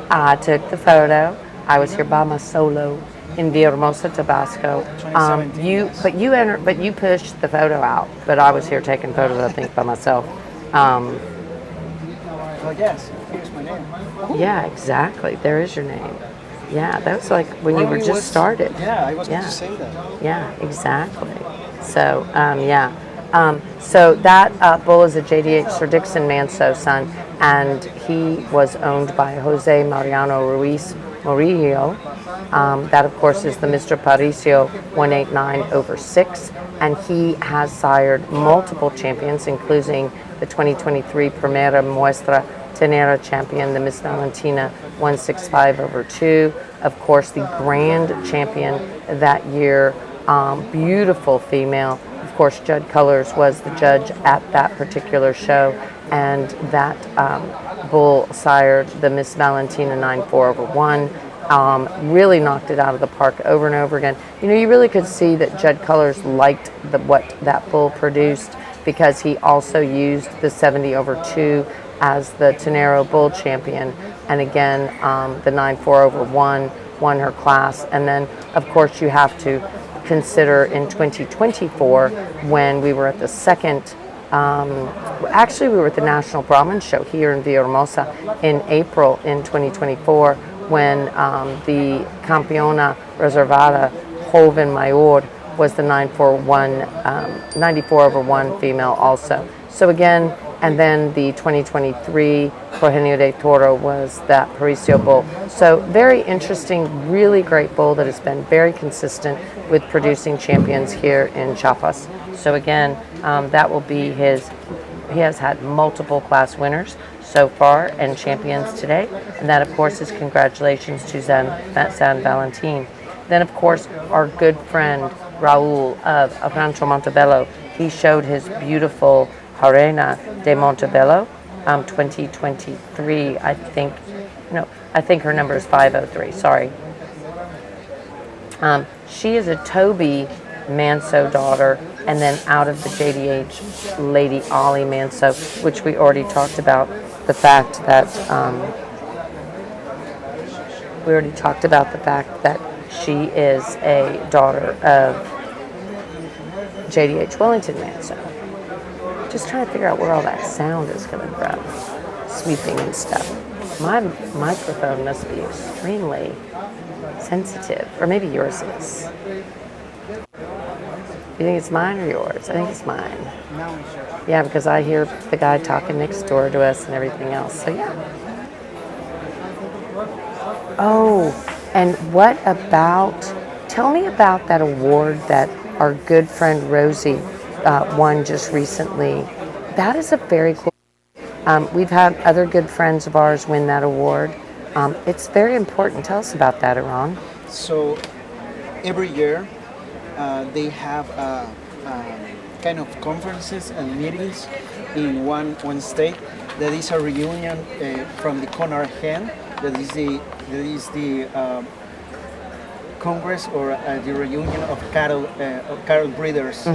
I took the photo. I was here by my solo in Villahermosa, Tabasco. But you pushed the photo out. But I was here taking photos, I think, by myself. Oh, yes, here's my name. Yeah, exactly. There is your name. Yeah, that was like when you were just started. Yeah, I was going to say that. Yeah, exactly. So, so that bull is a JDH Sir Dixon Manso son, and he was owned by Jose Mariano Ruiz Murillo. That, of course, is the Mr. Paricio 189/6, and he has sired multiple champions, including the 2023 Primera Muestra Tenera champion, the Miss Valentina 165/2. Of course, the grand champion that year, beautiful female. Of course, Judd Colors was the judge at that particular show, and that bull sired the Miss Valentina 94/1. Really knocked it out of the park over and over again. You know, you really could see that Judd Colors liked what that bull produced, because he also used the 70/2 as the Tenero Bull Champion, and again, the 94/1 won her class. And then, of course, you have to consider in 2024, when we were at the second, actually we were at the National Brahman Show here in Villahermosa in April in 2024, when the Campeona Reservada Joven Mayor was the 94/1 female also. So again, and then the 2023 Progenio de Toro was that Paricio bull. So very interesting, really great bull that has been very consistent with producing champions here in Chiapas. So again, that will be his. He has had multiple class winners so far and champions today, and that of course is congratulations to San Valentin. Then of course our good friend Raul of Rancho Montebello, he showed his beautiful Jarena de Montebello, 2023, I think her number is 503, sorry. She is a Toby Manso daughter, and then out of the JDH Lady Ollie Manso, which we already talked about the fact that she is a daughter of JDH Wellington Manso. Just trying to figure out where all that sound is coming from, sweeping and stuff. My microphone must be extremely sensitive, or maybe yours is. You think it's mine or yours? I think it's mine. Yeah, because I hear the guy talking next door to us and everything else. So yeah. Oh, and what about? Tell me about that award that our good friend Rosie won just recently. That is a very cool. We've had other good friends of ours win that award. It's very important. Tell us about that, Iran. So every year they have kind of conferences and meetings in one state. That is a reunion from the CONARGEN. That is the Congress or the reunion of cattle breeders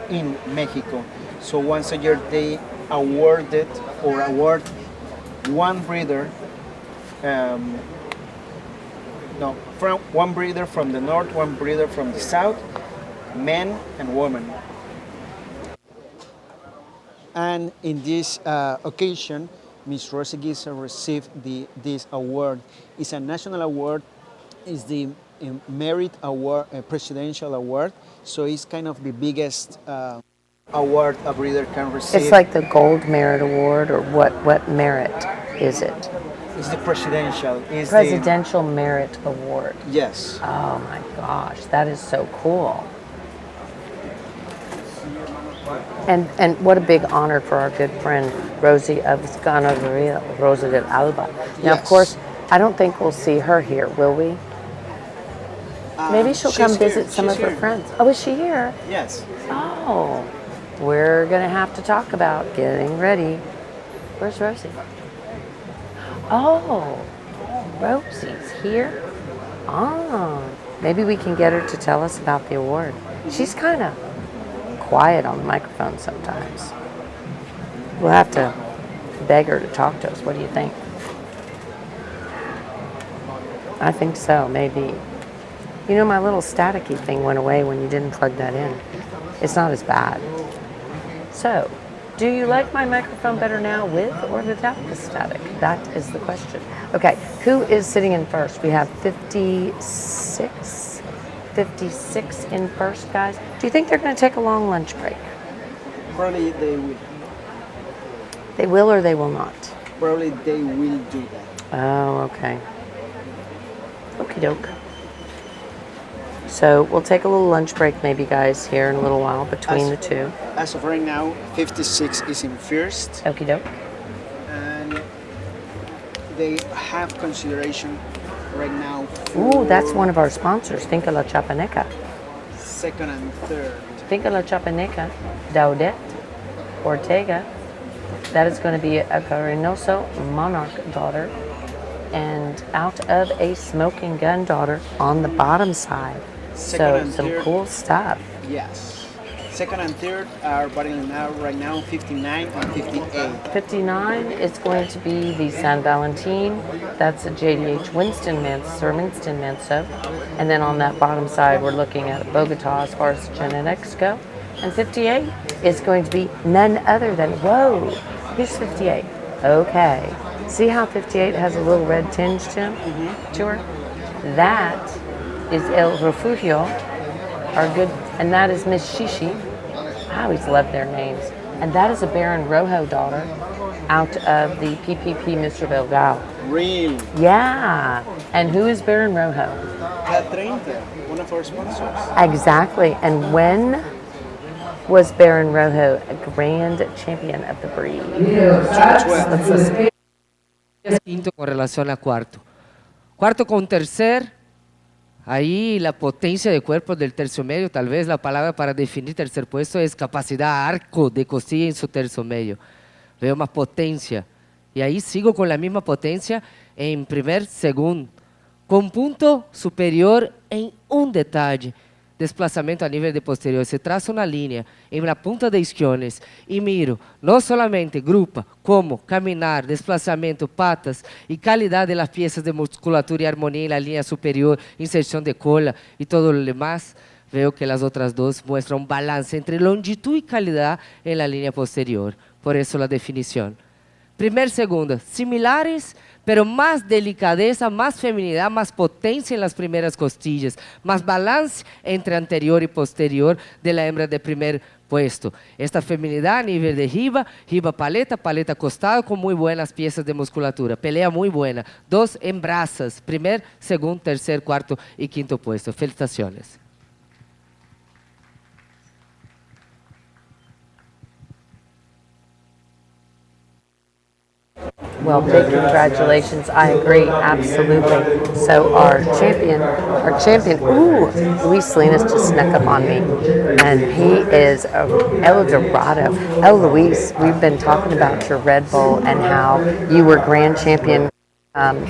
in Mexico. So once a year they award one breeder, from one breeder from the north, one breeder from the south, men and women. And in this occasion, Ms. Rosie Giza received this award. It's a national award. It's the Merit Award, Presidential Award. So it's kind of the biggest award a breeder can receive. It's like the Gold Merit Award, or what merit is it? It's the presidential. It's Presidential Merit Award. Yes. Oh my gosh, that is so cool. And what a big honor for our good friend Rosie of Ganadera, Rosa del Alba. Now, of course, I don't think we'll see her here, will we? Maybe she'll she's come here. visit some She's of her here. friends. Oh, is she here? Yes. Oh, we're gonna have to talk about getting ready. Where's Rosie? Oh, Rosie's here. Ah, maybe we can get her to tell us about the award. She's kind of quiet on the microphone sometimes. We'll have to beg her to talk to us. What do you think? I think so, maybe. You know, my little staticky thing went away when you didn't plug that in. It's not as bad. So, do you like my microphone better now with or without the static? That is the question. Okay, who is sitting in first? We have 56 in first, guys. Do you think they're going to take a long lunch break? Probably they will. They will or they will not? Probably they will do that. Oh, okay. Okie doke. So we'll take a little lunch break maybe, guys, here in a little while between the two. As of right now, 56 is in first, Okie doke. and they have consideration right now for Ooh, that's one of our sponsors, Finca La Chapaneca. second and third. Finca La Chapaneca, Daudet, Ortega. That is going to be a Carinoso Monarch daughter and out of a smoking gun daughter on the bottom side. Second So and some third. cool stuff. Yes. Second and third are battling now right now 59 and 58. 59 is going to be the San Valentin. That's a JDH Winston Manso. And then on that bottom side, we're looking at Bogota as far as genetics go. And 58 is going to be none other than, whoa, here's 58. Okay. See how 58 has a little red tinge to her? That is El Refugio, our good, and that is Miss Shishi. I always love their names. And that is a Baron Rojo daughter out of the PPP Mr. Belgao. Really? Yeah. And who is Baron Rojo? La 30, one of our sponsors. Exactly. And when was Baron Rojo a grand champion of the breed? Let's listen. Quinto con relación a cuarto. Cuarto con tercer, ahí la potencia de cuerpo del tercio medio, tal vez la palabra para definir tercer puesto es capacidad arco de costilla en su tercio medio. Veo más potencia. Y ahí sigo con la misma potencia en primer, segundo, con punto superior en un detalle. Desplazamento a nível de posterior, se traça uma linha em la punta de isquiones e miro não solamente grupo, como caminhar, desplazamento, patas e qualidade das peças de musculatura e harmonia na linha superior, inserção de cola e todo o demais, veo que as outras duas mostram balance entre longitud e qualidade na linha posterior, por isso a definição. Primeira e segunda, similares, pero más delicadeza, más feminidad, más potencia en las primeras costillas, más balance entre anterior y posterior de la hembra de primer puesto. Esta feminidad a nivel de riba paleta, paleta costado con muy buenas piezas de musculatura, pelea muy buena, dos hembrazas, primer, segundo, tercer, cuarto y quinto puesto. Felicitaciones. Well, big congratulations. I agree, absolutely. So our champion, ooh, Luis Salinas just snuck up on me. And he is El Dorado. El Luis, we've been talking about your Red Bull and how you were grand champion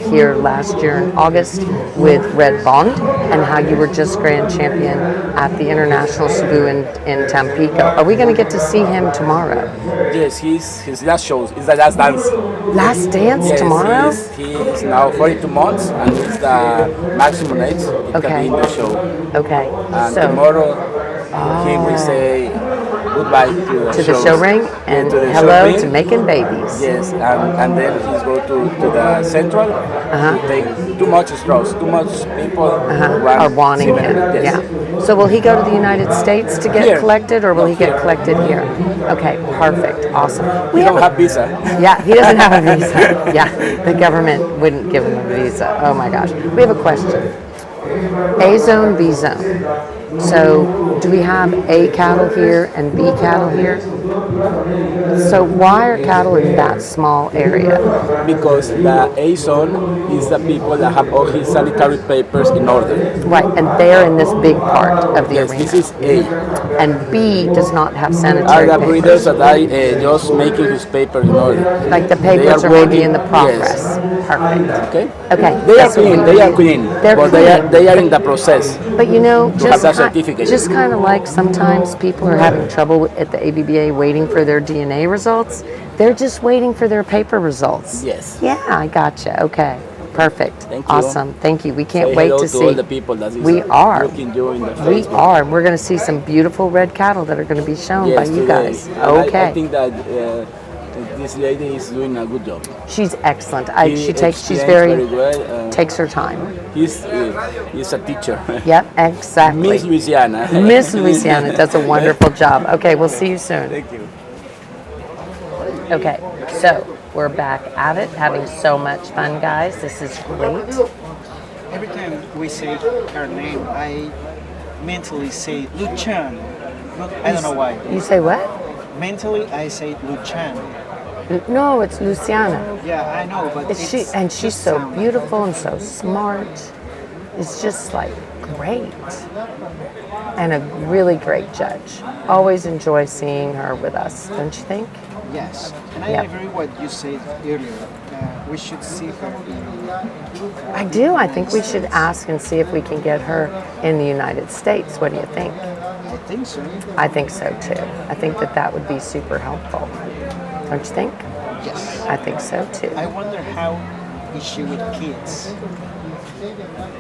here last year in August with Red Bond, and how you were just grand champion at the International Cebu in Tampico. Are we going to get to see him tomorrow? Yes, his last show is the last dance. Last dance Yes, tomorrow? He is now 42 months and it's the maximum age it Okay. can be in the show. Okay, And so tomorrow he will say goodbye to the show ring and to the hello show ring. to making babies. Yes, and then he's go to the central to take too much straws, too much people Are wanting him. Yes. Yeah. So will he go to the United States to get Here. collected, or will No, he get here. collected here? Okay, perfect, awesome. We don't have visa. Yeah, he doesn't have a visa. Yeah, the government wouldn't give him a visa. Oh my gosh. We have a question. A zone, B zone. So do we have A cattle here and B cattle here? So why are cattle in that small area? Because the A zone is the people that have all his sanitary papers in order. Right, and they're in this big part of the Yes, arena. this is A. And B does not have Are sanitary the breeders papers. that are just making his paper in order. Like the They papers are maybe working- in the progress. Yes. Perfect. Okay. Okay. They are that's what clean. we They are need. clean. They're But clean. they are in the process. But you know, to have that certificate. just kind of like sometimes people are having trouble at the ABBA waiting for their DNA results. They're just waiting for their paper results. Yes. Yeah, I gotcha. Okay. Perfect. Thank you. Awesome. Thank you. We can't Say wait hello to to see. all the people that is We are. looking you in the We Facebook. are. We're going to see some beautiful red cattle that are going to be shown by Yes, you today. guys. And I Okay. think that this lady is doing a good job. She's excellent. She's explains very well. takes her time. He's a teacher. Yep, exactly. Miss Louisiana. Miss Louisiana does a wonderful job. Okay, we'll see you soon. Thank you. Okay, so we're back at it, having so much fun, guys. This is great. Every time we say her name, I mentally say Luchan. I don't know why. You say what? Mentally, I say Luchan. No, it's Luciana. Yeah, I know, but And she's just so sound- beautiful and so smart. It's just like great. And a really great judge. Always enjoy seeing her with us, don't you think? Yes, and I Yep. agree what you said earlier. We should see her I do. I think we should ask and see if we can get her in the United States. What do you think? I think so. I think so too. I think that that would be super helpful. Don't you think? Yes. I think so too. I wonder how is she with kids?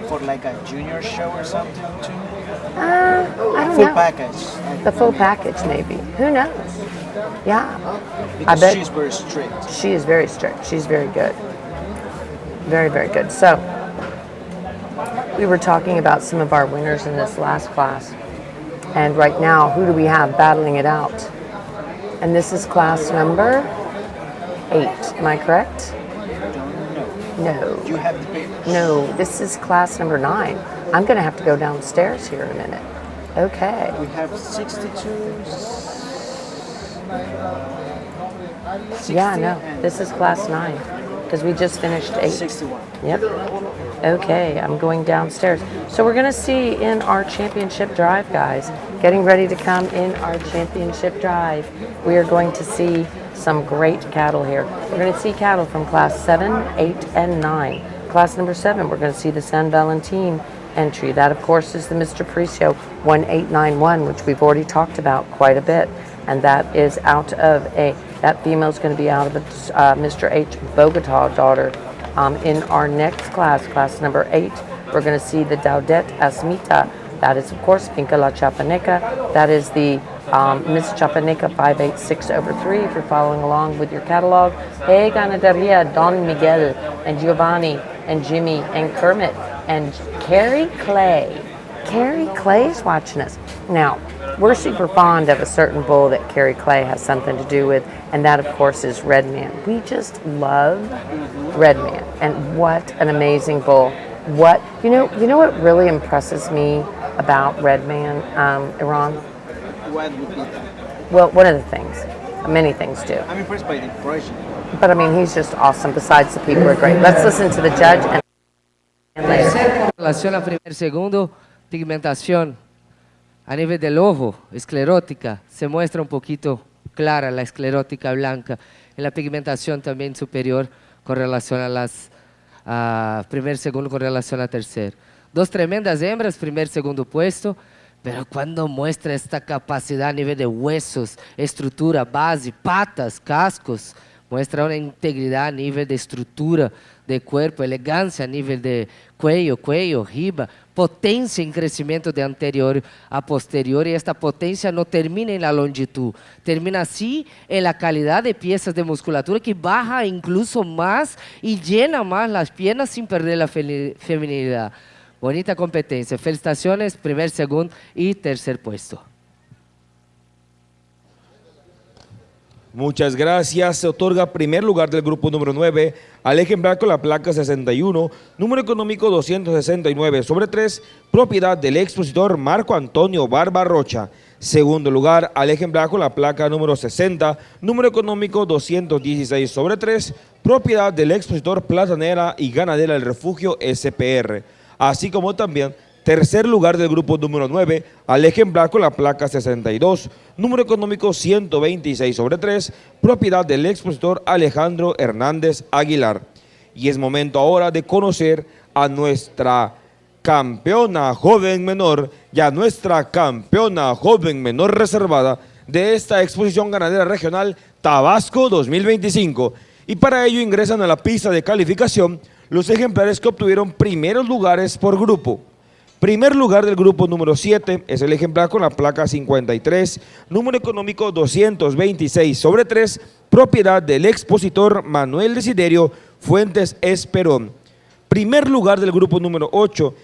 For like a junior show or something too? I don't Full know. package. The full package, maybe. Who knows? Yeah. Because bet- she's very strict. She is very strict. She's very good. Very, very good. So, we were talking about some of our winners in this last class. And right now, who do we have battling it out? And this is class number 8. Am I correct? No. You have the papers. No, this is class number 9. I'm going to have to go downstairs here in a minute. Okay. We have 62. Yeah, no. This is class 9 because we just finished 8. 61. Yep. Okay, I'm going downstairs. So we're going to see in our championship drive, guys, getting ready to come in our championship drive. We are going to see some great cattle here. We're going to see cattle from class 7, 8, and 9. Class number 7, we're going to see the San Valentin entry. That, of course, is the Mr. Precio 1891, which we've already talked about quite a bit. And that is out of that female is going to be out of a Mr. H. Bogota daughter. In our next class, class number 8, we're going to see the Daudet Asmita. That is, of course, Finca La Chapaneca. That is the Miss Chapaneca 586/3 if you're following along with your catalog. Hey, Ganaderia, Don Miguel, and Giovanni, and Jimmy, and Kermit, and Carrie Clay. Carrie Clay's watching us. Now, we're super fond of a certain bull that Carrie Clay has something to do with, and that, of course, is Redman. We just love Redman, and what an amazing bull. What you know what really impresses me about Redman, Iran? What would be that? Well, one of the things, many things do. I'm impressed by the impression. But I mean, he's just awesome. Besides, the people are great. Let's listen to the judge and later. En relación a primer segundo, pigmentación a nivel del ojo, esclerótica, se muestra un poquito clara la esclerótica blanca. En la pigmentación también superior con relación a las primer segundo con relación a tercer. Dos tremendas hembras, primer segundo puesto, pero cuando muestra esta capacidad a nivel de huesos, estructura, base, patas, cascos, muestra una integridad a nivel de estructura de cuerpo, elegancia a nivel de cuello, riba, potencia en crecimiento de anterior a posterior, y esta potencia no termina en la longitud, termina así en la calidad de piezas de musculatura que baja incluso más y llena más las piernas sin perder la feminilidad. Bonita competencia. Felicitaciones, primer, segundo y tercer puesto. Muchas gracias. Se otorga primer lugar del grupo número 9 al ejemplar con la placa 61, número económico 269 sobre 3, propiedad del expositor Marco Antonio Barba Rocha. Segundo lugar al ejemplar con la placa número 60, número económico 216 sobre 3, propiedad del expositor Platanera y Ganadera del Refugio SPR. Así como también tercer lugar del grupo número 9 al ejemplar con la placa 62, número económico 126 sobre 3, propiedad del expositor Alejandro Hernández Aguilar. Y es momento ahora de conocer a nuestra campeona joven menor y a nuestra campeona joven menor reservada de esta exposición ganadera regional Tabasco 2025. Y para ello ingresan a la pista de calificación los ejemplares que obtuvieron primeros lugares por grupo. Primer lugar del grupo número 7 es el ejemplar con la placa 53, número económico 226 sobre 3, propiedad del expositor Manuel Desiderio Fuentes Esperón. Primer lugar del grupo número 8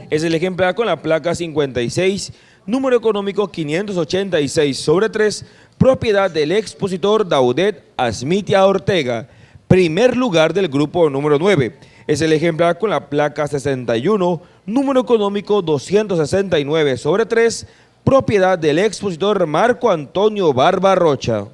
es el ejemplar con la placa 56, número económico 586 sobre 3, propiedad del expositor Daudet Asmitia Ortega. Primer lugar del grupo número 9 es el ejemplar con la placa 61, número económico 269 sobre 3, propiedad del expositor Marco Antonio Barba Rocha.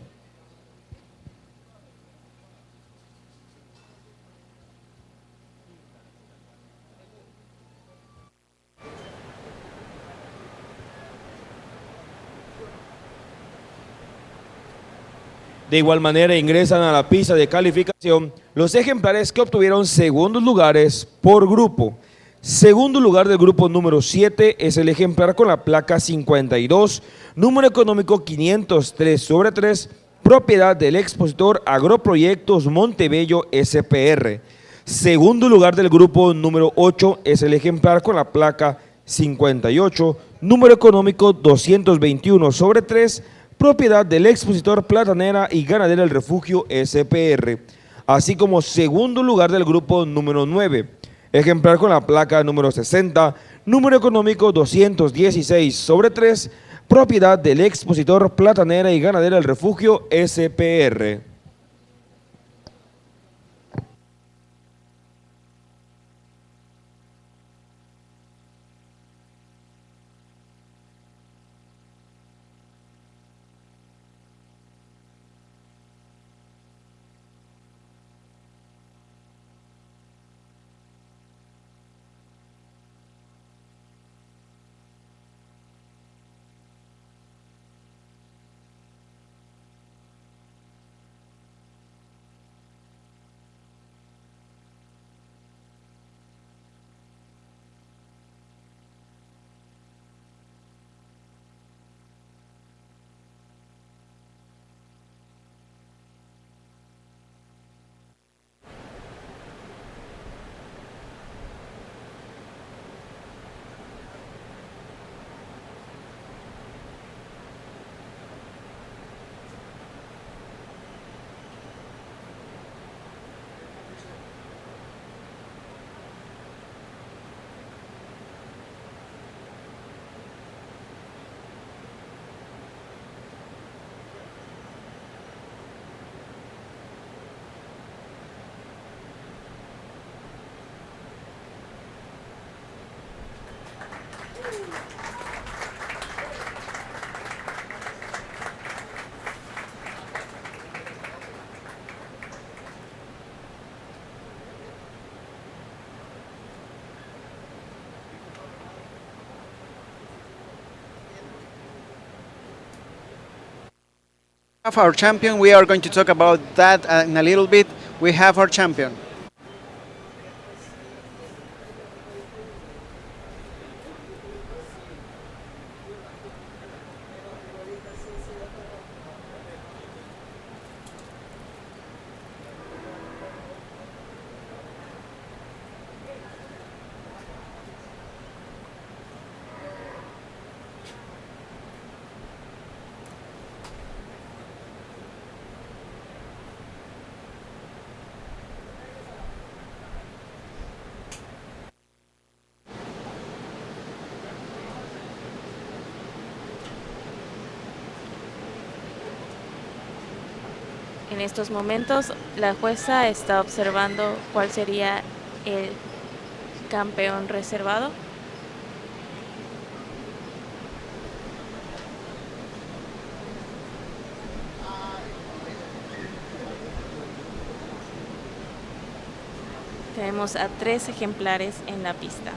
De igual manera ingresan a la pista de calificación los ejemplares que obtuvieron segundos lugares por grupo. Segundo lugar del grupo número 7 es el ejemplar con la placa 52, número económico 503 sobre 3, propiedad del expositor Agroproyectos Montebello SPR. Segundo lugar del grupo número 8 es el ejemplar con la placa 58, número económico 221 sobre 3, propiedad del expositor Platanera y Ganadera del Refugio SPR, así como segundo lugar del grupo número 9, ejemplar con la placa número 60, número económico 216 sobre 3, propiedad del expositor Platanera y Ganadera del Refugio SPR. Have our champion. We are going to talk about that in a little bit. We have our champion. En estos momentos, la jueza está observando cuál sería el campeón reservado. Tenemos a 3 ejemplares en la pista.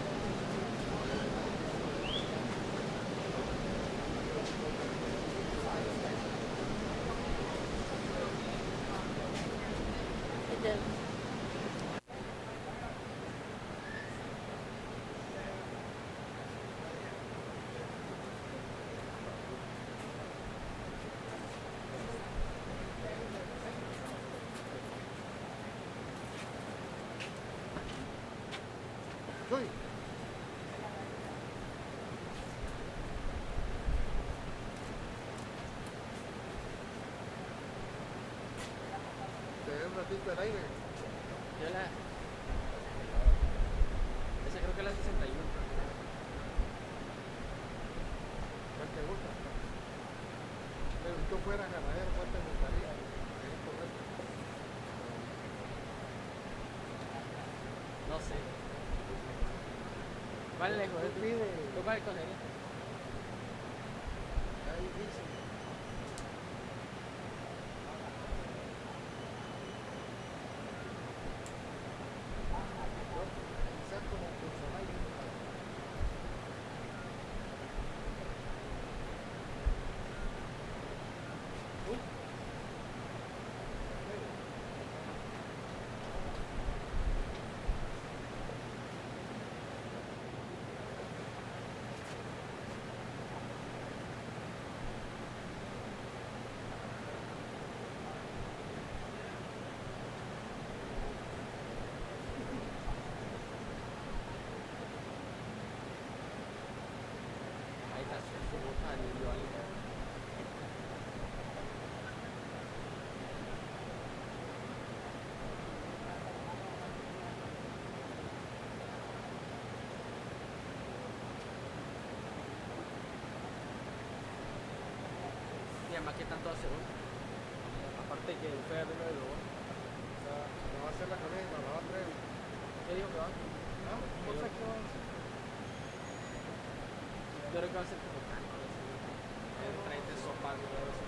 Esa creo que es la 61. ¿Cuál te gusta? Pero si tú fueras ganadero, ¿cuál te gustaría? No sé. ¿Cuál le pide? ¿Tú cuál escogerías? Está difícil. Quizás como personal. Ahí está su botán individual. Y además que tanto hace uno. Aparte que fue arriba de lo bueno. O sea, me va a hacer la camisa, me va a traer. ¿Qué dijo que va? ¿No? Cosa que va a hacer. Yo creo que va a ser como tanto. Traete sopa, algo de eso.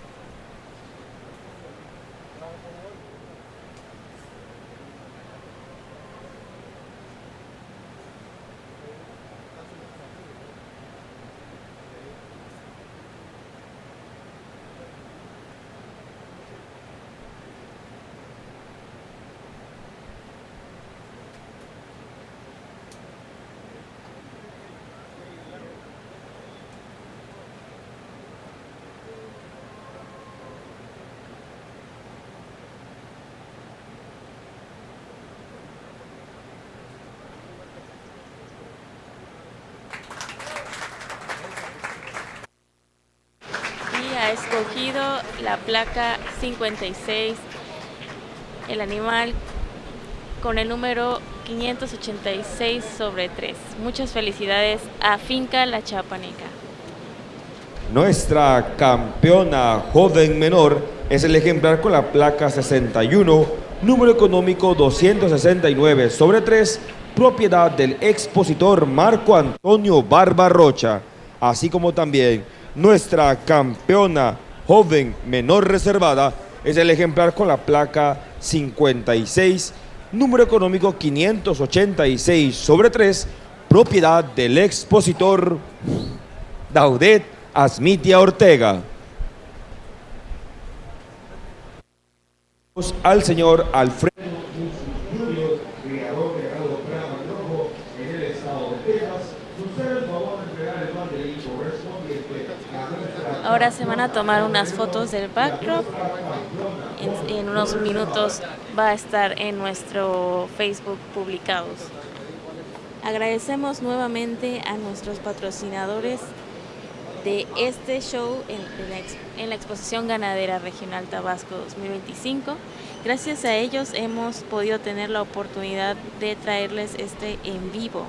Y ha escogido la placa 56, el animal con el número 586/3. Muchas felicidades a Finca La Chapaneca. Nuestra campeona joven menor es el ejemplar con la placa 61, número económico 269/3, propiedad del expositor Marco Antonio Barbarrocha, así como también nuestra campeona joven menor reservada es el ejemplar con la placa 56, número económico 586/3, propiedad del expositor Daudet Asmitia Ortega. Al señor Alfredo Ahora se van a tomar unas fotos del backdrop. En unos minutos va a estar en nuestro Facebook publicados. Agradecemos nuevamente a nuestros patrocinadores de este show en la Exposición Ganadera Regional Tabasco 2025. Gracias a ellos hemos podido tener la oportunidad de traerles este en vivo.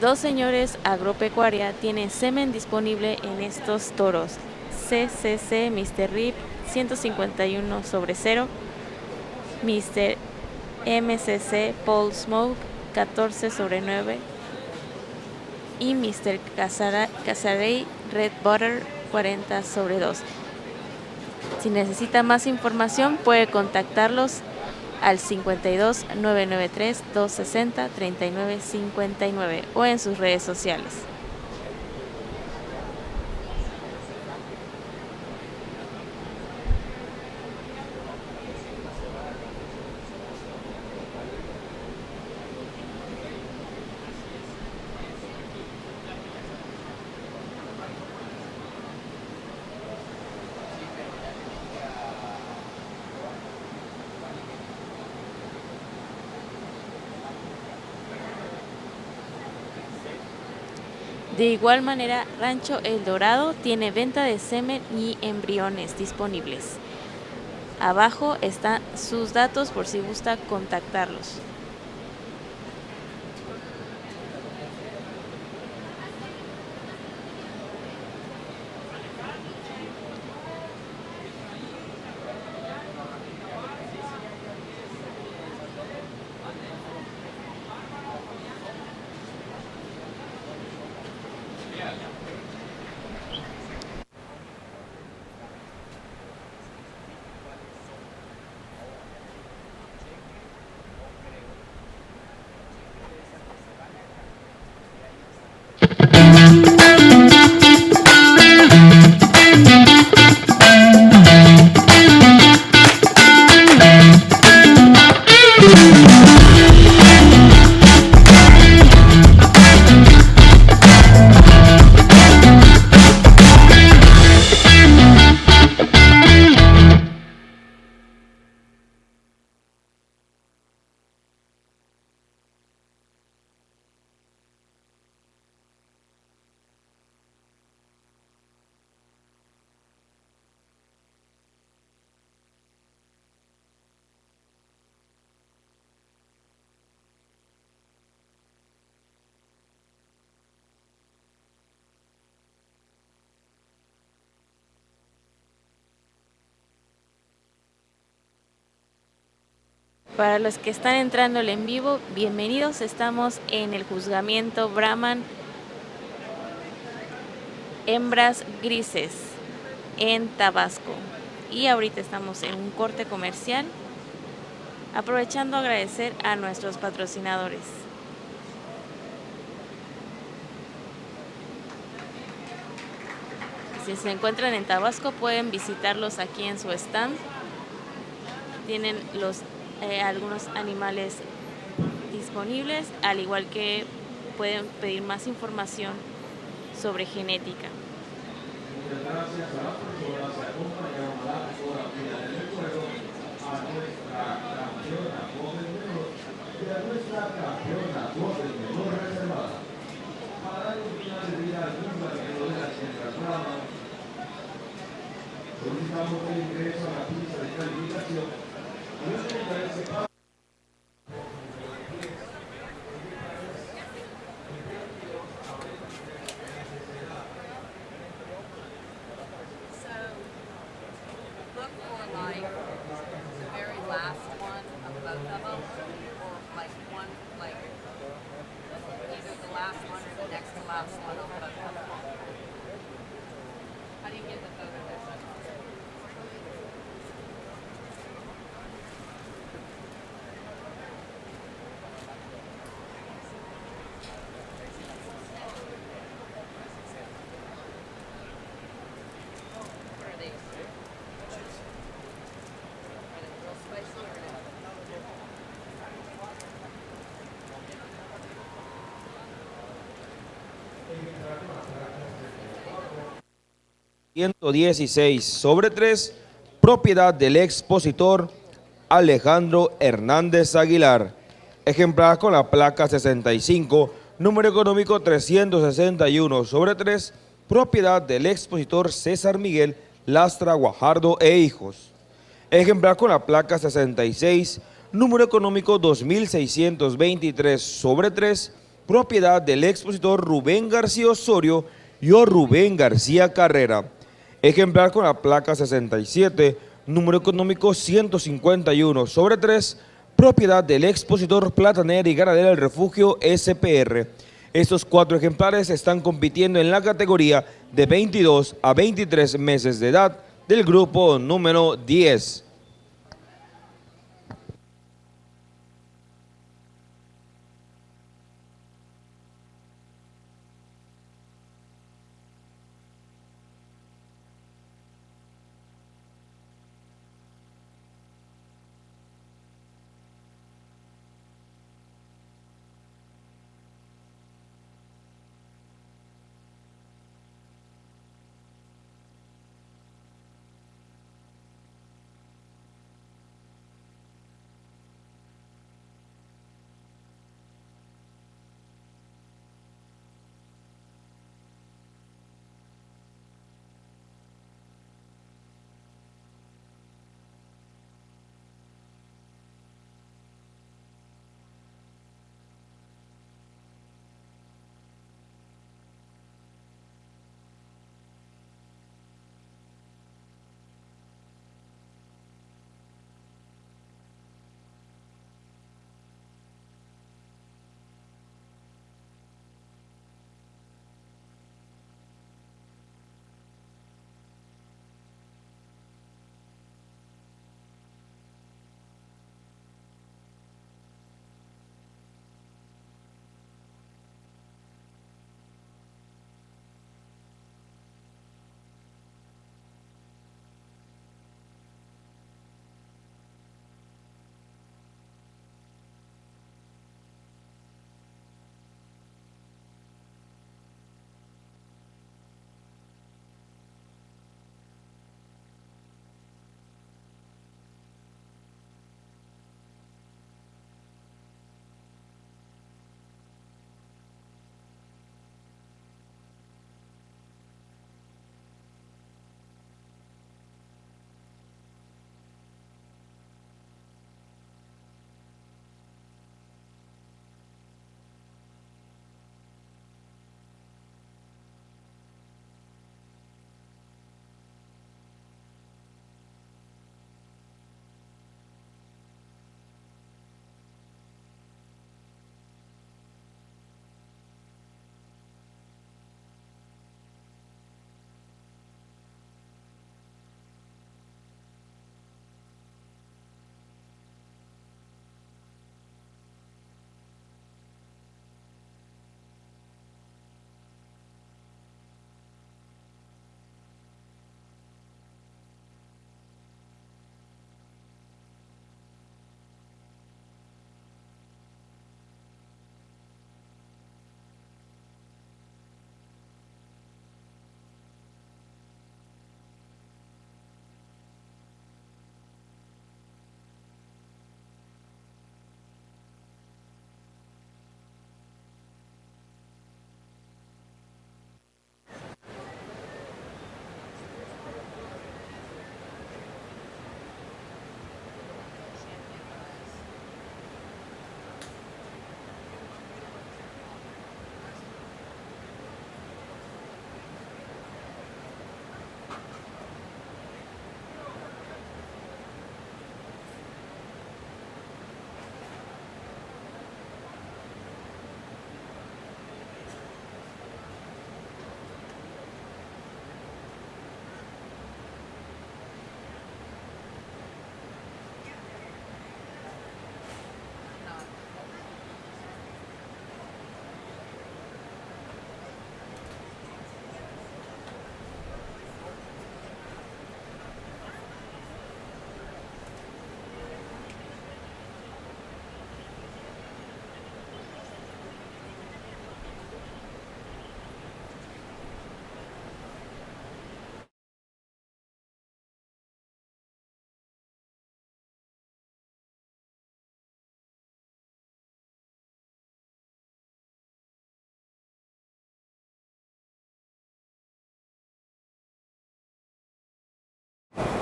Dos Señores Agropecuaria tiene semen disponible en estos toros. CCC Mr. Rip 151/0, Mr. MCC Paul Smoke 14/9 y Mr. Casarey Red Butter 40/2. Si necesita más información puede contactarlos al 52 993 260 3959 o en sus redes sociales. De igual manera, Rancho El Dorado tiene venta de semen y embriones disponibles. Abajo están sus datos por si gusta contactarlos. Para los que están entrando en vivo, bienvenidos. Estamos en el juzgamiento Brahman Hembras Grises en Tabasco. Y ahorita estamos en un corte comercial, aprovechando a agradecer a nuestros patrocinadores. Si se encuentran en Tabasco, pueden visitarlos aquí en su stand. Tienen algunos animales disponibles, al igual que pueden pedir más información sobre genética. (116/3), propiedad del expositor Alejandro Hernández Aguilar. Ejemplar con la placa 65, número económico 361/3, propiedad del expositor César Miguel Lastra Guajardo e hijos. Ejemplar con la placa 66, número económico 2623/3, propiedad del expositor Rubén García Osorio y o Rubén García Carrera. Ejemplar con la placa 67, número económico 151/3, propiedad del expositor Platanera y Ganadera del Refugio SPR. Estos 4 ejemplares están compitiendo en la categoría de 22 a 23 meses de edad del grupo número 10.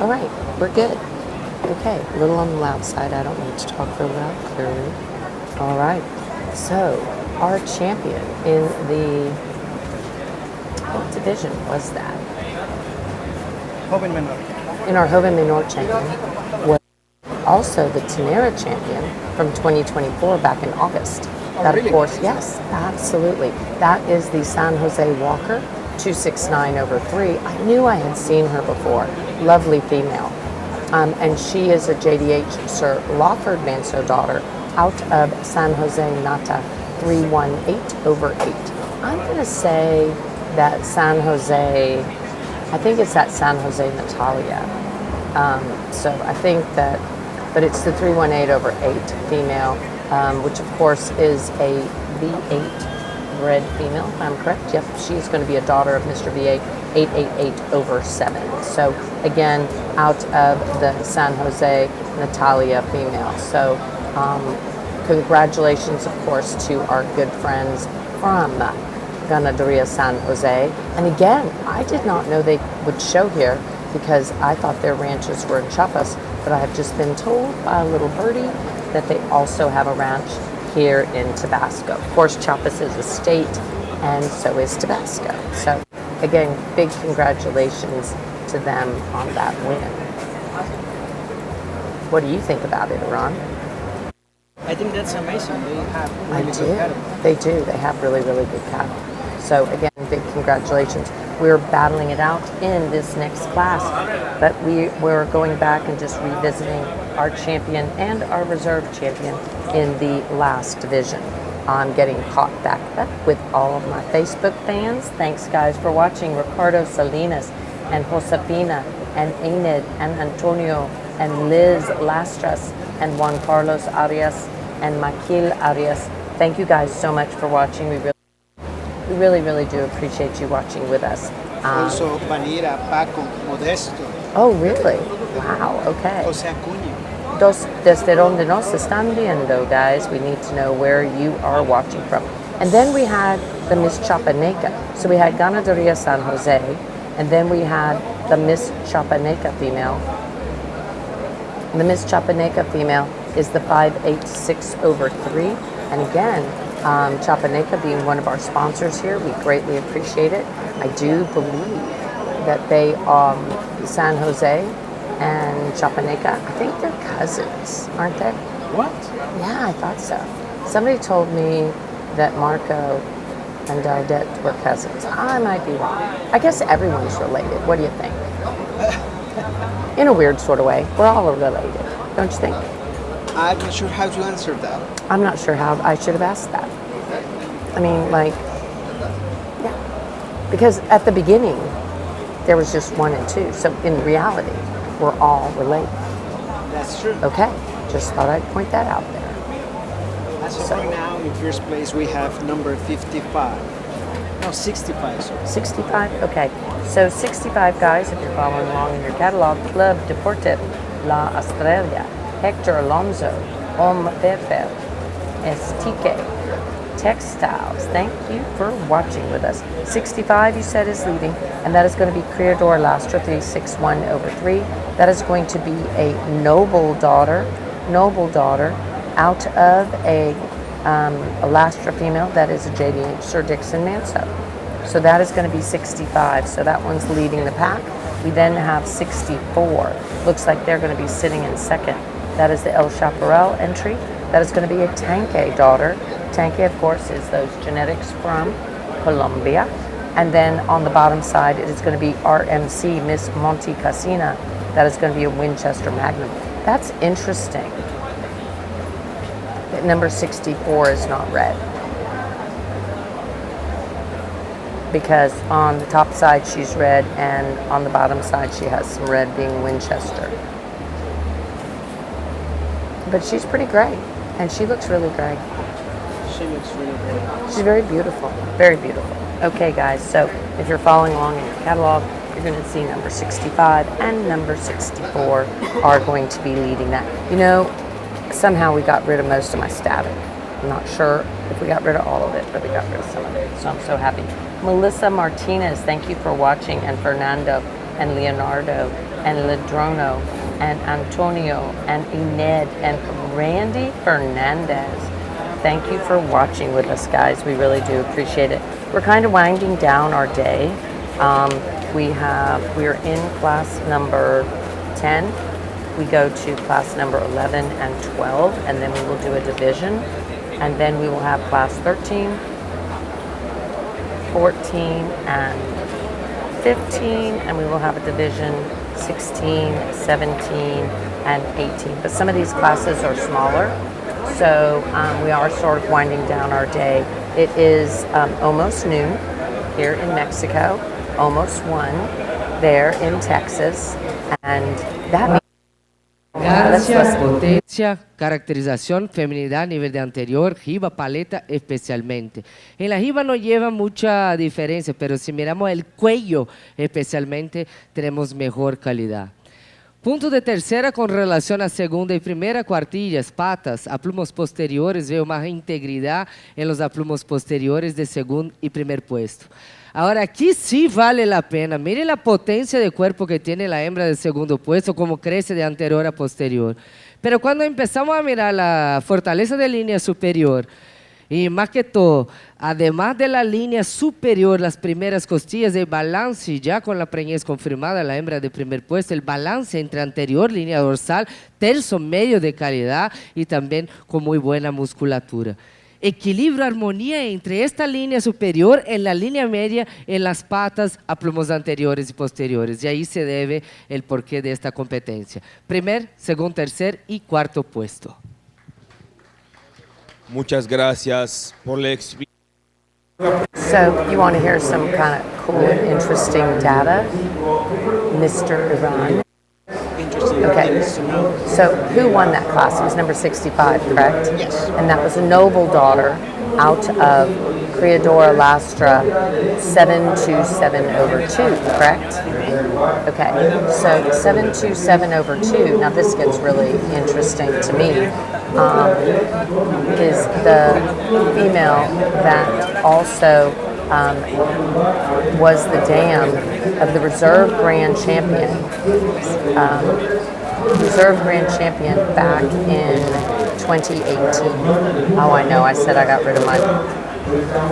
All right, we're good. Okay, a little on the loud side. I don't need to talk real loud, clearly. All right, so our champion in the, what division was that? Joven menor. In our Joven Menor champion was also the Tenera champion from 2024 back in August. That, of course, yes, absolutely. That is the San Jose Walker 269/3. I knew I had seen her before. Lovely female. And she is a JDH Sir Lawford Manso daughter out of San Jose Nata 318/8. I'm going to say that San Jose, I think it's that San Jose Natalia. So I think that, but it's the 318/8 female, which of course is a V8 bred female, if I'm correct. Yep, she's going to be a daughter of Mr. V8 888/7. So again, out of the San Jose Natalia female. So congratulations, of course, to our good friends from Ganaderia San Jose. And again, I did not know they would show here because I thought their ranches were in Chiapas, but I have just been told by a little birdie that they also have a ranch here in Tabasco. Of course, Chiapas is a state, and so is Tabasco. So again, big congratulations to them on that win. What do you think about it, Iran? I think that's amazing. They have I really do. good cattle. They do. They have really, really good cattle. So again, big congratulations. We're battling it out in this next class, but we're going back and just revisiting our champion and our reserve champion in the last division. I'm getting caught back up with all of my Facebook fans. Thanks, guys, for watching. Ricardo Salinas and Josefina and Enid and Antonio and Liz Lastras and Juan Carlos Arias and Maquil Arias. Thank you guys so much for watching. We really do appreciate you watching with us. Also, Vanira, Paco, Modesto, Oh, really? Wow, okay. Jose Acuña. Desde donde nos están viendo, guys, we need to know where you are watching from. And then we had the Miss Chapaneca. So we had Ganaderia San Jose, and then we had the Miss Chapaneca female. The Miss Chapaneca female is the 586/3. And again, Chapaneca being one of our sponsors here, we greatly appreciate it. I do believe that they, San Jose and Chapaneca, I think they're cousins, aren't they? What? Yeah, I thought so. Somebody told me that Marco and Daldette were cousins. I might be wrong. I guess everyone's related. What do you think? In a weird sort of way. We're all related, don't you think? I'm not sure how to answer that. I'm not sure how I should have asked that. I mean, like, yeah. Because at the beginning, there was just 1 and 2. So in reality, we're all related. That's true. Okay, just thought I'd point that out there. As of right now, in first place, we have number 55. No, 65, sorry. 65? Okay. So 65, guys, if you're following along in your catalog, Club Deportivo La Estrella, Hector Alonso, Om Pepe, Estique, Textiles. Thank you for watching with us. 65, you said, is leading, and that is going to be Criador Lastra 361/3. That is going to be a noble daughter out of a Lastra female that is a JDH Sir Dixon Manso. So that is going to be 65. So that one's leading the pack. We then have 64. Looks like they're going to be sitting in second. That is the El Chaparral entry. That is going to be a Tanque daughter. Tanque, of course, is those genetics from Colombia. And then on the bottom side, it is going to be RMC, Miss Monte Cassina. That is going to be a Winchester Magnum. That's interesting. That number 64 is not red. Because on the top side she's red, and on the bottom side she has some red, being Winchester. But she's pretty great, and she looks really great. She looks really good. She's very beautiful, very beautiful. Okay, guys, so if you're following along in your catalog, you're going to see number 65 and number 64 are going to be leading that. You know, somehow we got rid of most of my static. I'm not sure if we got rid of all of it, but we got rid of some of it, so I'm so happy. Melissa Martinez, thank you for watching, and Fernando, and Leonardo, and Ladrono, and Antonio, and Ened, and Randy Fernandez. thank you for watching with us, guys. We really do appreciate it. We're kind of winding down our day. We're in class number 10. We go to class number 11 and 12, and then we will do a division. And then we will have class 13, 14, and 15, and we will have a division 16, 17, and 18. But some of these classes are smaller, so we are sort of winding down our day. It is almost noon here in Mexico, almost 1 there in Texas, and that means Elegancia, potencia, caracterización, feminidad, nivel de anterior, jiba, paleta especialmente. En la jiba no lleva mucha diferencia, pero si miramos el cuello especialmente, tenemos mejor calidad. Punto de tercera con relación a segunda y primera, cuartillas, patas, aplumos posteriores, veo más integridad en los aplumos posteriores de segundo y primer puesto. Ahora aquí sí vale la pena, miren la potencia de cuerpo que tiene la hembra de segundo puesto, como crece de anterior a posterior. Pero cuando empezamos a mirar la fortaleza de línea superior, y más que todo, además de la línea superior, las primeras costillas, el balance ya con la preñez confirmada, la hembra de primer puesto, el balance entre anterior, línea dorsal, tercio medio de calidad y también con muy buena musculatura. Equilibrio, armonía entre esta línea superior, en la línea media, en las patas, aplumos anteriores y posteriores. Y ahí se debe el porqué de esta competencia. Primer, segundo, tercer y cuarto puesto. Muchas gracias por la explicación. So, you want to hear some kind of cool, interesting data, Mr. Iran? Okay, so who won that class? It was number 65, correct? Yes. And that was a noble daughter out of Criadora Lastra 727/2, correct? Okay, so 727/2, now this gets really interesting to me, is the female that also was the dam of the Reserve Grand Champion. Reserve Grand Champion back in 2018. Oh, I know, I said I got rid of my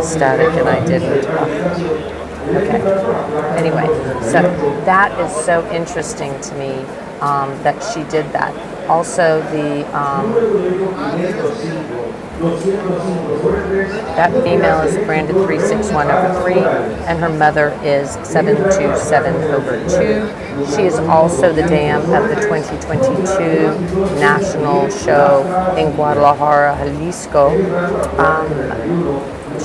static and I didn't. Okay. Anyway, so that is so interesting to me that she did that. Also, that female is branded 361/3, and her mother is 727/2. She is also the dam of the 2022 national show in Guadalajara, Jalisco.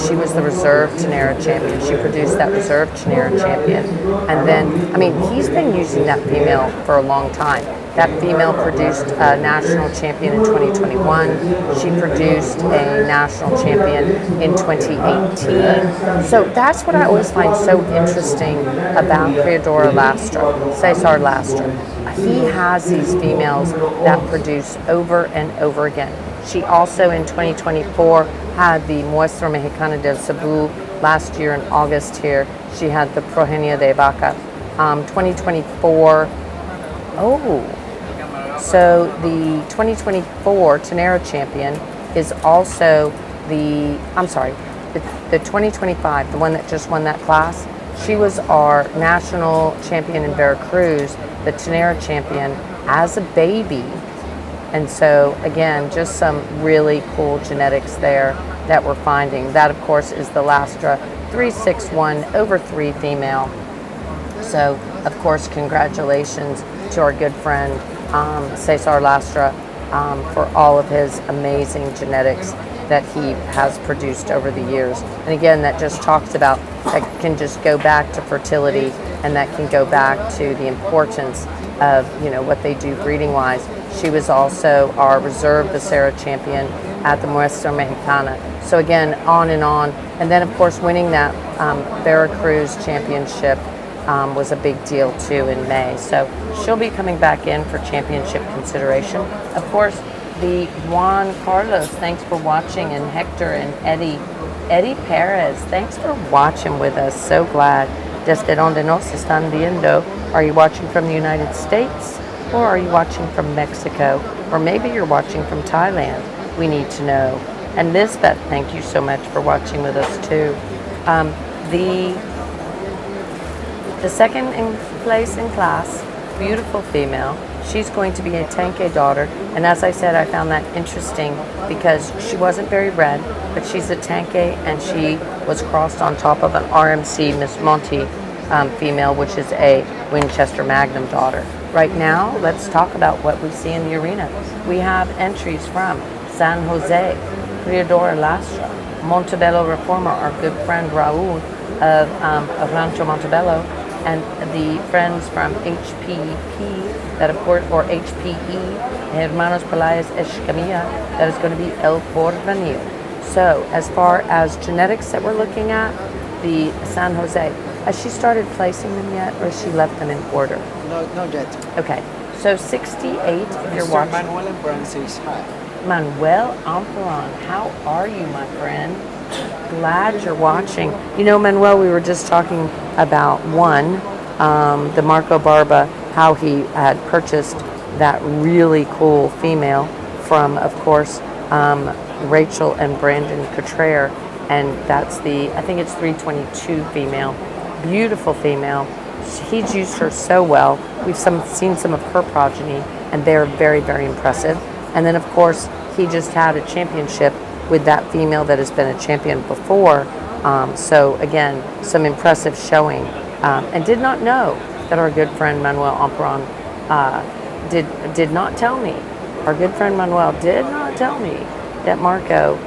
She was the reserve Tenera champion. She produced that reserve Tenera champion. And then, I mean, he's been using that female for a long time. That female produced a national champion in 2021. She produced a national champion in 2018. So that's what I always find so interesting about Criadora Lastra, Cesar Lastra. He has these females that produce over and over again. She also in 2024 had the Muestra Mexicana del Cebu last year in August here. She had the Progenia de Vaca. 2024, so the 2024 Tenera champion is also the 2025, the one that just won that class. She was our national champion in Veracruz, the Tenera champion as a baby. And so, again, just some really cool genetics there that we're finding. That, of course, is the Lastra 361/3 female. So, of course, congratulations to our good friend, Cesar Lastra, for all of his amazing genetics that he has produced over the years. And again, that just talks about, that can just go back to fertility, and that can go back to the importance of, what they do breeding-wise. She was also our reserve Becerra champion at the Muestra Mexicana. So again, on. And then, of course, winning that Veracruz championship was a big deal, too, in May. So she'll be coming back in for championship consideration. Of course, the Juan Carlos, thanks for watching, and Hector and Eddie Perez, thanks for watching with us. So glad. Desde donde nos están viendo. Are you watching from the United States? Or are you watching from Mexico? Or maybe you're watching from Thailand. We need to know. And Lisbeth, thank you so much for watching with us too. Um, the second in place in class, beautiful female. She's going to be a Tanke daughter, and as I said, I found that interesting because she wasn't very red, but she's a Tanke, and she was crossed on top of an RMC Miss Monty female, which is a Winchester Magnum daughter. Right now, let's talk about what we see in the arena. We have entries from San Jose, Criadora Lastra, Montebello Reformer, our good friend Raul of Rancho Montebello, and the friends from HPP, that of course, or HPE, Hermanos Pelaez Escamilla, that is going to be El Porvenir. So, as far as genetics that we're looking at, the San Jose, has she started placing them yet, or has she left them in order? No, not yet. Okay, so 68, if you're Mr. watching. Manuel and Brian says hi. Manuel Amperon, how are you, my friend? Glad you're watching. You know, Manuel, we were just talking about the Marco Barba, how he had purchased that really cool female from, of course, Rachel and Brandon Cottrell, and that's I think it's 322 female, beautiful female. He's used her so well. We've seen some of her progeny, and they're very, very impressive. And then, of course, he just had a championship with that female that has been a champion before. So, again, some impressive showing. And did not know that our good friend Manuel Amperon did not tell me. Our good friend Manuel did not tell me that Marco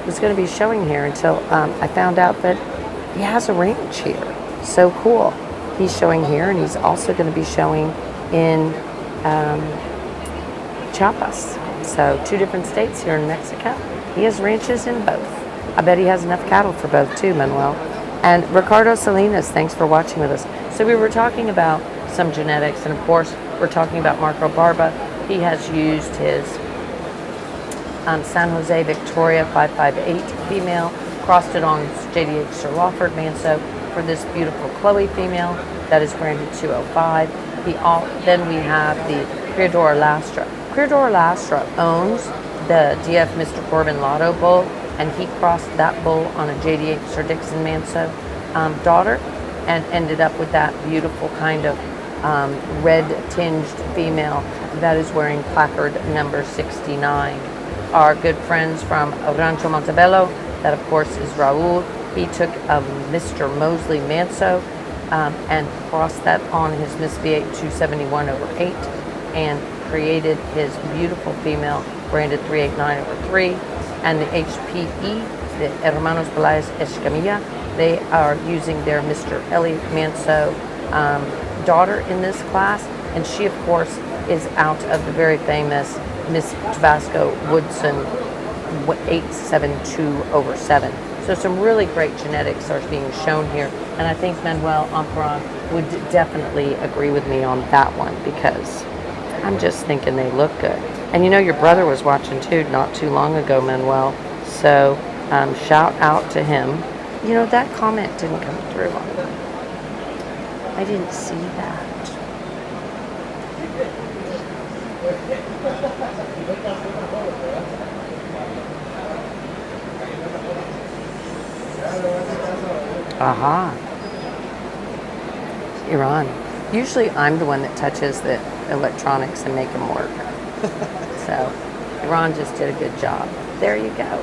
was going to be showing here until I found out that he has a ranch here. So cool. He's showing here, and he's also going to be showing in Chiapas. So 2 different states here in Mexico. He has ranches in both. I bet he has enough cattle for both too, Manuel. And Ricardo Salinas, thanks for watching with us. So we were talking about some genetics, and of course we're talking about Marco Barba. He has used his San Jose Victoria 558 female, crossed it on JDH Sir Lawford Manso for this beautiful Chloe female that is branded 205. Then we have the Criadora Lastra. Criadora Lastra owns the DF Mr. Corbin Lotto bull, and he crossed that bull on a JDH Sir Dixon Manso daughter, and ended up with that beautiful kind of red-tinged female that is wearing placard number 69. Our good friends from Rancho Montebello, that of course is Raul. He took a Mr. Mosley Manso and crossed that on his Miss V8 271/8 and created his beautiful female branded 389/3. And the HPE, the Hermanos Pelaez Escamilla, they are using their Mr. Elliot Manso daughter in this class, and she of course is out of the very famous Miss Tabasco Woodson 872/7. So some really great genetics are being shown here, and I think Manuel Amperon would definitely agree with me on that one, because I'm just thinking they look good. And you know, your brother was watching too not too long ago, Manuel, so shout out to him. You know, that comment didn't come through on that. I didn't see that. Aha. Iran. Usually I'm the one that touches the electronics and make them work. So Iran just did a good job. There you go.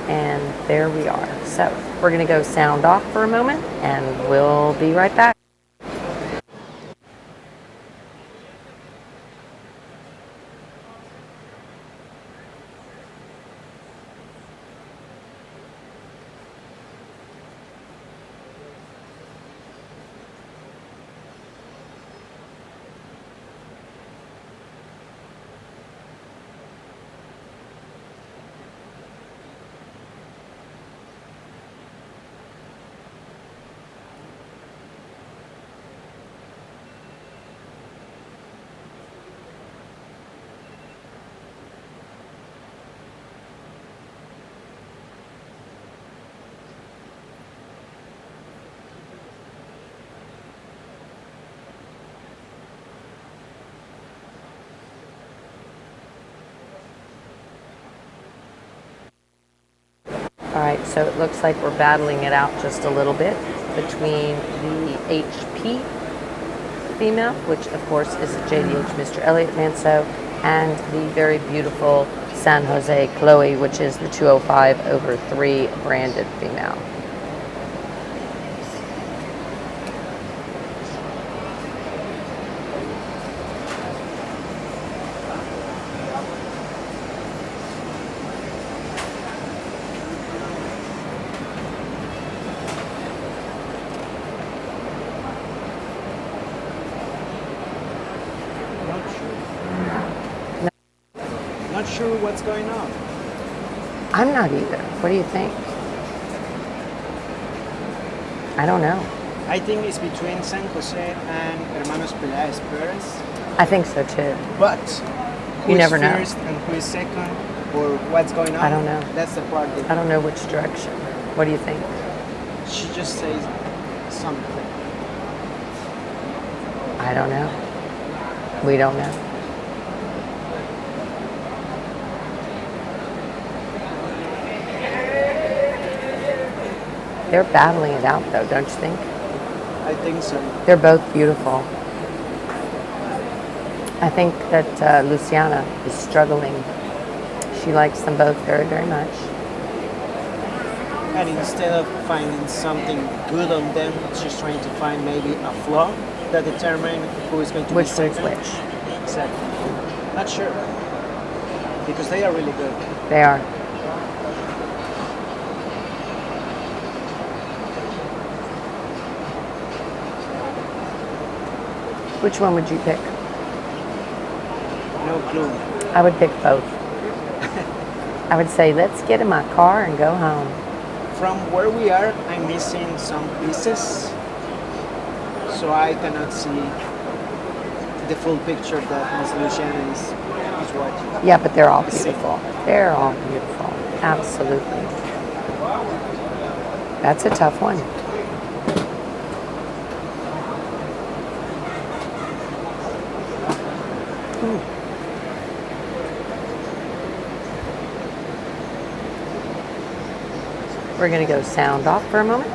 And there we are. So we're going to go sound off for a moment, and we'll be right back. All right, so it looks like we're battling it out just a little bit between the HP female, which of course is a JDH Mr. Elliott Manso, and the very beautiful San Jose Chloe, which is the 205/3 branded female. Not sure what's going on. I'm not either. What do you think? I don't know. I think it's between San Jose and Hermanos Peláez Perez. I think so too. But who You is never know. first and who is second, or what's going on? I don't know. That's the part I that don't know which direction. What do you think? she just says something. I don't know. We don't know. They're battling it out though, don't you think? I think so. They're both beautiful. I think that Luciana is struggling. She likes them both very, very much. And instead of finding something good on them, she's trying to find maybe a flaw that determine who is going to Which be one's second. which? Exactly. Not sure. Because they are really good. They are. Which one would you pick? No clue. I would pick both. I would say, let's get in my car and go home. From where we are, I'm missing some pieces. So I cannot see the full picture that Ms. Luciana is watching. Yeah, but they're all beautiful. They're all beautiful. Absolutely. That's a tough one. We're going to go sound off for a moment.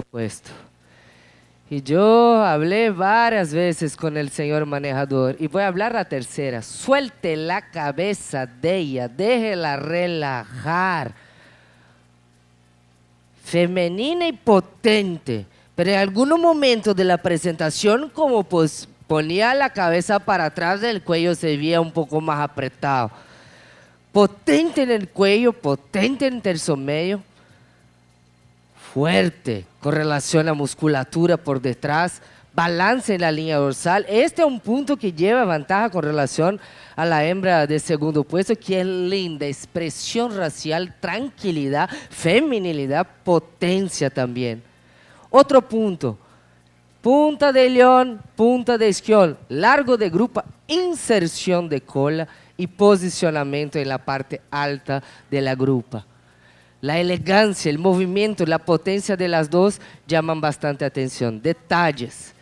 Puesto. Y yo hablé varias veces con el señor manejador y voy a hablar la tercera. Suelte la cabeza de ella, déjela relajar. Femenina y potente, pero en algunos momentos de la presentación, como pues ponía la cabeza para atrás del cuello, se veía un poco más apretado. Potente en el cuello, potente en el tercio medio. Fuerte con relación a musculatura por detrás, balance en la línea dorsal. Este es un punto que lleva ventaja con relación a la hembra de segundo puesto, que es linda, expresión racial, tranquilidad, feminilidad, potencia también. Otro punto, punta de león, punta de esquión, largo de grupa, inserción de cola y posicionamiento en la parte alta de la grupa. La elegancia, el movimiento, la potencia de las dos llaman bastante atención. Detalles.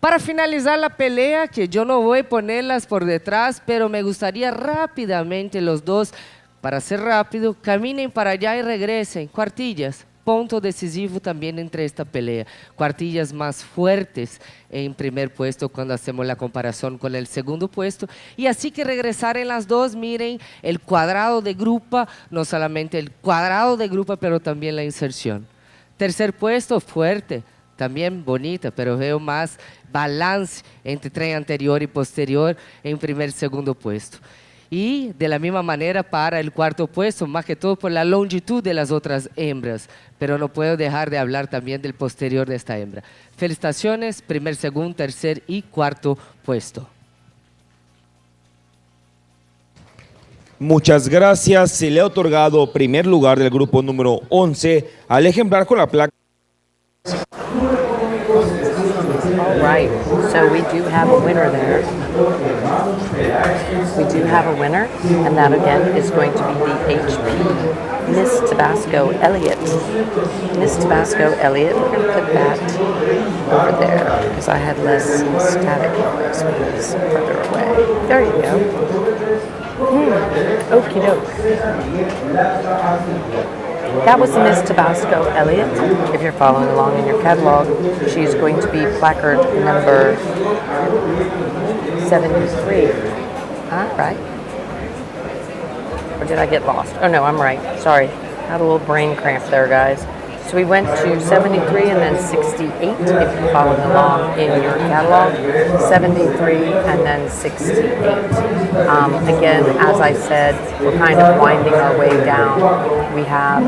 Para finalizar la pelea, que yo no voy a ponerlas por detrás, pero me gustaría rápidamente los dos, para ser rápido, caminen para allá y regresen. Cuartillas, punto decisivo también entre esta pelea. Cuartillas más fuertes en primer puesto cuando hacemos la comparación con el segundo puesto. Y así que regresar en las dos, miren el cuadrado de grupa, no solamente el cuadrado de grupa, pero también la inserción. Tercer puesto, fuerte, también bonita, pero veo más balance entre tren anterior y posterior en primer segundo puesto. Y de la misma manera para el cuarto puesto, más que todo por la longitud de las otras hembras, pero no puedo dejar de hablar también del posterior de esta hembra. Felicitaciones, primer, segundo, tercer y cuarto puesto. Muchas gracias. Se le ha otorgado primer lugar del grupo número 11 al ejemplar con la placa. All right, so we do have a winner there. We do have a winner, and that again is going to be the HP Miss Tabasco Elliott. Miss Tabasco Elliott, we're going to put that over there because I had less static noise when it was further away. There you go. Okie doke. That was Miss Tabasco Elliott. If you're following along in your catalog, she's going to be placard number 73. Right? Or did I get lost? Oh no, I'm right. Sorry. Had a little brain cramp there, guys. So we went to 73 and then 68, if you're following along in your catalog. 73 and then 68. Again, as I said, we're kind of winding our way down. We have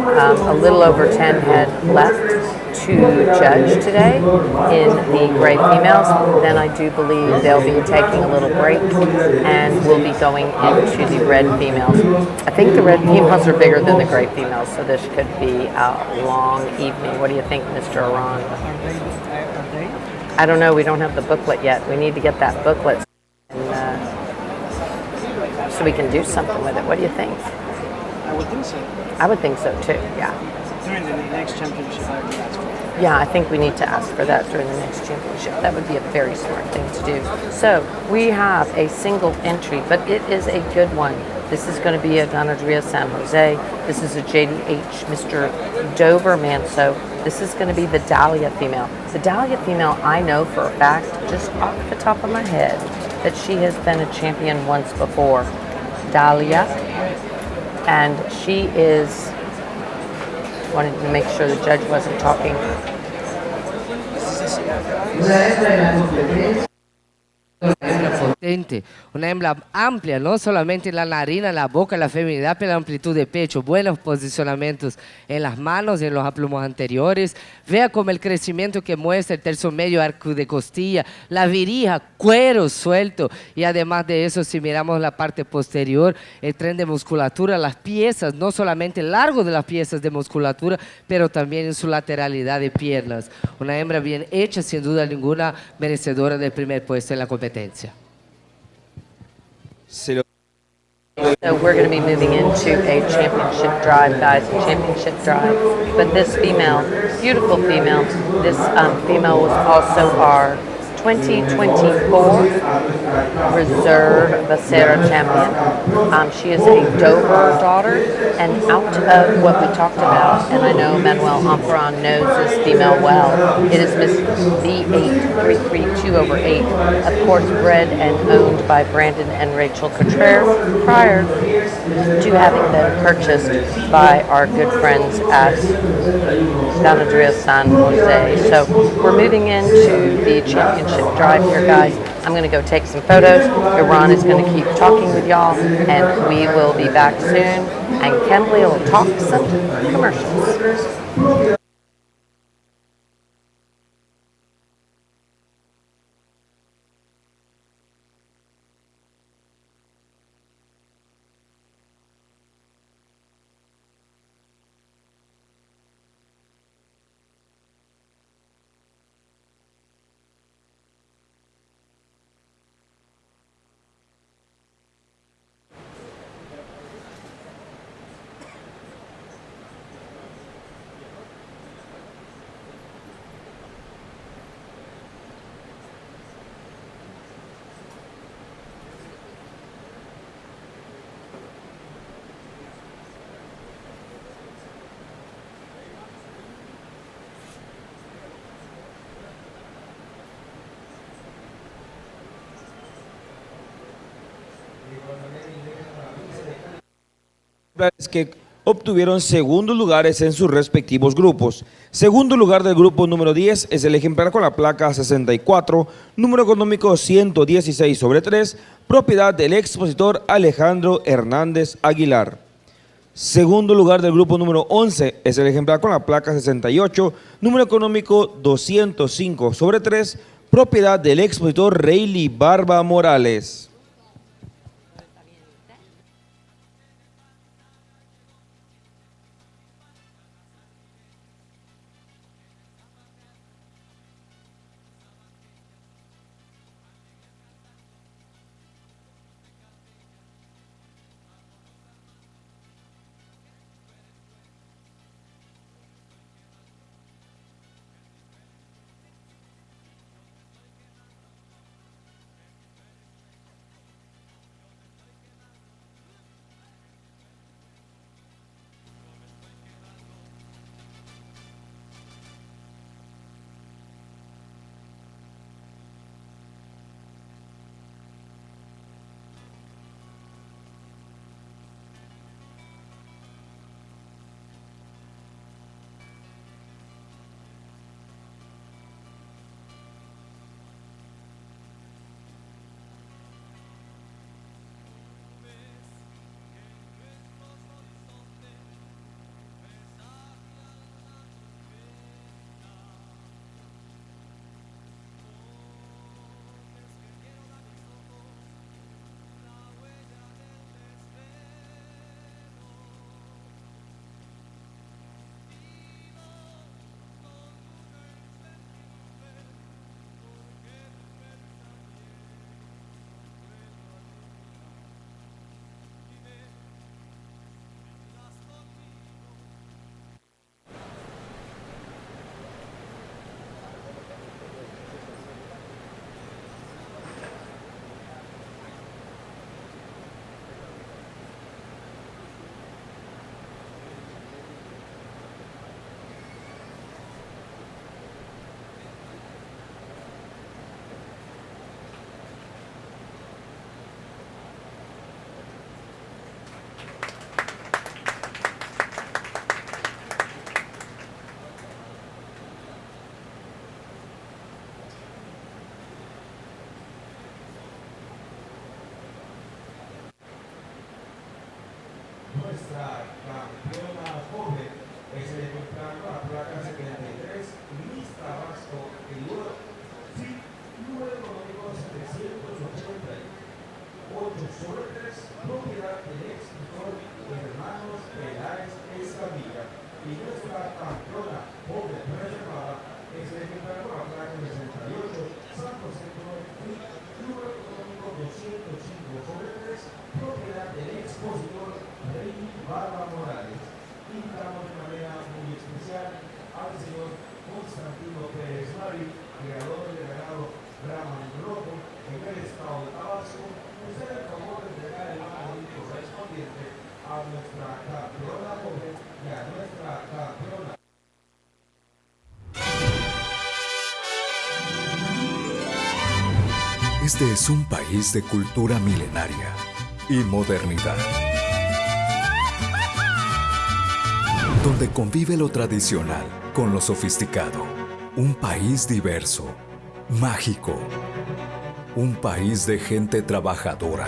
a little over 10 head left to judge today in the gray females. Then I do believe they'll be taking a little break and we'll be going into the red females. I think the red females are bigger than the gray females, so this could be a long evening. What do you think, Mr. Iran? I don't know. We don't have the booklet yet. We need to get that booklet so we can do something with it. What do you think? I would think so. I would think so too, yeah. During the next championship, I would ask for it. Yeah, I think we need to ask for that during the next championship. That would be a very smart thing to do. So we have a single entry, but it is a good one. This is going to be a Ganadera San Jose. This is a JDH Mr. Dover Manso. This is going to be the Dahlia female. The Dahlia female, I know for a fact, just off the top of my head, that she has been a champion once before. Dahlia. And she is, wanted to make sure the judge wasn't talking. Potente, una hembra amplia, no solamente en la narina, en la boca, en la feminidad, pero en la amplitud de pecho, buenos posicionamientos en las manos y en los aplomos anteriores. Vea como el crecimiento que muestra el tercio medio, arco de costilla, la virija, cuero suelto, y además de eso, si miramos la parte posterior, el tren de musculatura, las piezas, no solamente el largo de las piezas de musculatura, pero también en su lateralidad de piernas. Una hembra bien hecha, sin duda ninguna, merecedora del primer puesto en la competencia. So we're going to be moving into a championship drive, guys, a championship drive. But this female, beautiful female, this female was also our 2024 Reserve Becerra champion. She is a Dover daughter, and out of what we talked about, and I know Manuel Ampron knows this female well, it is Miss B8332 over 8, of course bred and owned by Brandon and Rachel Contreras prior to having been purchased by our good friends at Ganadera San Jose. So we're moving into the championship drive here, guys. I'm going to go take some photos. Iran is going to keep talking with y'all, and we will be back soon. And Kenley will talk some commercials. que obtuvieron segundos lugares en sus respectivos grupos. Segundo lugar del grupo número 10 es el ejemplar con la placa 64, número económico 116/3, propiedad del expositor Alejandro Hernández Aguilar. Segundo lugar del grupo número 11 es el ejemplar con la placa 68, número económico 205/3, propiedad del expositor Rayleigh Barba Morales. Nuestra campeona joven es el ejemplar con la placa 73, Miss Tabasco, el número económico 788/3, propiedad del expositor Hermanos Peláez Escamilla. Y nuestra campeona joven reservada es el ejemplar con la placa 68, Santos Centro, número económico 205/3, propiedad del expositor Rayleigh Barba Morales. Invitamos de manera muy especial al señor Constantino Pérez Mari, creador del ganado Brahman Rojo en el estado de Tabasco. Usted el favor de entregar el manto correspondiente a nuestra campeona joven y a nuestra campeona. Este es un país de cultura milenaria y modernidad, donde convive lo tradicional con lo sofisticado. Un país diverso, mágico. Un país de gente trabajadora,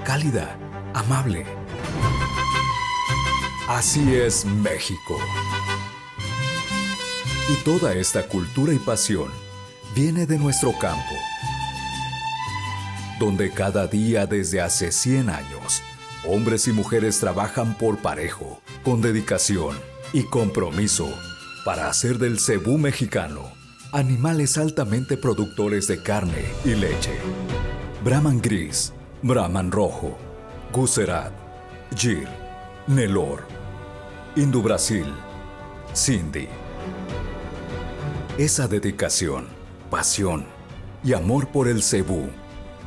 cálida, amable. Así es México. Y toda esta cultura y pasión viene de nuestro campo, donde cada día desde hace 100 años, hombres y mujeres trabajan por parejo, con dedicación y compromiso para hacer del cebú mexicano animales altamente productores de carne y leche. Brahman gris, Brahman rojo, Gucerat, Gir, Nelor, Indu Brasil, Sindhi. Esa dedicación, pasión y amor por el cebú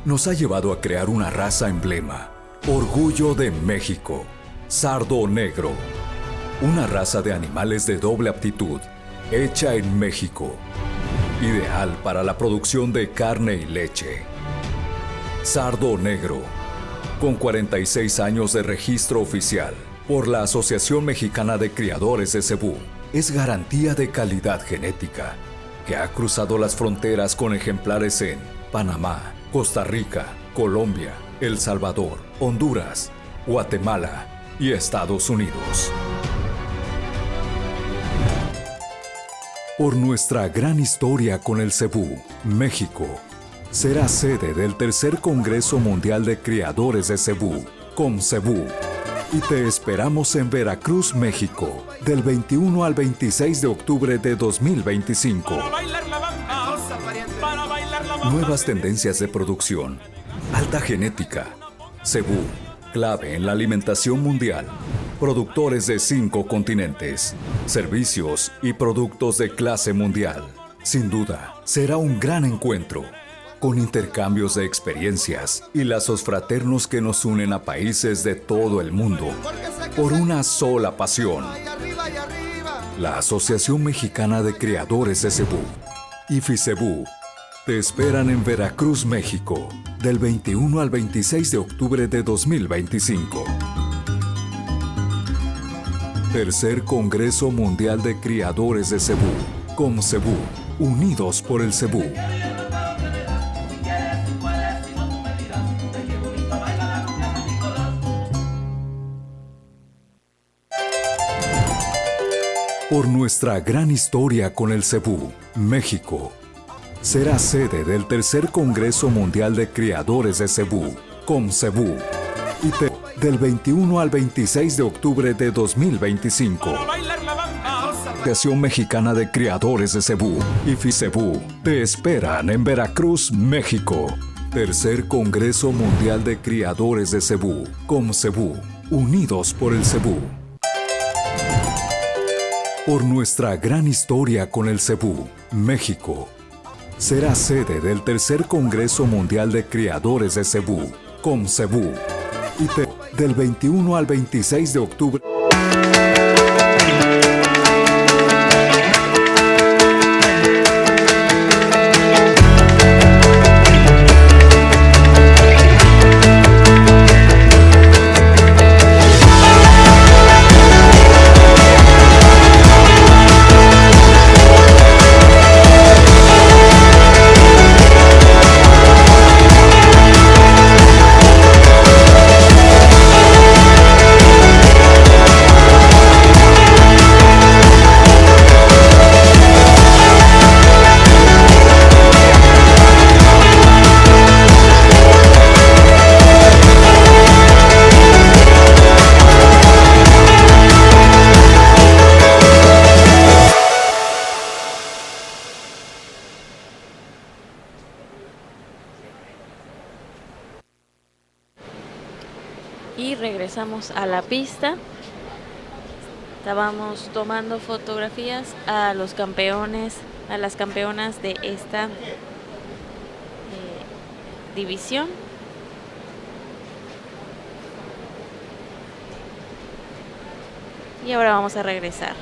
nos ha llevado a crear una raza emblema, orgullo de México, sardo negro. Una raza de animales de doble aptitud, hecha en México, ideal para la producción de carne y leche. Sardo negro, con 46 años de registro oficial, por la Asociación Mexicana de Criadores de Cebú, es garantía de calidad genética, que ha cruzado las fronteras con ejemplares en Panamá, Costa Rica, Colombia, El Salvador, Honduras, Guatemala y Estados Unidos. Por nuestra gran historia con el cebú, México será sede del tercer Congreso Mundial de Criadores de Cebú, CONCEBU, y te esperamos en Veracruz, México, del 21 al 26 de octubre de 2025. Nuevas tendencias de producción, alta genética, cebú, clave en la alimentación mundial, productores de 5 continentes, servicios y productos de clase mundial. Sin duda, será un gran encuentro, con intercambios de experiencias y lazos fraternos que nos unen a países de todo el mundo por una sola pasión. La Asociación Mexicana de Criadores de Cebú y FICEBU te esperan en Veracruz, México, del 21 al 26 de octubre de 2025. Tercer Congreso Mundial de Criadores de Cebú, CONCEBU, unidos por el cebú. Por nuestra gran historia con el cebú, México será sede del tercer Congreso Mundial de Criadores de Cebú, CONCEBU, y del 21 al 26 de octubre de 2025. Asociación Mexicana de Criadores de Cebú y FICEBU te esperan en Veracruz, México. Tercer Congreso Mundial de Criadores de Cebú, CONCEBU, unidos por el cebú. Por nuestra gran historia con el cebú, México será sede del tercer Congreso Mundial de Criadores de Cebú, CONCEBU, y del 21 al 26 de octubre. Y regresamos a la pista. Estábamos tomando fotografías a los campeones, a las campeonas de esta división. Y ahora vamos a regresar.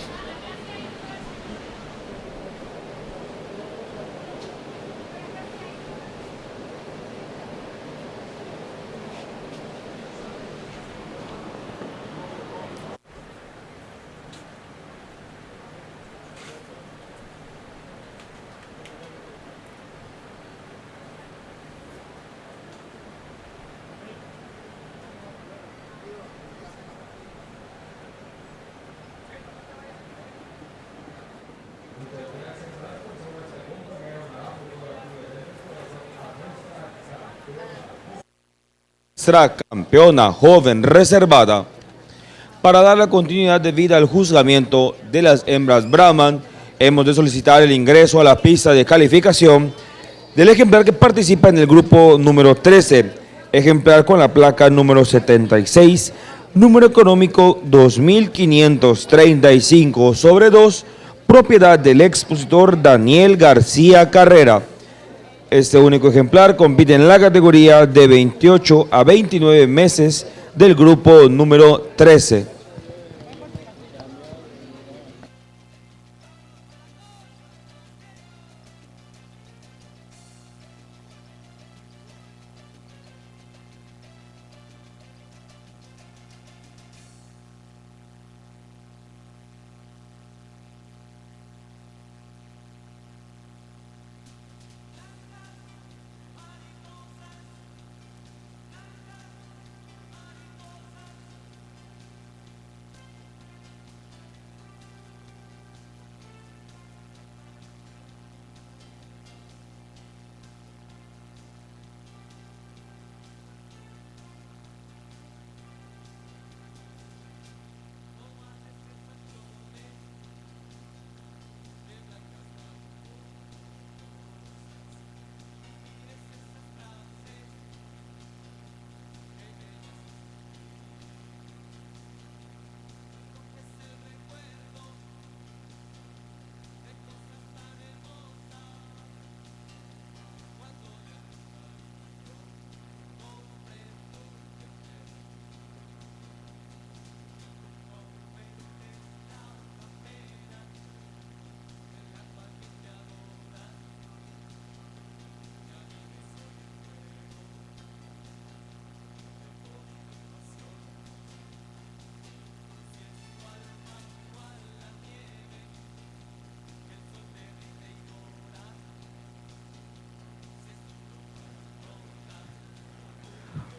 Nuestra campeona joven reservada. Para dar la continuidad debida al juzgamiento de las hembras Brahman, hemos de solicitar el ingreso a la pista de calificación del ejemplar que participa en el grupo número 13, ejemplar con la placa número 76, número económico 2535/2, propiedad del expositor Daniel García Carrera. Este único ejemplar compite en la categoría de 28 a 29 meses del grupo número 13.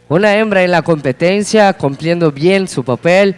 Una hembra en la competencia cumpliendo bien su papel,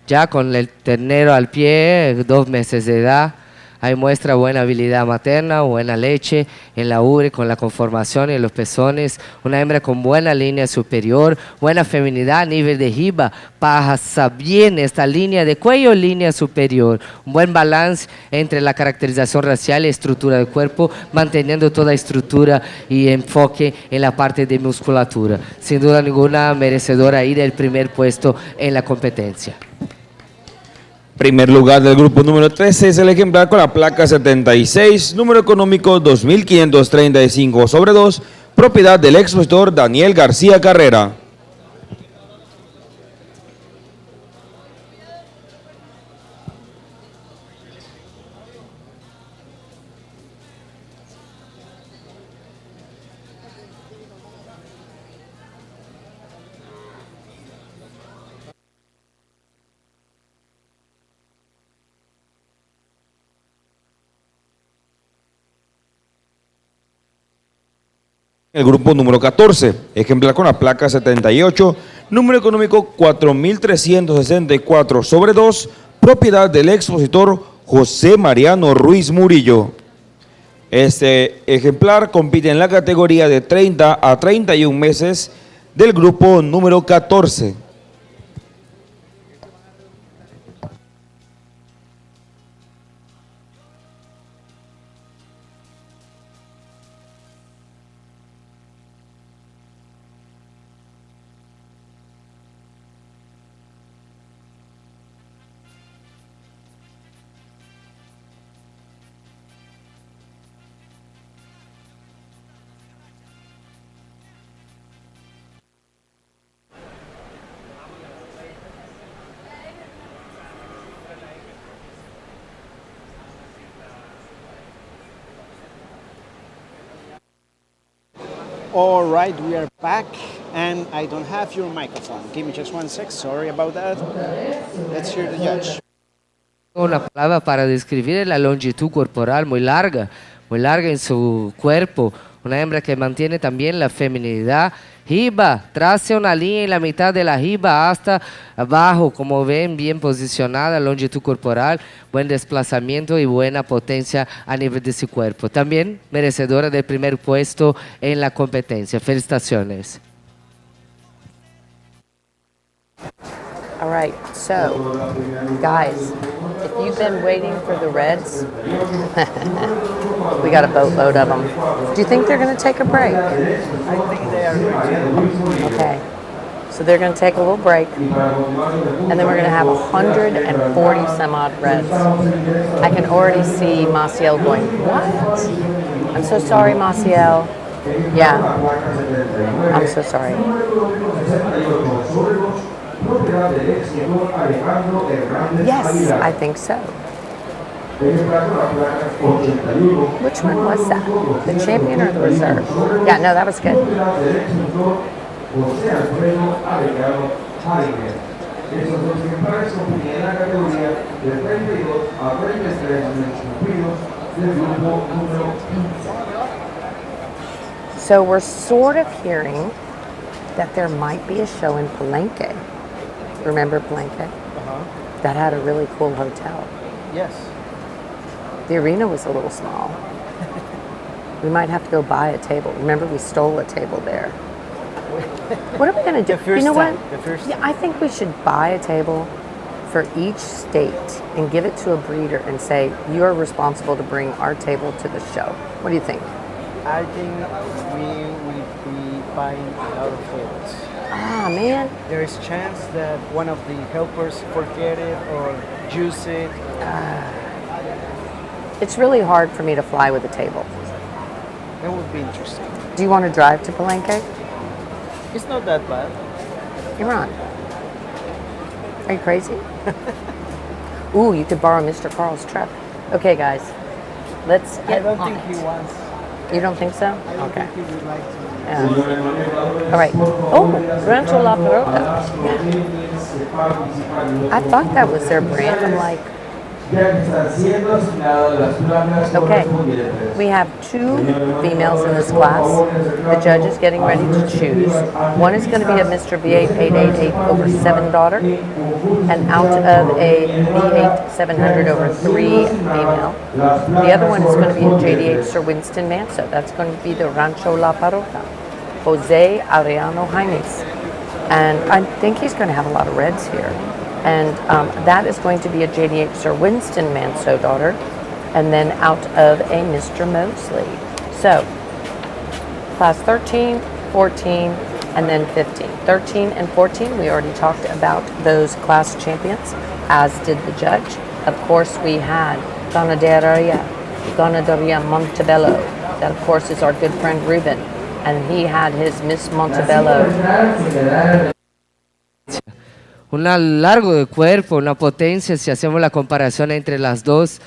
ya con el ternero al pie, 2 meses de edad. Ahí muestra buena habilidad materna, buena leche en la ubre con la conformación en los pezones. Una hembra con buena línea superior, buena feminidad, nivel de jiba. Pasa bien esta línea de cuello, línea superior. Un buen balance entre la caracterización racial y estructura del cuerpo, manteniendo toda estructura y enfoque en la parte de musculatura. Sin duda ninguna merecedora ahí del primer puesto en la competencia. Primer lugar del grupo número 13 es el ejemplar con la placa 76, número económico 2535/2, propiedad del expositor Daniel García Carrera. El grupo número 14, ejemplar con la placa 78, número económico 4364/2, propiedad del expositor José Mariano Ruiz Murillo. Este ejemplar compite en la categoría de 30 a 31 meses del grupo número 14. All right, we are back, and I don't have your microphone. Give me just 1 sec. Sorry about that. Let's hear the judge. Una palabra para describir la longitud corporal muy larga en su cuerpo. Una hembra que mantiene también la feminidad. Jiba, trace una línea en la mitad de la jiba hasta abajo, como ven, bien posicionada, longitud corporal, buen desplazamiento y buena potencia a nivel de su cuerpo. También merecedora del primer puesto en la competencia. Felicitaciones. All right, so guys, if you've been waiting for the Reds, we got a boatload of them. Do you think they're going to take a break? I think they are going to. Okay, so they're going to take a little break, and then we're going to have 140 some odd Reds. I can already see Maciel going, what? I'm so sorry, Maciel. Yeah, I'm so sorry. Yes, I think so. Which one was that? The champion or the reserve? Yeah, no, that was good. So we're sort of hearing that there might be a show in Palenque. Remember Palenque? That had a really cool hotel. Yes. The arena was a little small. We might have to go buy a table. Remember, we stole a table there. What are we going to do? You know what? Yeah, I think we should buy a table for each state and give it to a breeder and say, you are responsible to bring our table to the show. What do you think? I think we will be buying a lot of tables. Ah, man. There is chance that one of the helpers forget it or use it. It's really hard for me to fly with a table. That would be interesting. Do you want to drive to Palenque? It's not that bad. Iran. Are you crazy? Ooh, you could borrow Mr. Carl's truck. Okay, guys, let's get I don't on think it. he wants. You don't think so? I don't Okay. think he would like to. Yeah. All right. Oh, Rancho La Pelota. I thought that was their brand. I'm like, Okay, we have two females in this class. The judge is getting ready to choose. One is going to be a Mr. V8 888 over 7 daughter, and out of a V8 700 over 3 female. The other one is going to be a JD8 Sir Winston Manso. That's going to be the Rancho La Parota, Jose Ariano Jaimes. And I think he's going to have a lot of reds here. And that is going to be a JD8 Sir Winston Manso daughter, and then out of a Mr. Mosley. So, class 13, 14, and then 15. 13 and 14, we already talked about those class champions, as did the judge. Of course, we had Ganadera Montebello. That, of course, is our good friend Ruben. And he had his Miss Montebello. Un largo de cuerpo, una potencia, si hacemos la comparación entre las dos,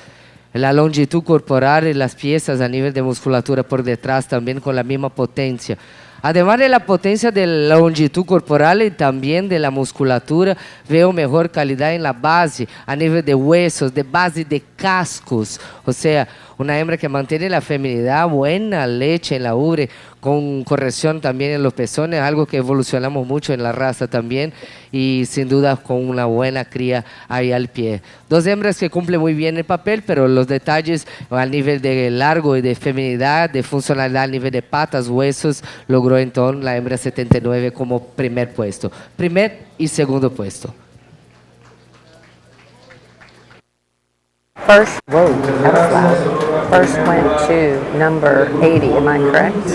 la longitud corporal y las piezas a nivel de musculatura por detrás también con la misma potencia. Además de la potencia de la longitud corporal y también de la musculatura, veo mejor calidad en la base, a nivel de huesos, de base de cascos. O sea, una hembra que mantiene la feminidad, buena leche en la ubre, con corrección también en los pezones, algo que evolucionamos mucho en la raza también, y sin duda con una buena cría ahí al pie. Dos hembras que cumplen muy bien el papel, pero los detalles a nivel de largo y de feminidad, de funcionalidad a nivel de patas, huesos, logró entonces la hembra 79 como primer puesto. Primer y segundo puesto. First, whoa, that was loud. First went to number 80, am I correct?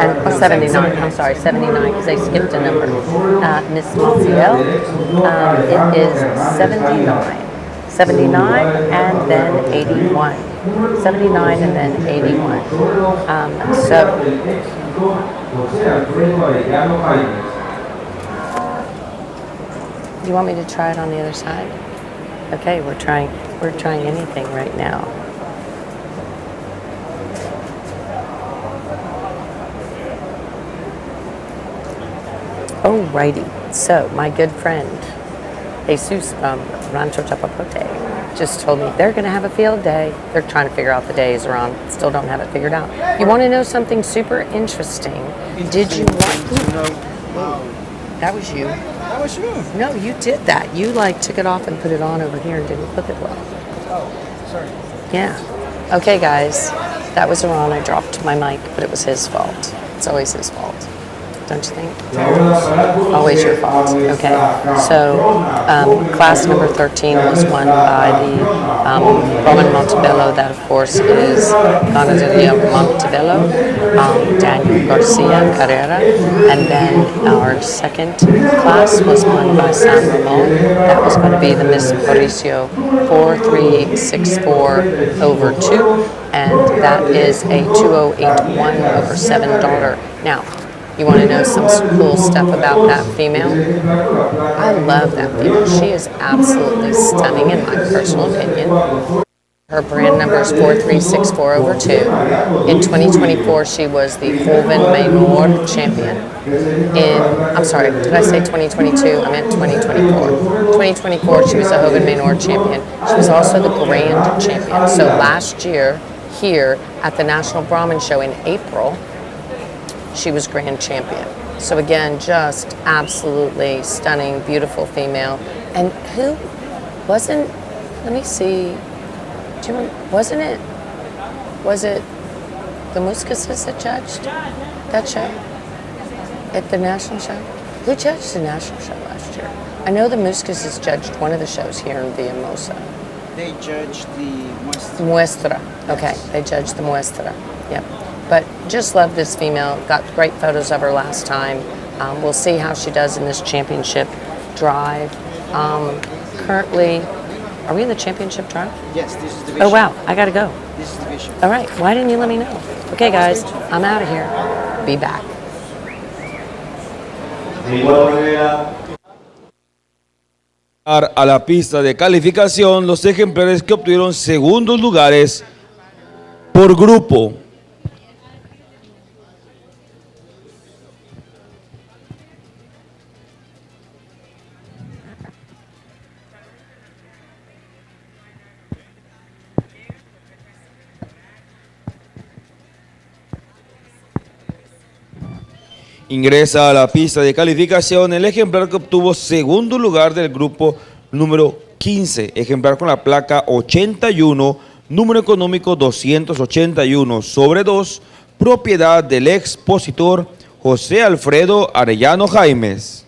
And 79, I'm sorry, 79, because they skipped a number. Miss Maciel, it is 79. 79 and then 81. 79 and then 81. You want me to try it on the other side? Okay, we're trying anything right now. Alrighty, so my good friend Jesus from Rancho Chapapote just told me they're going to have a field day. They're trying to figure out the days are on. Still don't have it figured out. You want to know something super interesting? Did you want to know? That was you. That was you. No, you did that. You like took it off and put it on over here and didn't clip it well. Oh, sorry. Yeah. Okay, guys. That was Iran. I dropped my mic, but it was his fault. It's always his fault. Don't you think? Always your fault. Okay. So, class number 13 was won by the Roman Montebello. That, of course, is Ganaderia Montebello, Daniel Garcia Carrera. And then our second class was won by San Ramon. That was going to be the Miss Mauricio 4364 over 2. And that is a 2081 over 7 daughter. Now, you want to know some cool stuff about that female? I love that female. She is absolutely stunning in my personal opinion. Her brand number is 4364 over 2. In 2024, she was the Joven Menor champion. I'm sorry, did I say 2022? I meant 2024. 2024, she was a Joven Menor champion. She was also the Grand champion. So last year, here at the National Brahmin Show in April, she was grand champion. So again, just absolutely stunning, beautiful female. And who wasn't, let me see, do you remember, was it the Muscases that judged that show at the national show? Who judged the national show last year? I know the Muscases judged one of the shows here in Villahermosa. They judged the Muestra. Okay, they judged the Muestra. Yep. But just love this female. Got great photos of her last time. We'll see how she does in this championship drive. Currently, are we in the championship drive? Yes, this is division. Oh wow, I gotta go. This is division. All right, why didn't you let me know? Okay guys, I'm out of here. Be back. A la pista de calificación los ejemplares que obtuvieron segundos lugares por grupo. Ingresa a la pista de calificación el ejemplar que obtuvo segundo lugar del grupo número 15, ejemplar con la placa 81, número económico 281 sobre 2, propiedad del expositor José Alfredo Arellano Jaimes.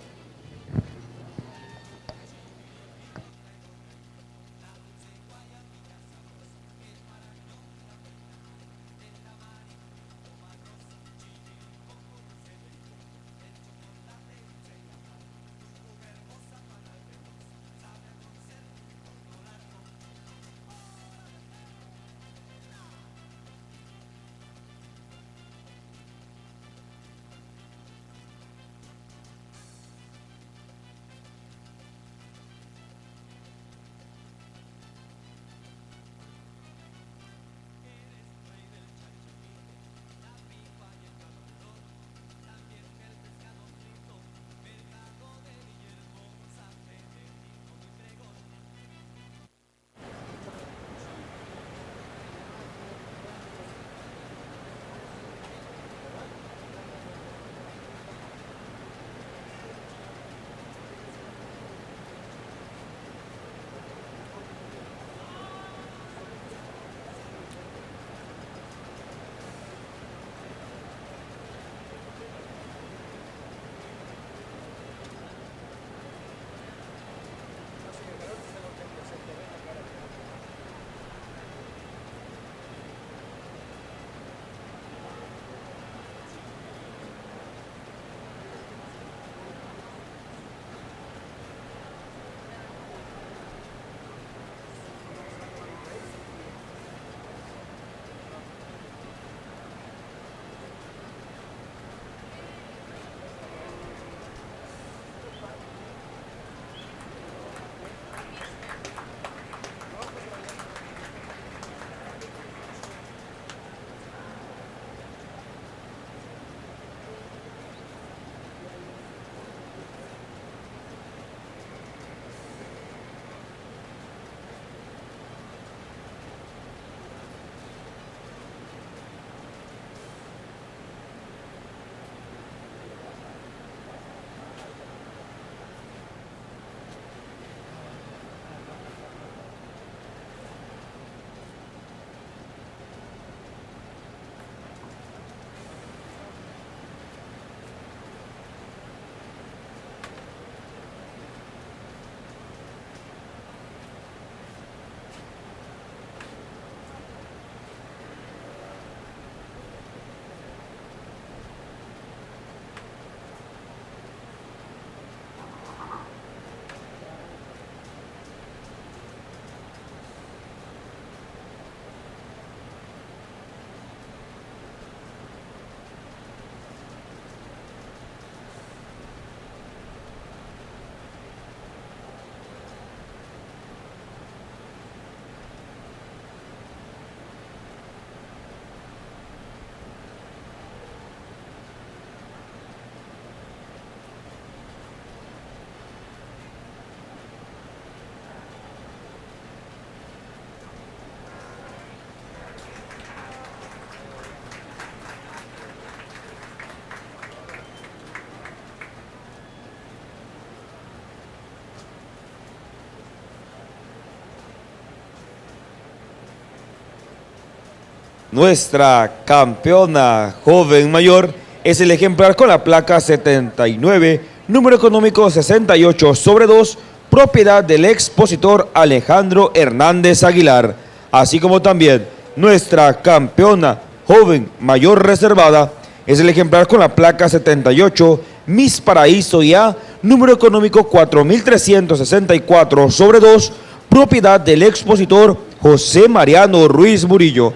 Nuestra campeona joven mayor es el ejemplar con la placa 79, número económico 68 sobre 2, propiedad del expositor Alejandro Hernández Aguilar, así como también nuestra campeona joven mayor reservada es el ejemplar con la placa 78, Miss Paraíso IA, número económico 4364 sobre 2, propiedad del expositor José Mariano Ruiz Murillo.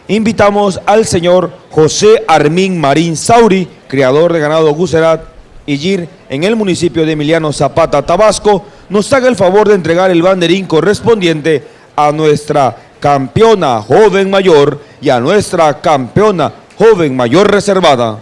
Invitamos al señor José Armín Marín Sauri, criador de ganado Gucerat y Gir en el municipio de Emiliano Zapata, Tabasco, nos haga el favor de entregar el banderín correspondiente a nuestra campeona joven mayor y a nuestra campeona joven mayor reservada.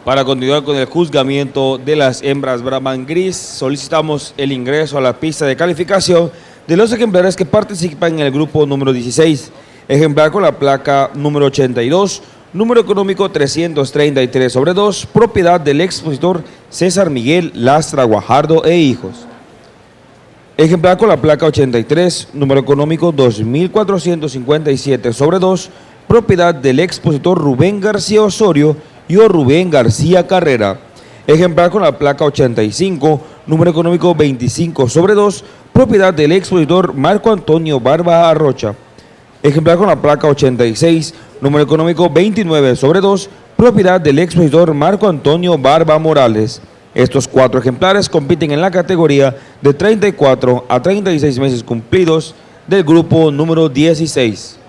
Para continuar con el juzgamiento de las hembras Brahman gris, solicitamos el ingreso a la pista de calificación de los ejemplares que participan en el grupo número 16. Ejemplar con la placa número 82, número económico 333/2, propiedad del expositor César Miguel Lastra Guajardo e hijos. Ejemplar con la placa 83, número económico 2457/2, propiedad del expositor Rubén García Osorio y o Rubén García Carrera. Ejemplar con la placa 85, número económico 25/2, propiedad del expositor Marco Antonio Barba Arrocha. Ejemplar con la placa 86, número económico 29/2, propiedad del expositor Marco Antonio Barba Morales. Estos 4 ejemplares compiten en la categoría de 34 a 36 meses cumplidos del grupo número 16.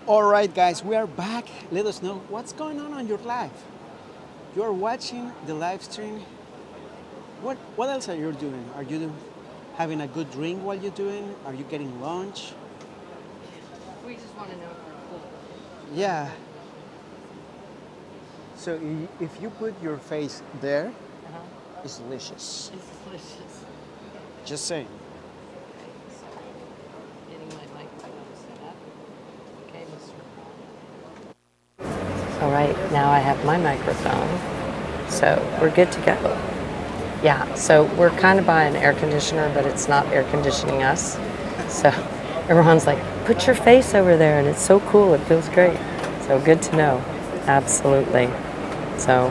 All right, guys, we are back. Let us know what's going on your life. You're watching the live stream. What else are you doing? Are you having a good drink while you're doing? Are you getting lunch? We just want to know if we're cool. Yeah. So if you put your face there, it's delicious. It's delicious. Just saying. Getting my microphone set up. Okay, Mr. All right, now I have my microphone, so we're good to go. Yeah, so we're kind of by an air conditioner, but it's not air conditioning us. So everyone's like, put your face over there, and it's so cool, it feels great. So good to know, absolutely. So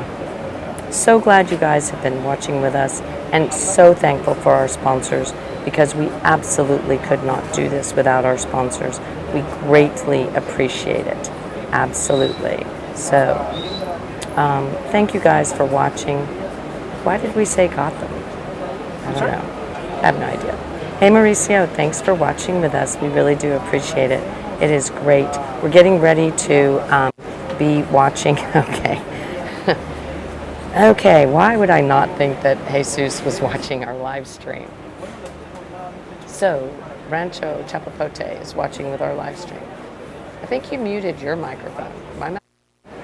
glad you guys have been watching with us, and so thankful for our sponsors, because we absolutely could not do this without our sponsors. We greatly appreciate it, absolutely. So thank you guys for watching. Why did we say Gotham? I don't know. I have no idea. Hey Mauricio, thanks for watching with us. We really do appreciate it. It is great. We're getting ready to be watching. Okay. Okay, why would I not think that Jesus was watching our live stream? So, Rancho Chapapote is watching with our live stream. I think you muted your microphone.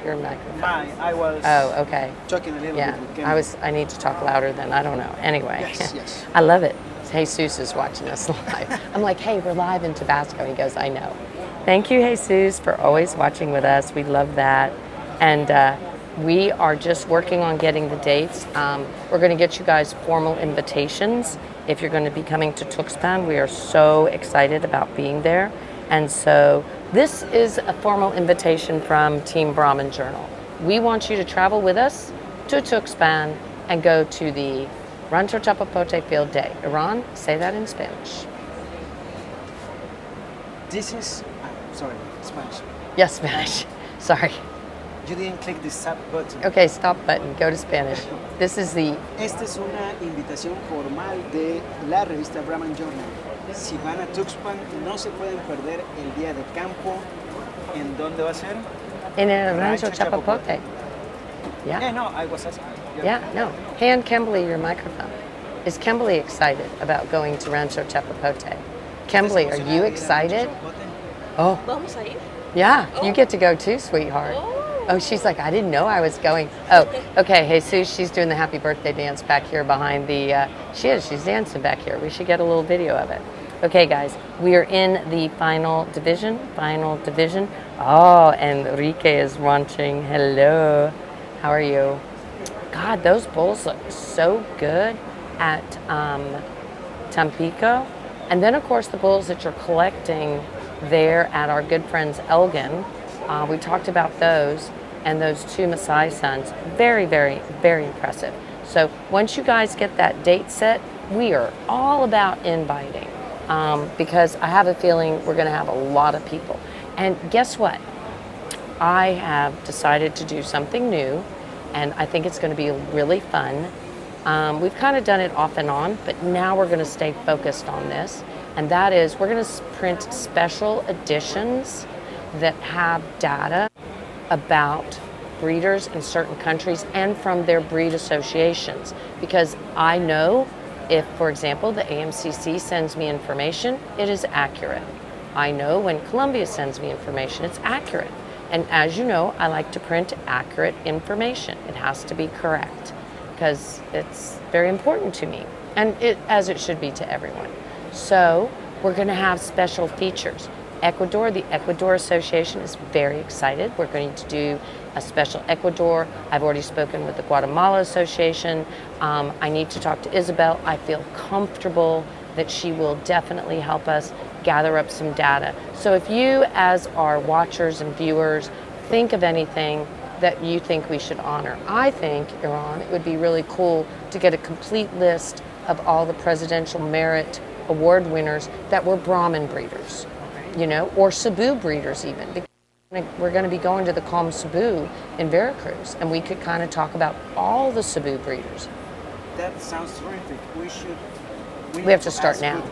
Your microphone. I was okay. talking a little Yeah, bit. I need to talk louder then. I don't know. Anyway, Yes. I love it. Jesus is watching us live. I'm like, hey, we're live in Tabasco. He goes, I know. Thank you, Jesus, for always watching with us. We love that. And we are just working on getting the dates. We're going to get you guys formal invitations if you're going to be coming to Tuxpan. We are so excited about being there. And so this is a formal invitation from Team Brahman Journal. We want you to travel with us to Tuxpan and go to the Rancho Chapapote Field Day. Iran, say that in Spanish. This is, sorry, Spanish. Yes, Spanish. Sorry. You didn't click the stop button. Okay, stop button. Go to Spanish. This is the... Esta es una invitación formal de la revista Brahman Journal. Si van a Tuxpan, no se pueden perder el día de campo. ¿En dónde va a ser? In el Rancho Chapapote. Yeah. Yeah, no, I was asking. Yeah, no. Hand Kimberly your microphone. Is Kimberly excited about going to Rancho Chapapote? Kimberly, are you excited? Oh. Vamos a ir. Yeah, you get to go too, sweetheart. Oh. Oh, she's like, I didn't know I was going. Oh, okay. Jesus, she's doing the happy birthday dance back here behind the, she's dancing back here. We should get a little video of it. Okay, guys, we are in the final division. Oh, Enrique is watching. Hello. How are you? God, those bulls look so good at Tampico. And then, of course, the bulls that you're collecting there at our good friends Elgin. We talked about those and those two Maasai sons. Very, very, very impressive. So once you guys get that date set, we are all about inviting because I have a feeling we're going to have a lot of people. And guess what? I have decided to do something new, and I think it's going to be really fun. We've kind of done it off and on, but now we're going to stay focused on this, and that is we're going to print special editions that have data about breeders in certain countries and from their breed associations. Because I know if, for example, the AMCC sends me information, it is accurate. I know when Colombia sends me information, it's accurate. And as you know, I like to print accurate information. It has to be correct because it's very important to me, and as it should be to everyone. So we're going to have special features. Ecuador, the Ecuador Association is very excited. We're going to do a special Ecuador. I've already spoken with the Guatemala Association. I need to talk to Isabel. I feel comfortable that she will definitely help us gather up some data. So if you, as our watchers and viewers, think of anything that you think we should honor, I think, Iran, it would be really cool to get a complete list of all the Presidential Merit Award winners that were Brahmin breeders, you know, or Cebu breeders even. We're going to be going to the Calm Cebu in Veracruz, and we could kind of talk about all the Cebu breeders. That sounds terrific. We have to start now.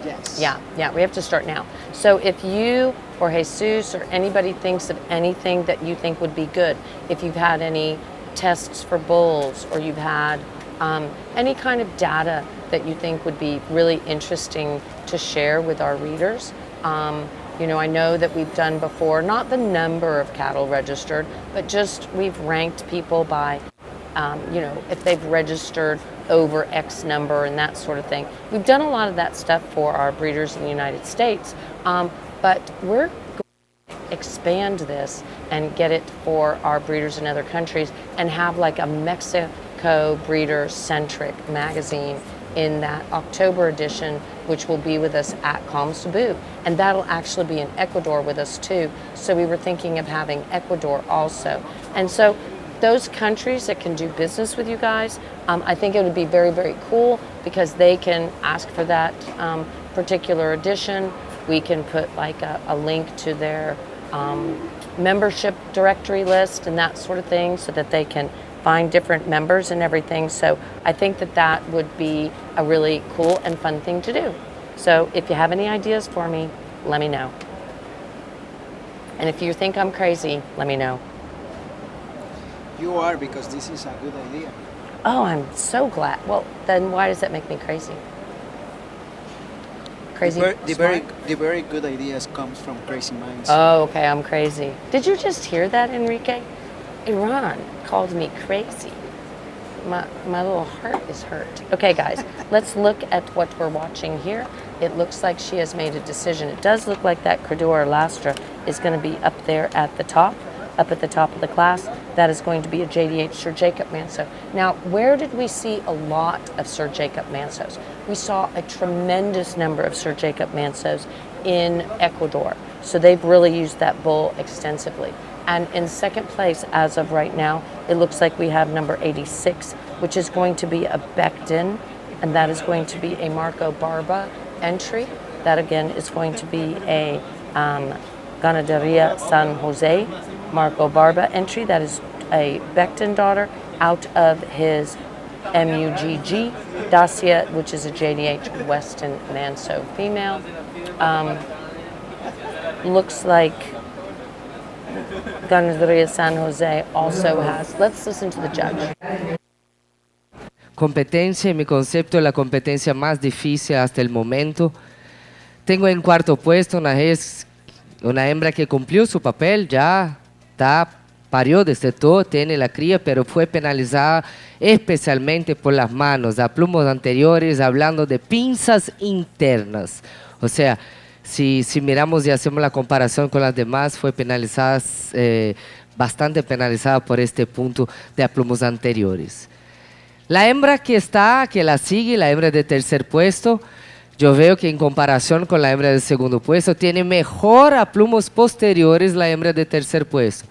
Yes. Yeah, we have to start now. So if you or Jesus or anybody thinks of anything that you think would be good, if you've had any tests for bulls or you've had any kind of data that you think would be really interesting to share with our readers, you know, I know that we've done before, not the number of cattle registered, but just we've ranked people by you know, if they've registered over X number and that sort of thing. We've done a lot of that stuff for our breeders in the United States, but we're going to expand this and get it for our breeders in other countries and have like a Mexico breeder-centric magazine in that October edition, which will be with us at Calm Cebu. And that'll actually be in Ecuador with us too. So we were thinking of having Ecuador also. And so those countries that can do business with you guys, I think it would be very, very cool because they can ask for that particular edition. We can put like a link to their membership directory list and that sort of thing so that they can find different members and everything. So I think that that would be a really cool and fun thing to do. So if you have any ideas for me, let me know. And if you think I'm crazy, let me know. You are, because this is a good idea. Oh, I'm so glad. Well, then why does that make me crazy? Crazy? The very good ideas comes from crazy minds. Oh, okay, I'm crazy. Did you just hear that, Enrique? Iran called me crazy. My little heart is hurt. Okay, guys, let's look at what we're watching here. It looks like she has made a decision. It does look like that Credor Lastra is going to be up there at the top. Up at the top of the class, that is going to be a JDH Sir Jacob Manso. Now, where did we see a lot of Sir Jacob Mansos? We saw a tremendous number of Sir Jacob Mansos in Ecuador. So they've really used that bull extensively. And in second place, as of right now, it looks like we have number 86, which is going to be a Becton, and that is going to be a Marco Barba entry. That again is going to be a Ganaderia San Jose Marco Barba entry. That is a Becton daughter out of his MUGG Dacia, which is a JDH Weston Manso female. Looks like Ganaderia San Jose also has. Let's listen to the judge. Competencia, mi concepto de la competencia más difícil hasta el momento. Tengo en cuarto puesto una hembra que cumplió su papel, ya está parió, destetó, tiene la cría, pero fue penalizada especialmente por las manos, a plumos anteriores, hablando de pinzas internas. O sea, si miramos y hacemos la comparación con las demás, fue penalizada, bastante penalizada por este punto de aplumos anteriores. La hembra que la sigue, la hembra de tercer puesto, yo veo que en comparación con la hembra de segundo puesto, tiene mejor aplumos posteriores la hembra de tercer puesto,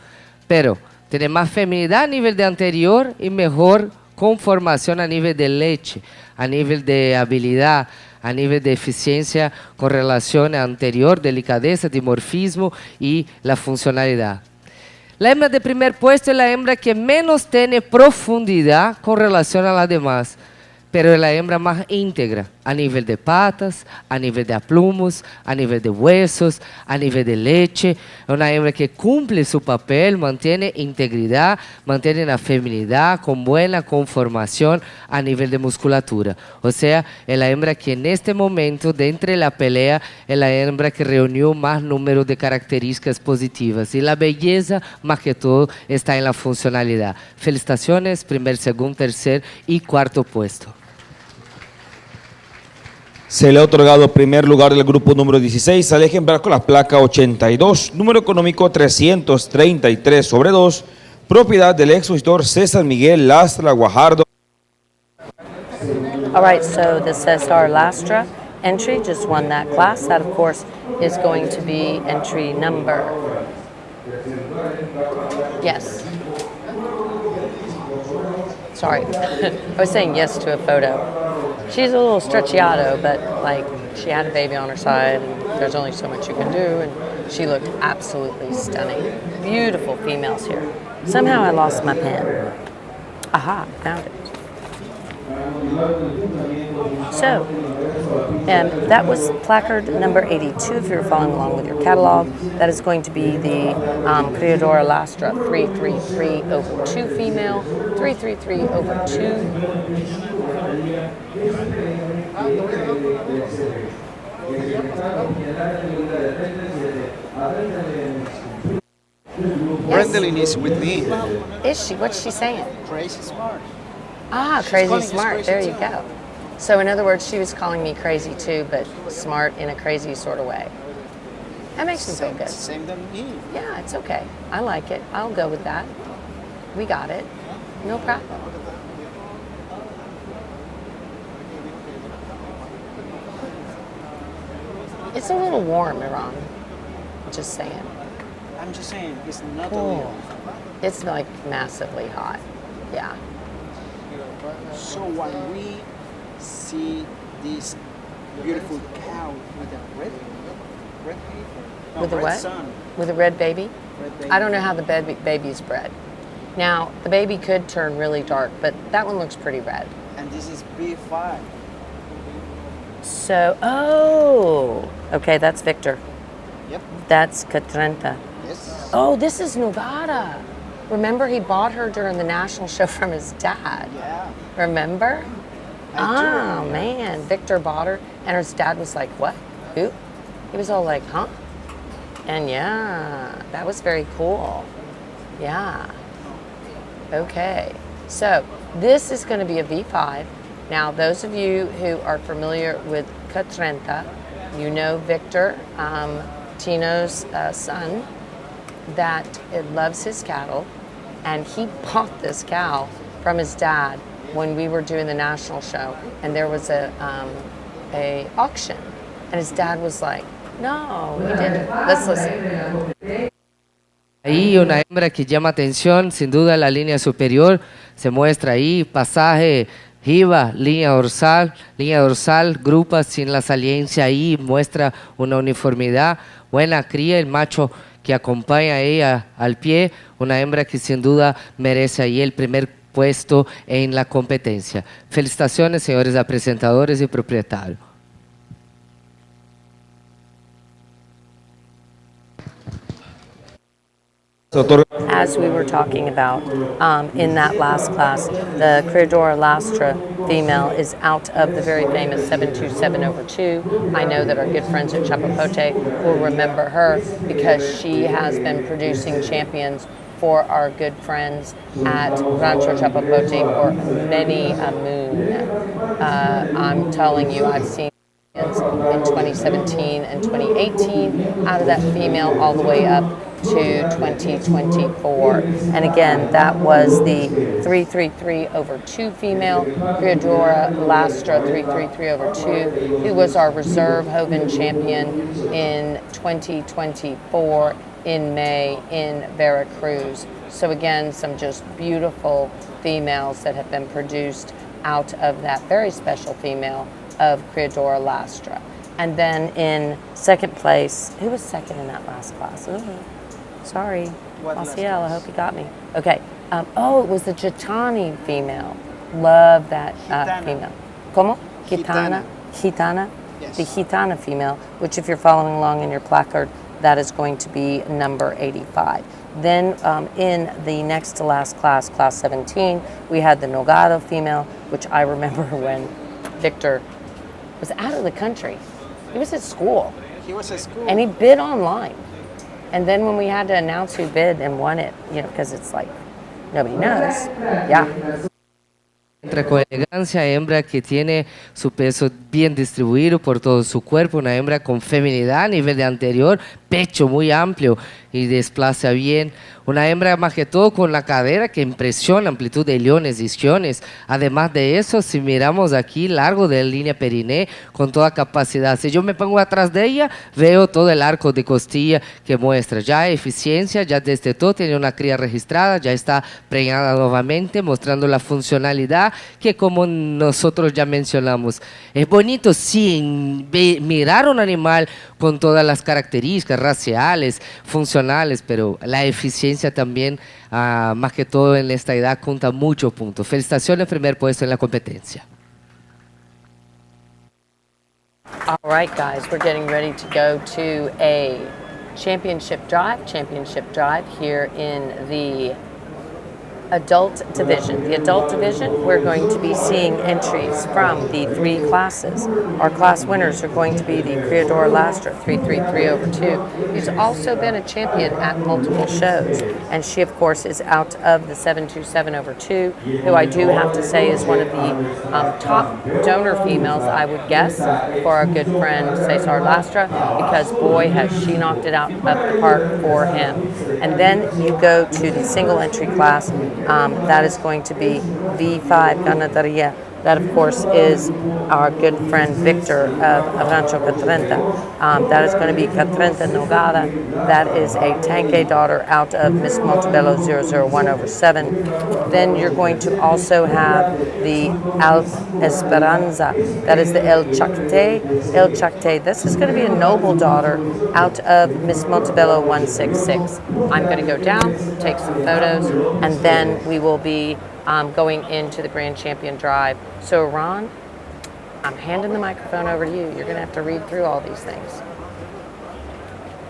pero tiene más feminidad a nivel de anterior y mejor conformación a nivel de leche, a nivel de habilidad, a nivel de eficiencia con relación a anterior, delicadeza, dimorfismo y la funcionalidad. La hembra de primer puesto es la hembra que menos tiene profundidad con relación a las demás, pero es la hembra más íntegra a nivel de patas, a nivel de aplumos, a nivel de huesos, a nivel de leche. Es una hembra que cumple su papel, mantiene integridad, mantiene la feminidad con buena conformación a nivel de musculatura. O sea, es la hembra que en este momento, dentro de la pelea, es la hembra que reunió más número de características positivas. Y la belleza, más que todo, está en la funcionalidad. Felicitaciones, primer, segundo, tercer y cuarto puesto. Se le ha otorgado primer lugar del grupo número 16 al ejemplar con la placa 82, número económico 333/2, propiedad del expositor César Miguel Lastra Guajardo. All right, so the Cesar Lastra entry just won that class. That, of course, is going to be entry number. Yes. Sorry, I was saying yes to a photo. She's a little stretchiato, but like she had a baby on her side, and there's only so much you can do, and she looked absolutely stunning. Beautiful females here. Somehow I lost my pen. Aha, found it. So, that was placard number 82, if you're following along with your catalog. That is going to be the Criadora Lastra 333/2 female, 333/2. Gwendolyn is with me. Is she? What's she saying? Crazy smart. Ah, crazy smart. There you go. So in other words, she was calling me crazy too, but smart in a crazy sort of way. That makes me feel good. Same than me. Yeah, it's okay. I like it. I'll go with that. We got it. No problem. It's a little warm, Iran. Just saying. I'm just saying, it's not Cool. a It's like massively hot. Yeah. So when we see this beautiful cow with a red baby, no, With a red what? sun, With a red baby? red baby. I don't know how the baby's bred. Now, the baby could turn really dark, but that one looks pretty red. And this is B5. So, okay, that's Victor. Yep. That's Catrenta. Yes. Oh, this is Novara. Remember, he bought her during the national show from his dad. Yeah. Remember? I do. Man, Victor bought her, and her dad was like, what? Who? He was all like, huh? And yeah, that was very cool. Yeah. Okay. So this is going to be a V5. Now, those of you who are familiar with Catrenta, you know Victor, Tino's son, that loves his cattle, and he bought this cow from his dad when we were doing the national show, and there was a auction, and his dad was like, no, he didn't. Let's listen. Ahí una hembra que llama atención, sin duda la línea superior, se muestra ahí, pasaje, jiba, línea dorsal, grupa sin la saliencia ahí, muestra una uniformidad, buena cría, el macho que acompaña a ella al pie, una hembra que sin duda merece ahí el primer puesto en la competencia. Felicitaciones, señores presentadores y propietarios. As we were talking about in that last class, the Criadora Lastra female is out of the very famous 727/2. I know that our good friends at Chapapote will remember her because she has been producing champions for our good friends at Rancho Chapapote for many a moon. I'm telling you, I've seen in 2017 and 2018 out of that female all the way up to 2024. And again, that was the 333 over 2 female, Criadora Lastra 333 over 2, who was our reserve Hogan champion in 2024 in May in Veracruz. So again, some just beautiful females that have been produced out of that very special female of Criadora Lastra. And then in second place, who was second in that last class? Ooh, sorry, Maciel, I hope you got me. Okay, it was the Gitani female. Love that female. ¿Cómo? Gitana. Gitana. Yes. The Gitana female, which if you're following along in your placard, that is going to be number 85. Then in the next to last class, class 17, we had the Nogado female, which I remember when Victor was out of the country. He was at school. He was at school. And he bid online. And then when we had to announce who bid and won it, you know, because it's like, nobody knows. Yeah. Entra con elegancia, hembra que tiene su peso bien distribuido por todo su cuerpo, una hembra con feminidad a nivel de anterior, pecho muy amplio y desplaza bien. Una hembra más que todo con la cadera que impresiona, amplitud de leones y isquiones. Además de eso, si miramos aquí, largo de línea periné con toda capacidad. Si yo me pongo atrás de ella, veo todo el arco de costilla que muestra. Ya eficiencia, ya destetó, tiene una cría registrada, ya está preñada nuevamente, mostrando la funcionalidad que como nosotros ya mencionamos. Es bonito, sí, mirar un animal con todas las características raciales, funcionales, pero la eficiencia también, más que todo en esta edad, cuenta muchos puntos. Felicitaciones, primer puesto en la competencia. All right, guys, we're getting ready to go to a championship drive here in the adult division. The adult division, we're going to be seeing entries from the 3 classes. Our class winners are going to be the Criadora Lastra 333 over 2. She's also been a champion at multiple shows, and she of course is out of the 727 over 2, who I do have to say is one of the top donor females, I would guess, for our good friend Cesar Lastra, because boy has she knocked it out of the park for him. And then you go to the single entry class. That is going to be V5 Ganaderia. That, of course, is our good friend Victor of Rancho Catrenta. That is going to be Catrenta Nogada. That is a Tanque daughter out of Miss Montebello 001 over 7. Then you're going to also have the Al Esperanza. That is the El Chacte. El Chacte. This is going to be a noble daughter out of Miss Montebello 166. I'm going to go down, take some photos, and then we will be going into the Grand Champion Drive. So Ron, I'm handing the microphone over to you. You're going to have to read through all these things.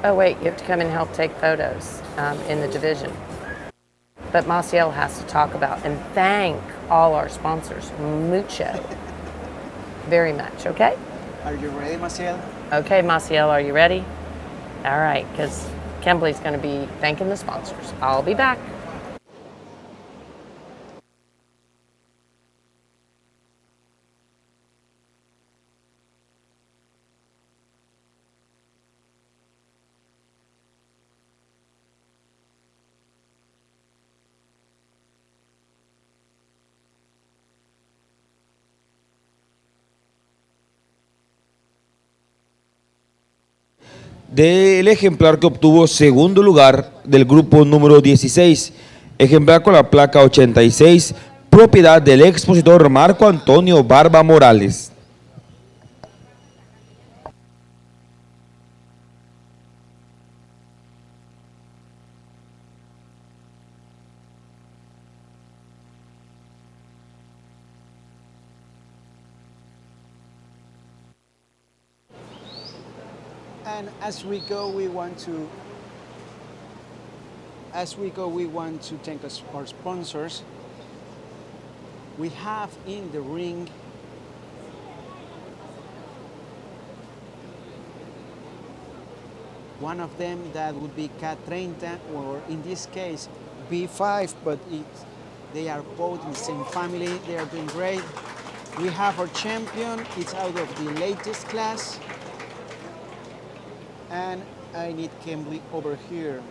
Oh wait, you have to come and help take photos in the division. But Maciel has to talk about and thank all our sponsors, mucho, very much, okay? Are you ready, Maciel? Okay, Maciel, are you ready? All right, because Kembley's going to be thanking the sponsors. I'll be back. Del ejemplar que obtuvo segundo lugar del grupo número 16, ejemplar con la placa 86, propiedad del expositor Marco Antonio Barba Morales. And as we go, we want to thank our sponsors. We have in the ring one of them that would be Cat 30, or in this case, B5, but they are both in the same family. They are doing great. We have our champion. It's out of the latest class. And I need Kimberly over here.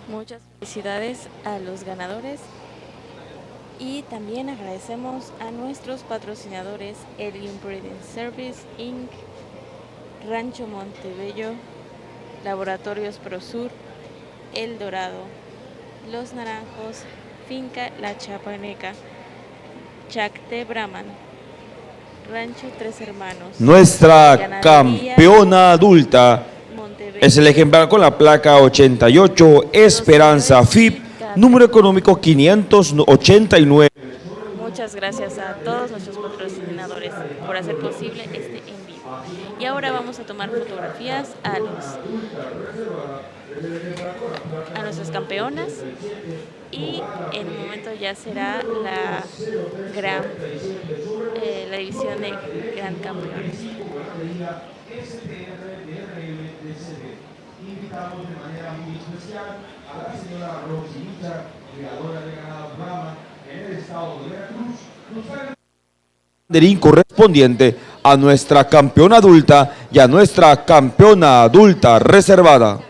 Muchas felicidades a los ganadores y también agradecemos a nuestros patrocinadores el Inbreeding Service Inc., Rancho Montebello, Laboratorios Prosur, El Dorado, Los Naranjos, Finca La Chapaneca, Chacté Brahman, Rancho Tres Hermanos. Nuestra Ganadería campeona adulta Montebello. es el ejemplar con la placa 88 Esperanza FIP, número económico 589. Muchas gracias a todos nuestros patrocinadores por hacer posible este en vivo. Y ahora vamos a tomar fotografías a nuestras campeonas y en un momento ya será la división de gran campeón. Invitamos de manera muy especial a la señora Rosinita, criadora de ganado Brahma en el estado de Veracruz, banderín correspondiente a nuestra campeona adulta y a nuestra campeona adulta reservada.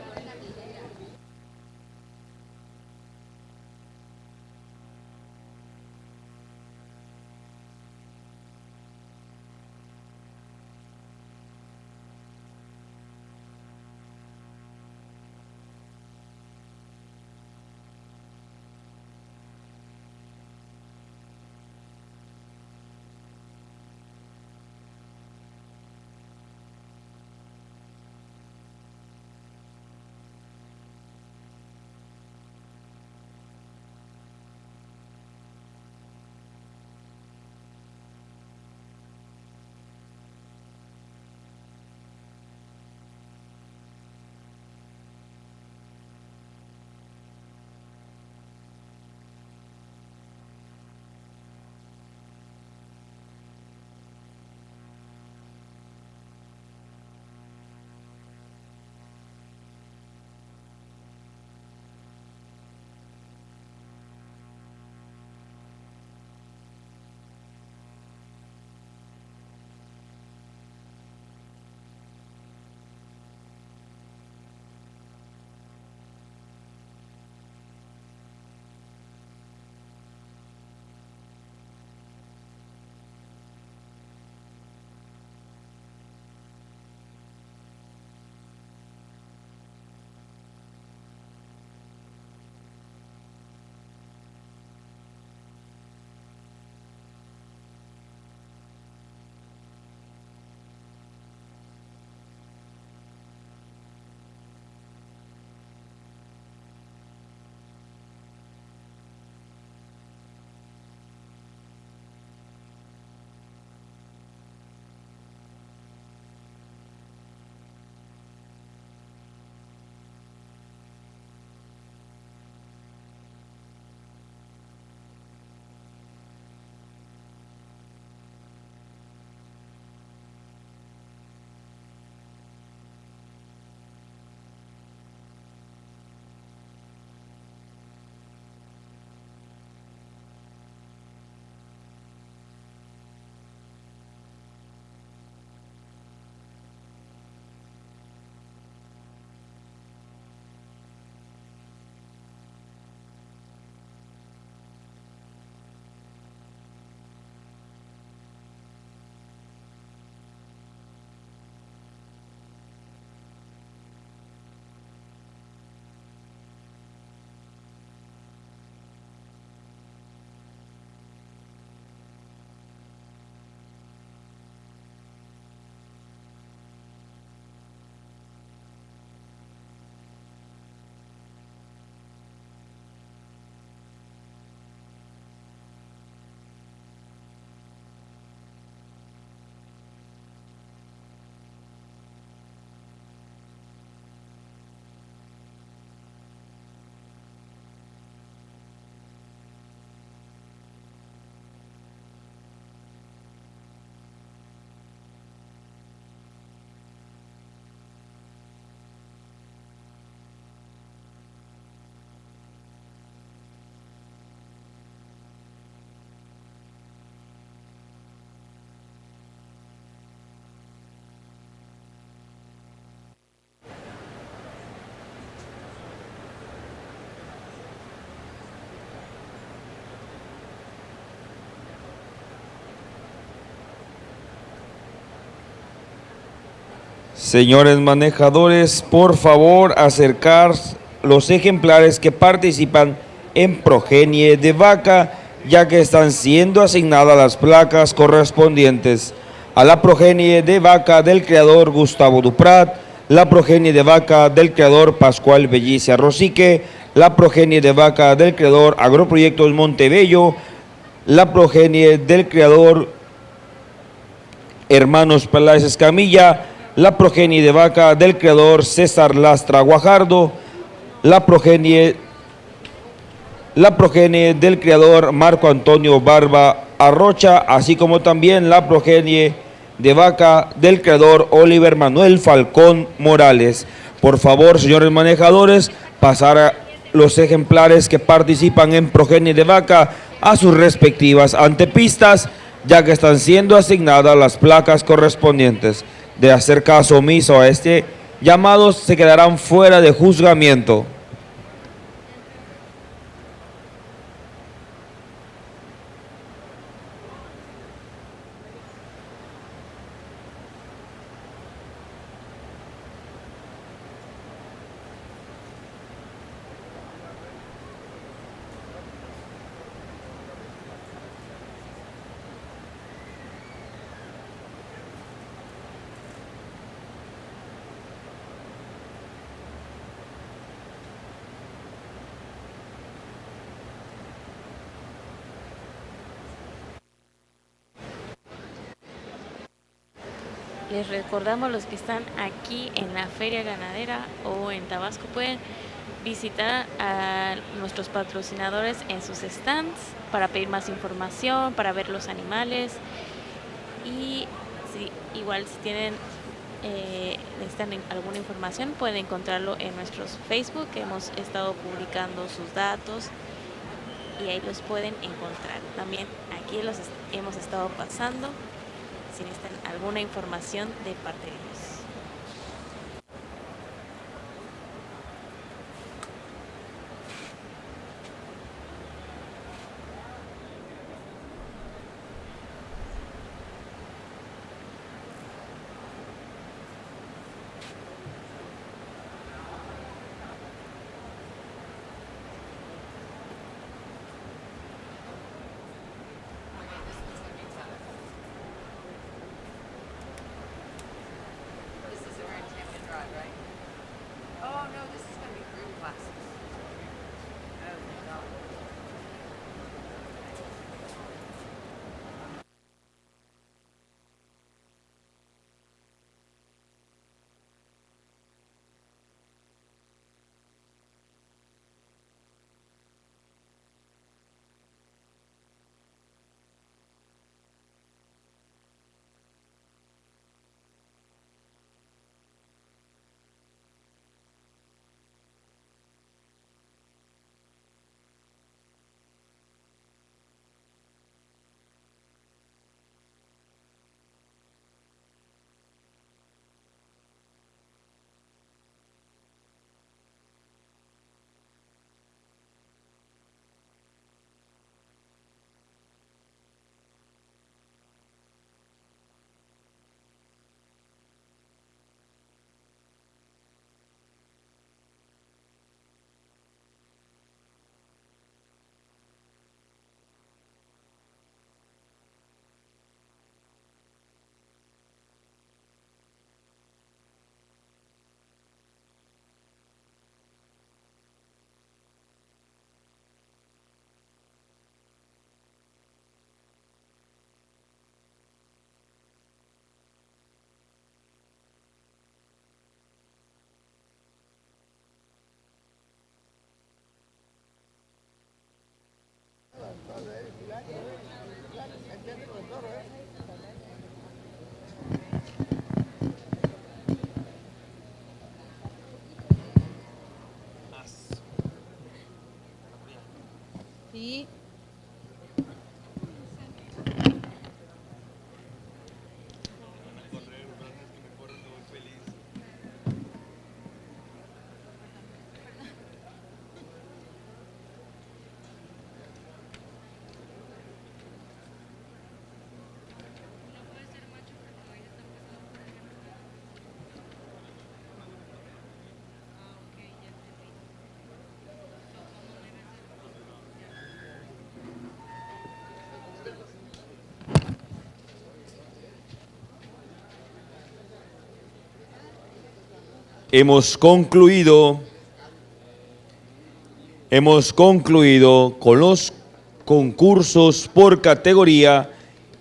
Señores manejadores, por favor acercar los ejemplares que participan en progenie de vaca, ya que están siendo asignadas las placas correspondientes a la progenie de vaca del criador Gustavo Duprat, la progenie de vaca del criador Pascual Bellicia Rosique, la progenie de vaca del criador Agroproyectos Montebello, la progenie del criador Hermanos Peláez Escamilla, la progenie de vaca del criador César Lastra Guajardo, la progenie del criador Marco Antonio Barba Arrocha, así como también la progenie de vaca del criador Oliver Manuel Falcón Morales. Por favor, señores manejadores, pasar a los ejemplares que participan en progenie de vaca a sus respectivas antepistas, ya que están siendo asignadas las placas correspondientes. De hacer caso omiso a este llamado, se quedarán fuera de juzgamiento. Les recordamos, los que están aquí en la Feria Ganadera o en Tabasco pueden visitar a nuestros patrocinadores en sus stands para pedir más información, para ver los animales, y igual si tienen necesitan alguna información pueden encontrarlo en nuestros Facebook, que hemos estado publicando sus datos y ahí los pueden encontrar. También aquí los hemos estado pasando si necesitan alguna información de parte de ellos. hemos concluido con los concursos por categoría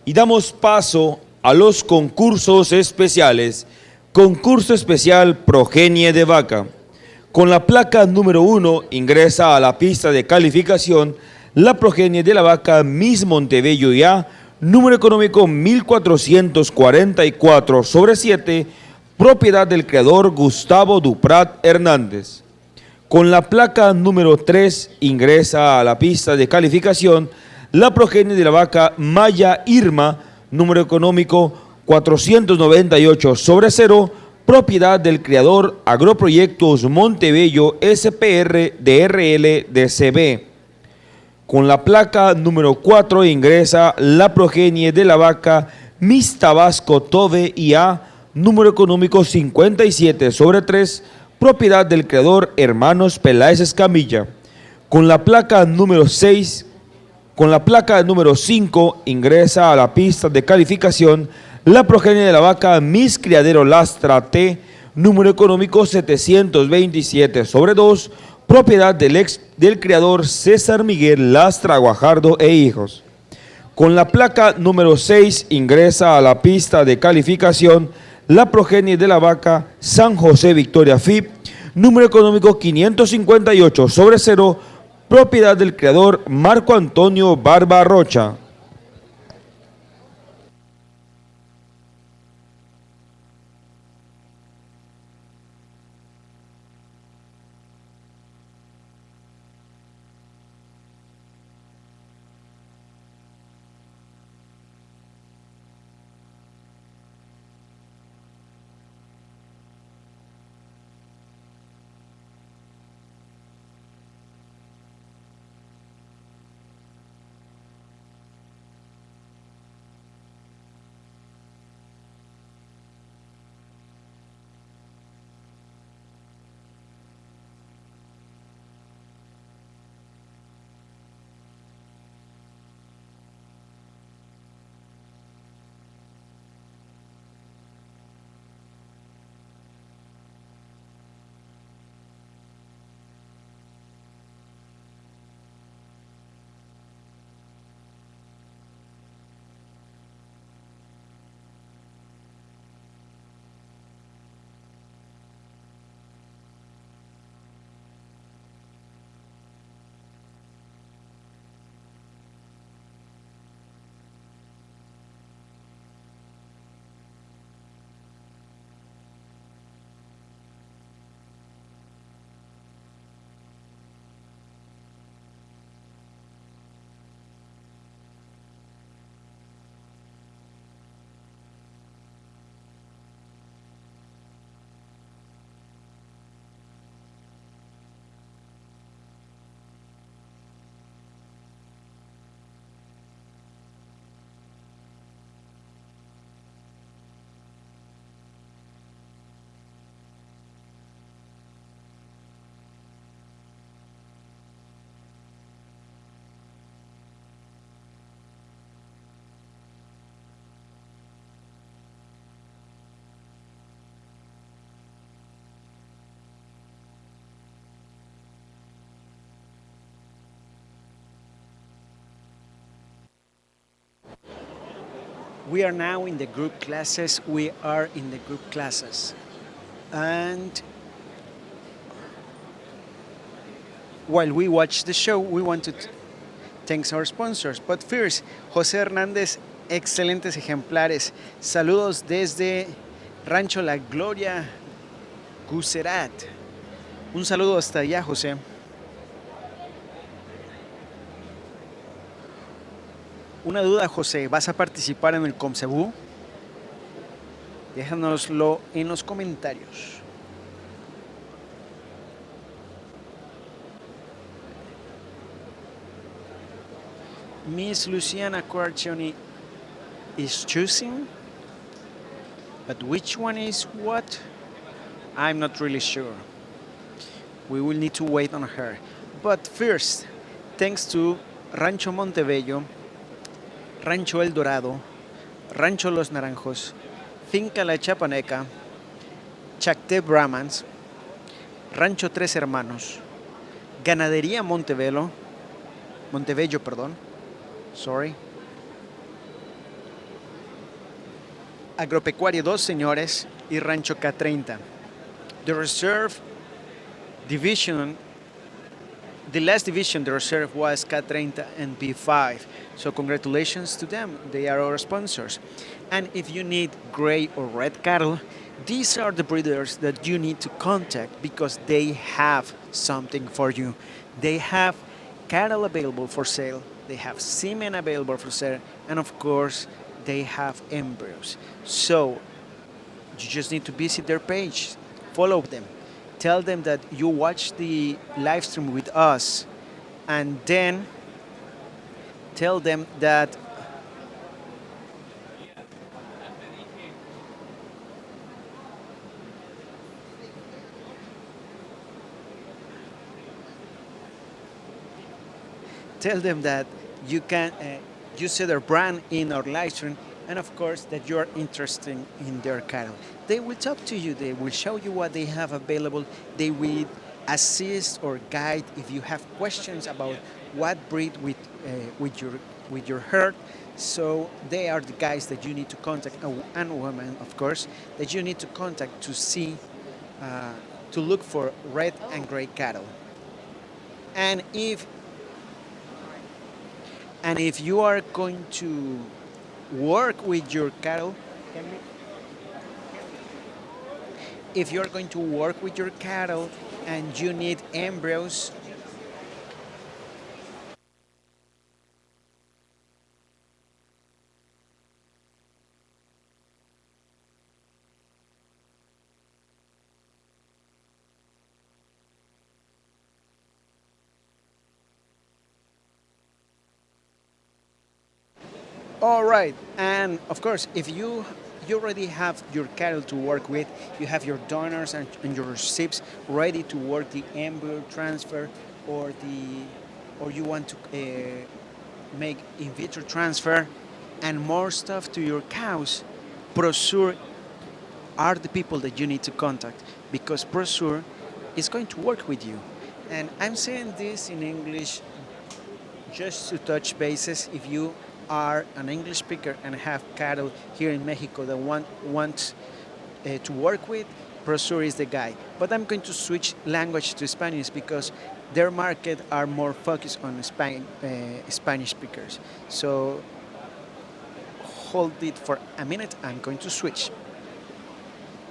y damos paso a los concursos especiales. Concurso especial Progenie de Vaca. Con la placa número 1 ingresa a la pista de calificación la progenie de la vaca Miss Montebello ya, número económico 1444/7, propiedad del creador Gustavo Duprat Hernández. Con la placa número 3 ingresa a la pista de calificación la progenie de la vaca Maya Irma, número económico 498/0, propiedad del creador Agroproyectos Montebello SPR DRL DCB. Con la placa número 4 ingresa la progenie de la vaca Miss Tabasco Tove IA, número económico 57/3, propiedad del creador Hermanos Peláez Escamilla. Con la placa número 5 ingresa a la pista de calificación la progenie de la vaca Miss Criadero Lastra T, número económico 727/2, propiedad del creador César Miguel Lastra Guajardo e hijos. Con la placa número 6 ingresa a la pista de calificación la progenie de la vaca San José Victoria FIP, número económico 558/0, propiedad del creador Marco Antonio Barba Rocha. We are now in the group classes. We are in the group classes. And while we watch the show, we want to thank our sponsors. But first, José Hernández, excelentes ejemplares. Saludos desde Rancho La Gloria, Gucerat. Un saludo hasta allá, José. Una duda, José, ¿vas a participar en el Comcebú? Déjanoslo en los comentarios. Miss Luciana Quarcioni is choosing, but which one is what? I'm not really sure. We will need to wait on her. But first, thanks to Rancho Montebello, Rancho El Dorado, Rancho Los Naranjos, Finca La Chapaneca, Chacté Brahmans, Rancho Tres Hermanos, Ganadería Montebello, perdón, sorry, Agropecuario Dos Señores y Rancho K30. The reserve division, the last division, the reserve was K30 and P5. So congratulations to them. They are our sponsors. And if you need gray or red cattle, these are the breeders that you need to contact because they have something for you. They have cattle available for sale, they have semen available for sale, and of course, they have embryos. So you just need to visit their page, follow them, tell them that you watch the live stream with us, and then tell them that you can you see their brand in our live stream, and of course that you are interested in their cattle. They will talk to you, they will show you what they have available, they will assist or guide if you have questions about what breed with your herd. So they are the guys that you need to contact, and women of course, that you need to contact to see to look for red and gray cattle. And if you are going to work with your cattle, if you are going to work with your cattle and you need embryos, all right. And of course, if you already have your cattle to work with, you have your donors and your receipts ready to work the embryo transfer or you want to make in vitro transfer and more stuff to your cows, Prosur are the people that you need to contact because Prosur is going to work with you. And I'm saying this in English just to touch bases. If you are an English speaker and have cattle here in Mexico that want to work with, Prosur is the guy. But I'm going to switch language to Spanish because their market are more focused on Spanish speakers. So hold it for a minute, I'm going to switch.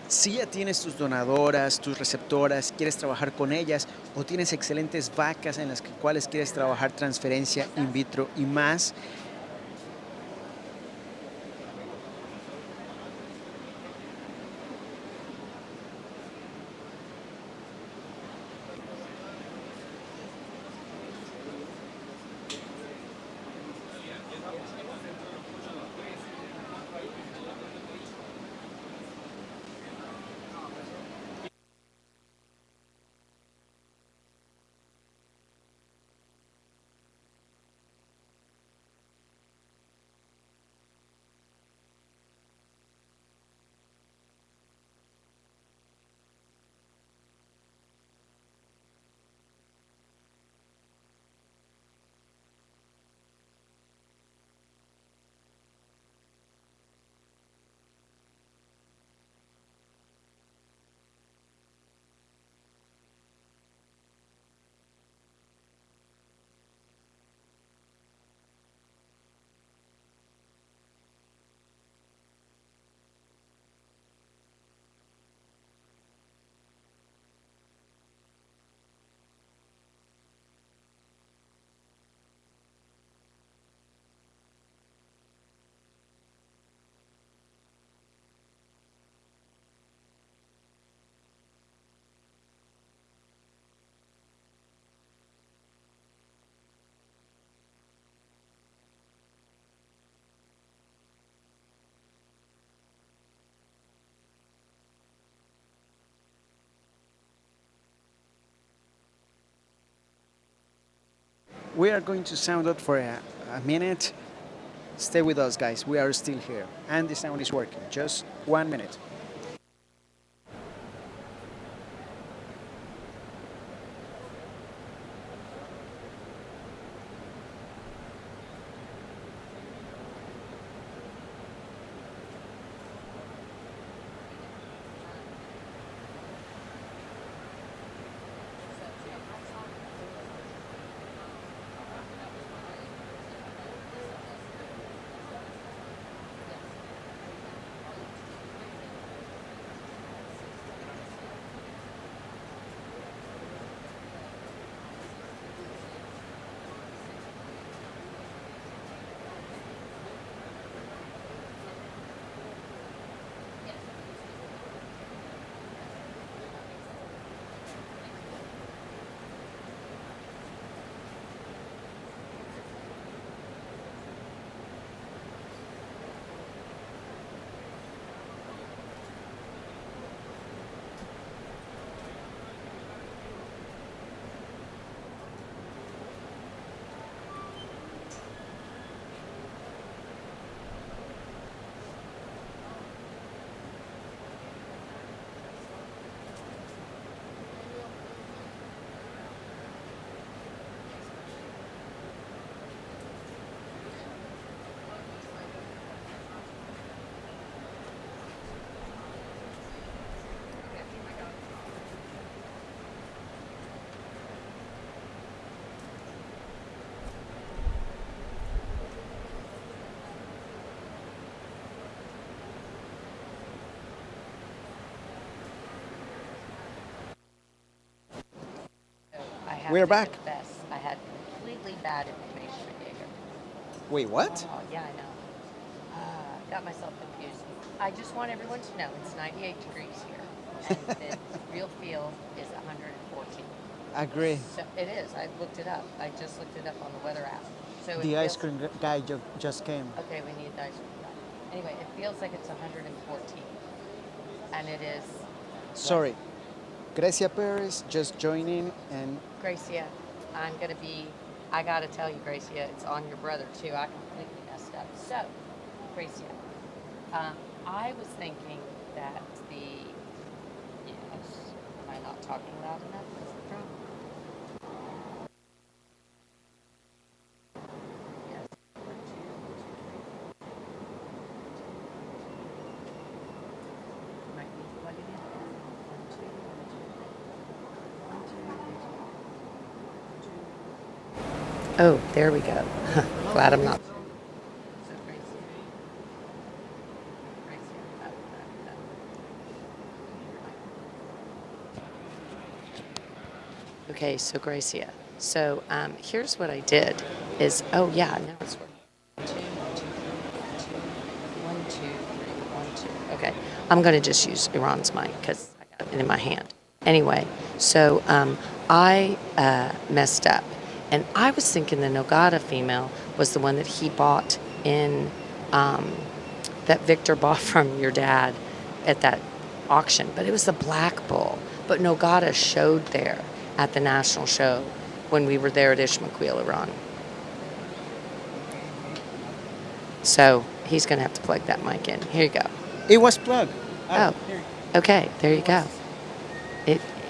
Si ya tienes tus donadoras, tus receptoras, quieres trabajar con ellas o tienes excelentes vacas en las cuales quieres trabajar transferencia in vitro y más, we are going to sound out for a minute. Stay with us, guys. We are still here. And the sound is working. Just 1 minute. have We're to back. confess, I had completely bad information for Jaeger. Wait, what? Oh, yeah, I know. Got myself confused. I just want everyone to know it's 98 degrees here, and the real feel is 114. Agree. So it is. I looked it up. I just looked it up on the weather app. So it The ice feels- cream guy just came. Okay, we need the ice cream guy. Anyway, it feels like it's 114, and it is. Sorry. Grecia Perez just joining and Gracia, I'm gonna be. I gotta tell you, Gracia, it's on your brother too. I completely messed up. So, Gracia, I was thinking that the. Yes, am I not talking loud enough? What's the problem? Yes. 1, 2, 1, 2, 3. Might need to plug it in. 1, 2, 1, 2, 1, 2. Oh, there we go. Glad I'm not. Okay, so Gracia. So here's what I did is, oh yeah, now it's working. 1, 2, 3, 1, 2. Okay, I'm going to just use Iran's mic because I got it in my hand. Anyway, so I messed up. And I was thinking the Nogada female was the one that he bought in, that Victor bought from your dad at that auction. But it was the black bull. But Nogada showed there at the national show when we were there at Ishmaquil, Iran. So he's going to have to plug that mic in. Here you go. it was plugged. Oh, okay, there you go.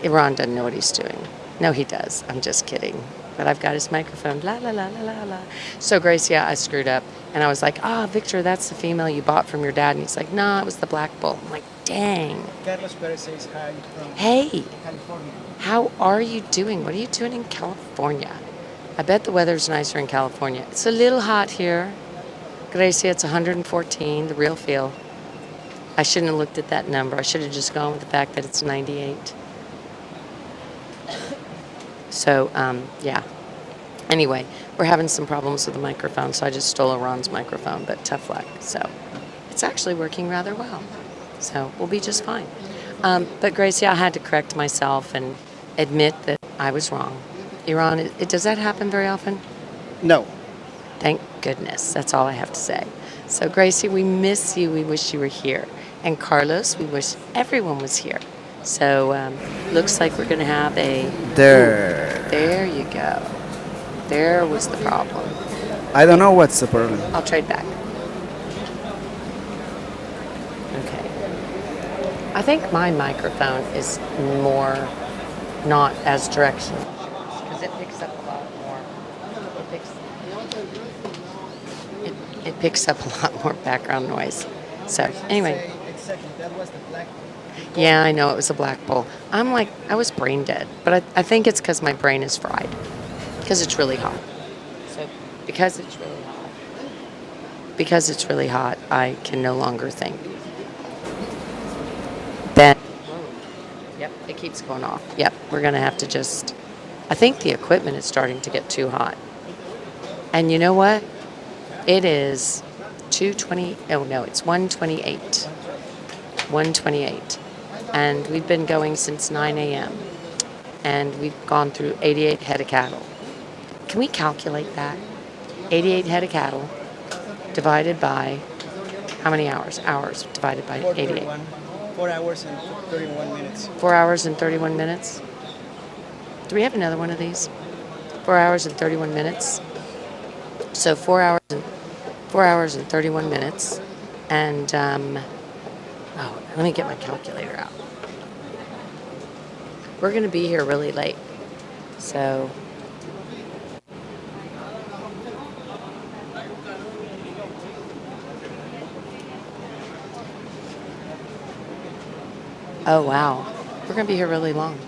Iran doesn't know what he's doing. No, he does. I'm just kidding. But I've got his microphone. La, la, la, la, la, la. So, Gracia, I screwed up. And I was like, Victor, that's the female you bought from your dad. And he's like, no, it was the black bull. I'm like, dang. Carlos Perez says hi from Hey, California. how are you doing? What are you doing in California? I bet the weather's nicer in California. It's a little hot here. Gracia, it's 114, the real feel. I shouldn't have looked at that number. I should have just gone with the fact that it's 98. So, yeah. Anyway, we're having some problems with the microphone, so I just stole Iran's microphone, but tough luck. So, it's actually working rather well. So, we'll be just fine. But, Gracie, I had to correct myself and admit that I was wrong. Iran, does that happen very often? No. Thank goodness. That's all I have to say. So, Gracie, we miss you. We wish you were here. And Carlos, we wish everyone was here. So, looks like we're going to have a... There. Ooh, there you go. There was the problem. I don't know what's the problem. I'll trade back. Okay. I think my microphone is more not as directional because it picks up a lot more. It picks up a lot more background noise. So, anyway. Exactly. That was the black. Yeah, I know it was a black bull. I'm like, I was brain dead, but I think it's because my brain is fried, because it's really hot. So, because it's really hot, I can no longer think. Then, yep, it keeps going off. Yep, we're gonna have to just. I think the equipment is starting to get too hot. And you know what? It is 2:20. Oh no, it's 1:28. 1:28. And we've been going since 9 a.m. And we've gone through 88 head of cattle. Can we calculate that? 88 head of cattle divided by how many hours? Hours divided by 88. 4 hours and 31 minutes. 4 hours and 31 minutes. Do we have another one of these? 4 hours and 31 minutes. So 4 hours and 31 minutes. And let me get my calculator out. We're going to be here really late. So oh wow. We're going to be here really long.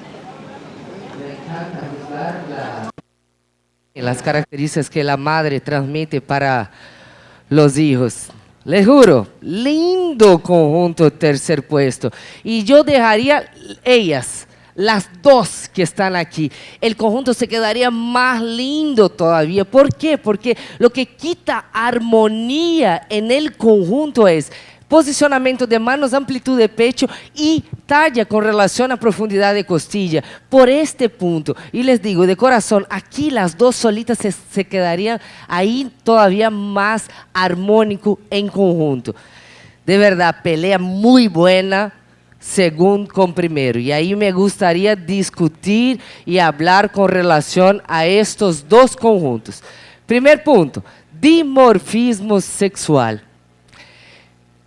Las características que la madre transmite para los hijos. Les juro, lindo conjunto tercer puesto. Y yo dejaría ellas las dos que están aquí, el conjunto se quedaría más lindo todavía. ¿Por qué? Porque lo que quita armonía en el conjunto es posicionamiento de manos, amplitud de pecho y talla con relación a profundidad de costilla. Por este punto, y les digo de corazón, aquí las dos solitas se quedarían ahí todavía más armónico en conjunto. De verdad, pelea muy buena, segundo con primero. Y ahí me gustaría discutir y hablar con relación a estos dos conjuntos. Primer punto, dimorfismo sexual.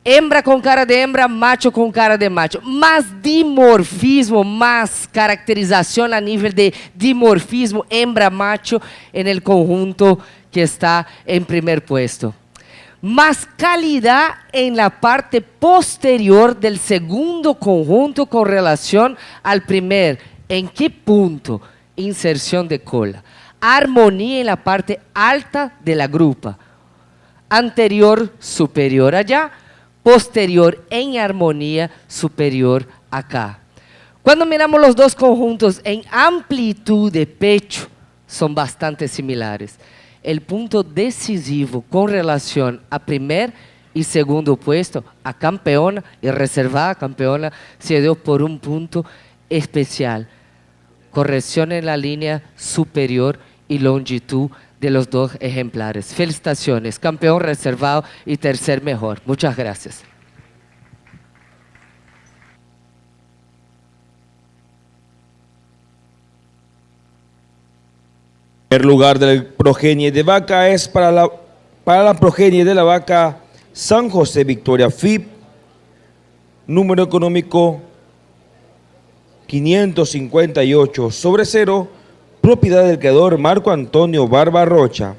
Hembra con cara de hembra, macho con cara de macho. Más dimorfismo, más caracterización a nivel de dimorfismo hembra-macho en el conjunto que está en primer puesto. Más calidad en la parte posterior del segundo conjunto con relación al primer. ¿En qué punto? Inserción de cola. Armonía en la parte alta de la grupa. Anterior, superior allá. Posterior en armonía, superior acá. Cuando miramos los dos conjuntos en amplitud de pecho, son bastante similares. El punto decisivo con relación a primer y segundo puesto, a campeona y reservada campeona, se dio por un punto especial. Corrección en la línea superior y longitud de los dos ejemplares. Felicitaciones, campeón reservado y tercer mejor. Muchas gracias. El primer lugar del progenie de vaca es para la progenie de la vaca San José Victoria FIP, número económico 558/0, propiedad del creador Marco Antonio Barbarrocha.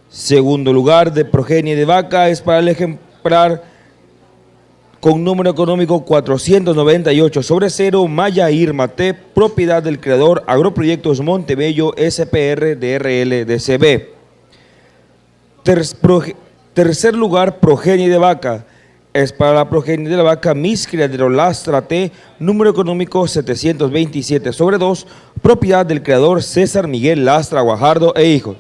Segundo lugar de progenie de vaca es para el ejemplar con número económico 498/0, Maya Irma T, propiedad del creador Agroproyectos Montebello SPR DRL DCB. Tercer lugar, progenie de vaca. Es para la progenie de la vaca Mis Criadero Lastra T, número económico 727/2, propiedad del creador César Miguel Lastra Guajardo e hijos.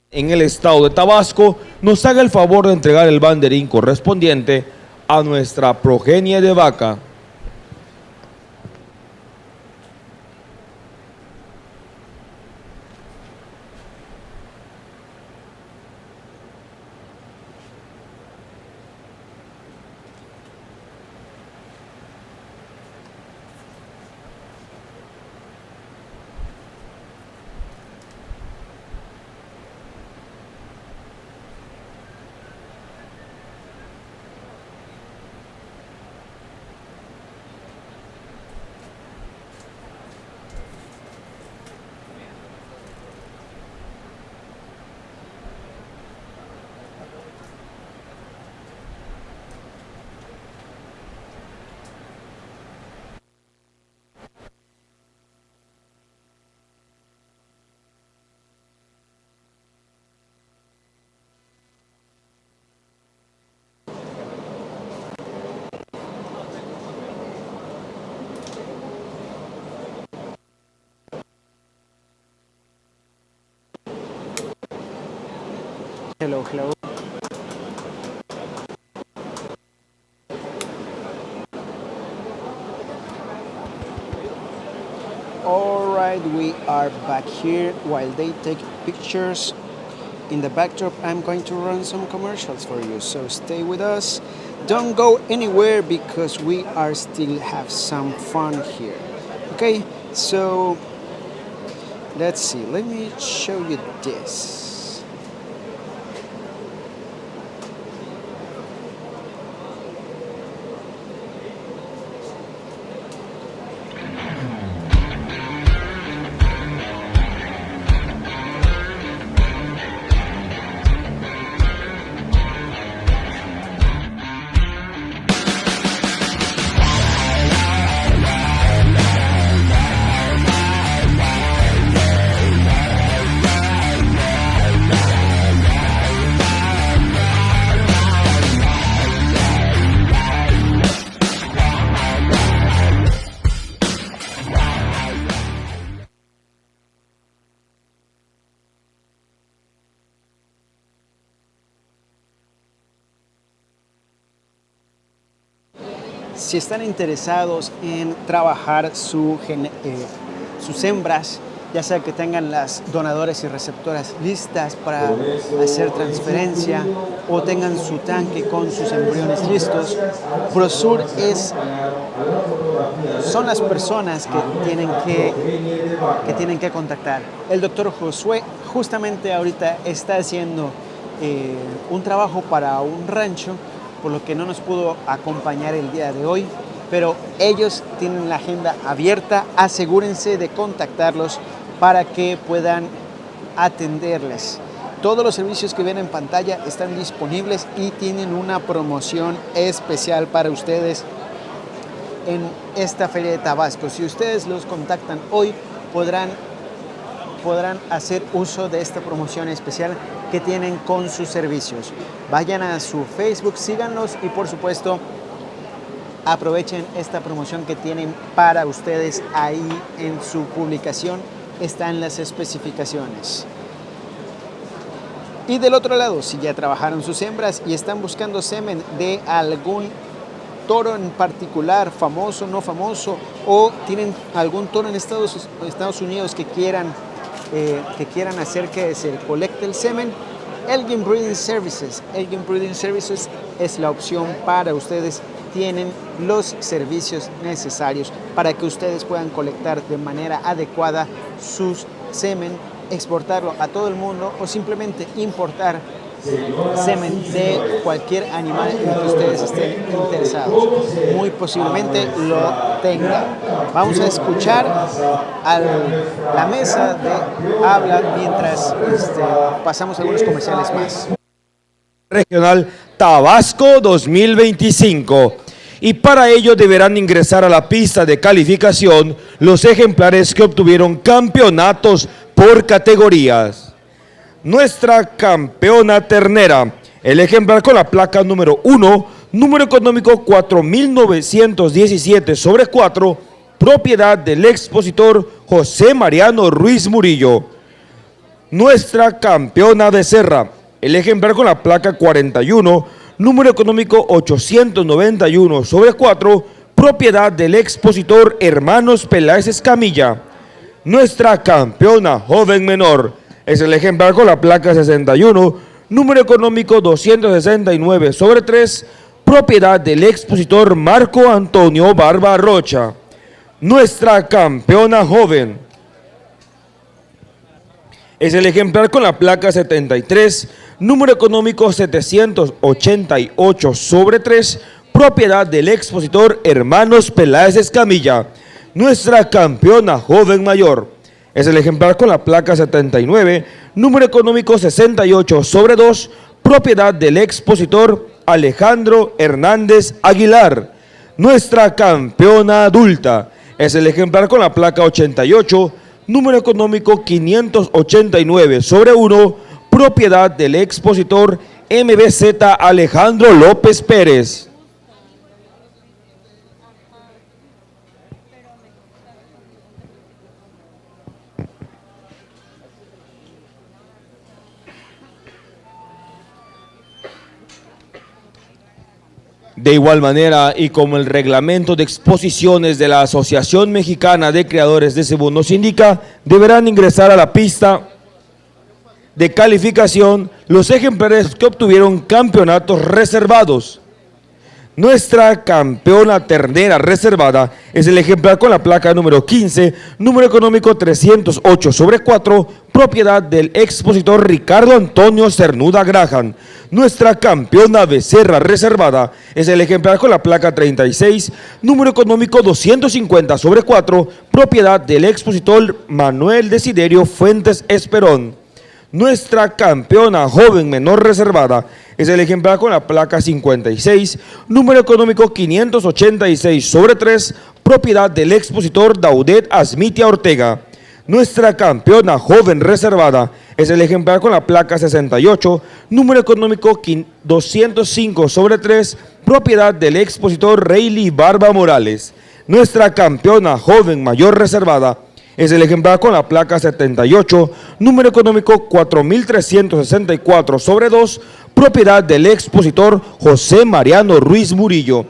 En el estado de Tabasco, nos haga el favor de entregar el banderín correspondiente a nuestra progenie de vaca. Hello, hello. All right, we are back here while they take pictures. In the backdrop, I'm going to run some commercials for you, so stay with us. Don't go anywhere because we are still have some fun here. Okay, so let's see. Let me show you this. si están interesados en trabajar sus hembras, ya sea que tengan las donadoras y receptoras listas para hacer transferencia o tengan su tanque con sus embriones listos, Prosur son las personas que tienen que contactar. El doctor Josué justamente ahorita está haciendo un trabajo para un rancho, por lo que no nos pudo acompañar el día de hoy, pero ellos tienen la agenda abierta. Asegúrense de contactarlos para que puedan atenderles. Todos los servicios que ven en pantalla están disponibles y tienen una promoción especial para ustedes en esta feria de Tabasco. Si ustedes los contactan hoy, podrán hacer uso de esta promoción especial que tienen con sus servicios. Vayan a su Facebook, síganlos y por supuesto aprovechen esta promoción que tienen para ustedes ahí en su publicación. Están las especificaciones. Y del otro lado, si ya trabajaron sus hembras y están buscando semen de algún toro en particular, famoso, no famoso, o tienen algún toro en Estados Unidos que quieran hacer que se colecte el semen, Elgin Breeding Services es la opción para ustedes. Tienen los servicios necesarios para que ustedes puedan colectar de manera adecuada sus semen, exportarlo a todo el mundo o simplemente importar semen de cualquier animal en el que ustedes estén interesados. Muy posiblemente lo tengan. Vamos a escuchar a la mesa de habla mientras pasamos algunos comerciales más. Regional Tabasco 2025. Y para ello deberán ingresar a la pista de calificación los ejemplares que obtuvieron campeonatos por categorías. Nuestra campeona ternera, el ejemplar con la placa número 1, número económico 4917/4, propiedad del expositor José Mariano Ruiz Murillo. Nuestra campeona de Serra, el ejemplar con la placa 41, número económico 891/4, propiedad del expositor Hermanos Peláez Escamilla. Nuestra campeona joven menor es el ejemplar con la placa 61, número económico 269/3, propiedad del expositor Marco Antonio Barba Rocha. Nuestra campeona joven es el ejemplar con la placa 73, número económico 788/3, propiedad del expositor Hermanos Peláez Escamilla. Nuestra campeona joven mayor es el ejemplar con la placa 79, número económico 68/2, propiedad del expositor Alejandro Hernández Aguilar. Nuestra campeona adulta es el ejemplar con la placa 88, número económico 589/1, propiedad del expositor MBZ Alejandro López Pérez. De igual manera, y como el reglamento de exposiciones de la Asociación Mexicana de Criadores de Cebú nos indica, deberán ingresar a la pista de calificación los ejemplares que obtuvieron campeonatos reservados. Nuestra campeona ternera reservada es el ejemplar con la placa número 15, número económico 308/4, propiedad del expositor Ricardo Antonio Cernuda Graham. Nuestra campeona becerra reservada es el ejemplar con la placa 36, número económico 250/4, propiedad del expositor Manuel Desiderio Fuentes Esperón. Nuestra campeona joven menor reservada es el ejemplar con la placa 56, número económico 586/3, propiedad del expositor Daudet Asmitia Ortega. Nuestra campeona joven reservada es el ejemplar con la placa 68, número económico 205/3, propiedad del expositor Rayleigh Barba Morales. Nuestra campeona joven mayor reservada es el ejemplar con la placa 78, número económico 4364/2, propiedad del expositor José Mariano Ruiz Murillo.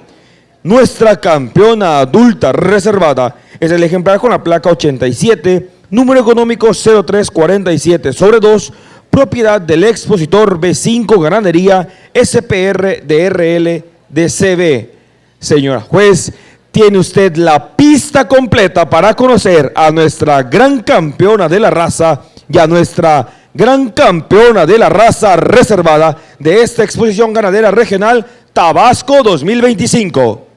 Nuestra campeona adulta reservada es el ejemplar con la placa 87, número económico 0347/2, propiedad del expositor B5 Ganadería SPR DRL DCB. Señora juez, tiene usted la pista completa para conocer a nuestra gran campeona de la raza y a nuestra gran campeona de la raza reservada de esta Exposición Ganadera Regional Tabasco 2025.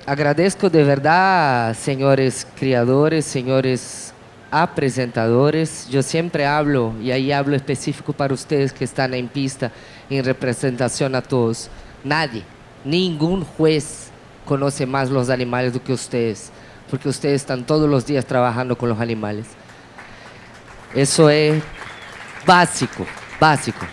Agradezco de verdad, señores criadores, señores presentadores. Yo siempre hablo, y ahí hablo específico para ustedes que están en pista, en representación a todos. Nadie, ningún juez conoce más los animales do que ustedes, porque ustedes están todos los días trabajando con los animales. Eso es básico, básico.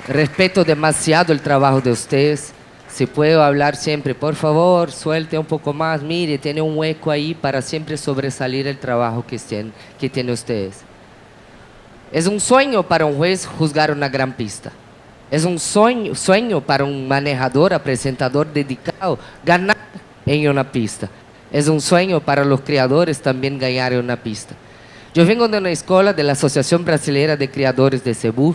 Respeto demasiado el trabajo de ustedes. Si puedo hablar siempre, por favor, suelte un poco más, mire, tiene un hueco ahí para siempre sobresalir el trabajo que tienen ustedes. Es un sueño para un juez juzgar una gran pista. Es un sueño para un manejador, presentador dedicado, ganar en una pista. Es un sueño para los criadores también ganar en una pista. Yo vengo de una escuela de la Asociación Brasileña de Criadores de Cebú.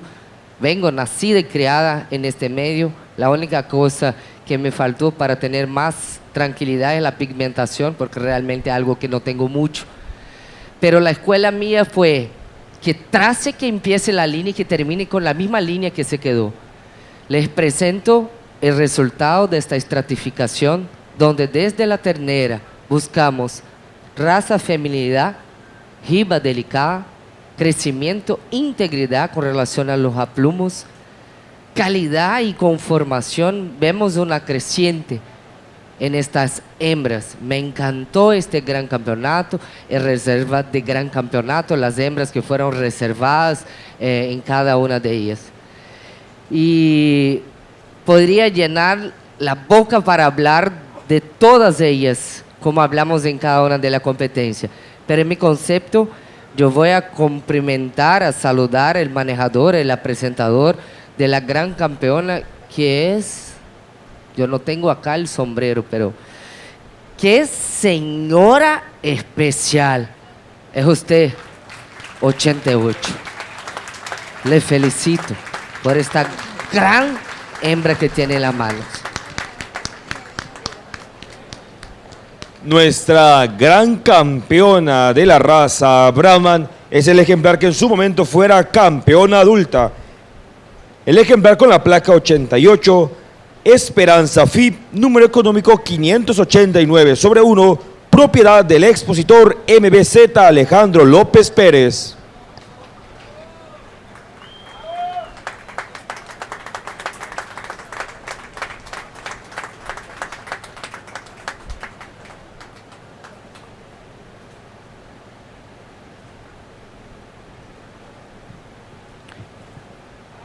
Vengo nacida y criada en este medio. La única cosa que me faltó para tener más tranquilidad es la pigmentación, porque realmente es algo que no tengo mucho. Pero la escuela mía fue que trace, que empiece la línea y que termine con la misma línea que se quedó. Les presento el resultado de esta estratificación, donde desde la ternera buscamos raza, feminidad, riba delicada, crecimiento, integridad con relación a los aplumos, calidad y conformación. Vemos una creciente en estas hembras. Me encantó este gran campeonato, el reserva de gran campeonato, las hembras que fueron reservadas en cada una de ellas. Y podría llenar la boca para hablar de todas ellas, como hablamos en cada una de la competencia. Pero en mi concepto, yo voy a cumplimentar, a saludar el manejador, el presentador de la gran campeona, que es, yo no tengo acá el sombrero, pero que es señora especial. Es usted, 88. Le felicito por esta gran hembra que tiene en las manos. Nuestra gran campeona de la raza Brahman es el ejemplar que en su momento fuera campeona adulta. El ejemplar con la placa 88, Esperanza FIP, número económico 589/1, propiedad del expositor MBZ Alejandro López Pérez.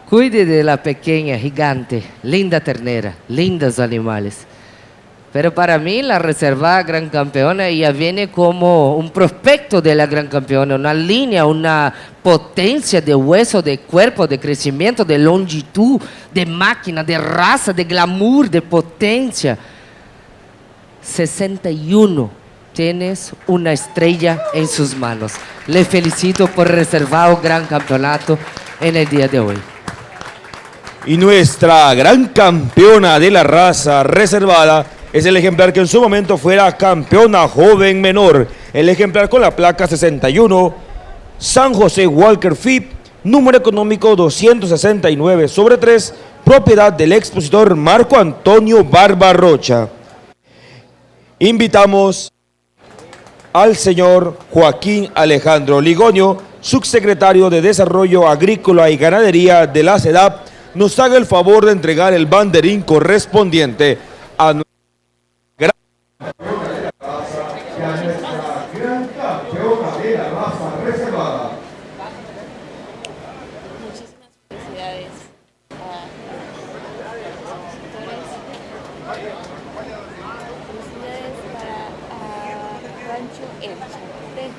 Cuide de la pequeña, gigante, linda ternera, lindos animales. Pero para mí la reservada gran campeona ya viene como un prospecto de la gran campeona, una línea, una potencia de hueso, de cuerpo, de crecimiento, de longitud, de máquina, de raza, de glamour, de potencia. 61, tienes una estrella en sus manos. Le felicito por reservado gran campeonato en el día de hoy. Y nuestra gran campeona de la raza reservada es el ejemplar que en su momento fuera campeona joven menor. El ejemplar con la placa 61, San José Walker FIP, número económico 269/3, propiedad del expositor Marco Antonio Barbarrocha. Invitamos al señor Joaquín Alejandro Ligonio, subsecretario de Desarrollo Agrícola y Ganadería de la SEDAP, nos haga el favor de entregar el banderín correspondiente a nuestra gran campeona de la raza reservada. Muchísimas felicidades a los expositores. Felicidades para Rancho El Chapete,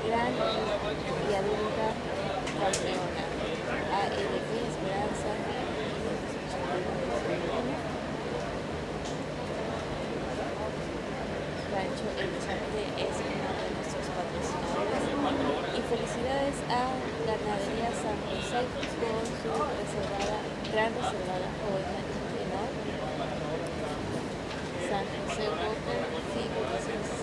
gran y adulta campeona. ALB Esperanza Rancho El Chapete es uno de nuestros patrocinadores. Y felicidades a Ganadería San José por su gran reservada joven menor. San José Walker FIP 16.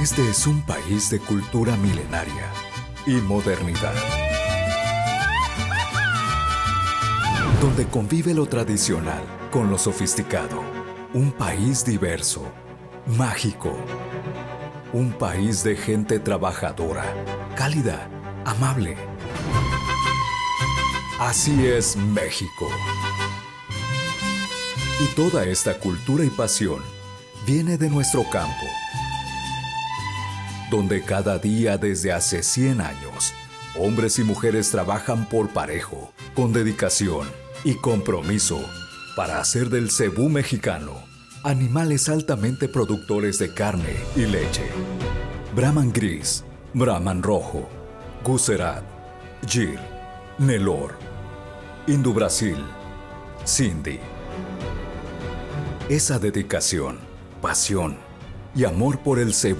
Este es un país de cultura milenaria y modernidad, donde convive lo tradicional con lo sofisticado. Un país diverso, mágico. Un país de gente trabajadora, cálida, amable. Así es México. Y toda esta cultura y pasión viene de nuestro campo, donde cada día desde hace 100 años, hombres y mujeres trabajan por parejo, con dedicación y compromiso para hacer del cebú mexicano animales altamente productores de carne y leche. Brahman gris, Brahman rojo, Gucerat, Gir, Nelor, Indo Brasil, Sindhi. Esa dedicación, pasión y amor por el cebú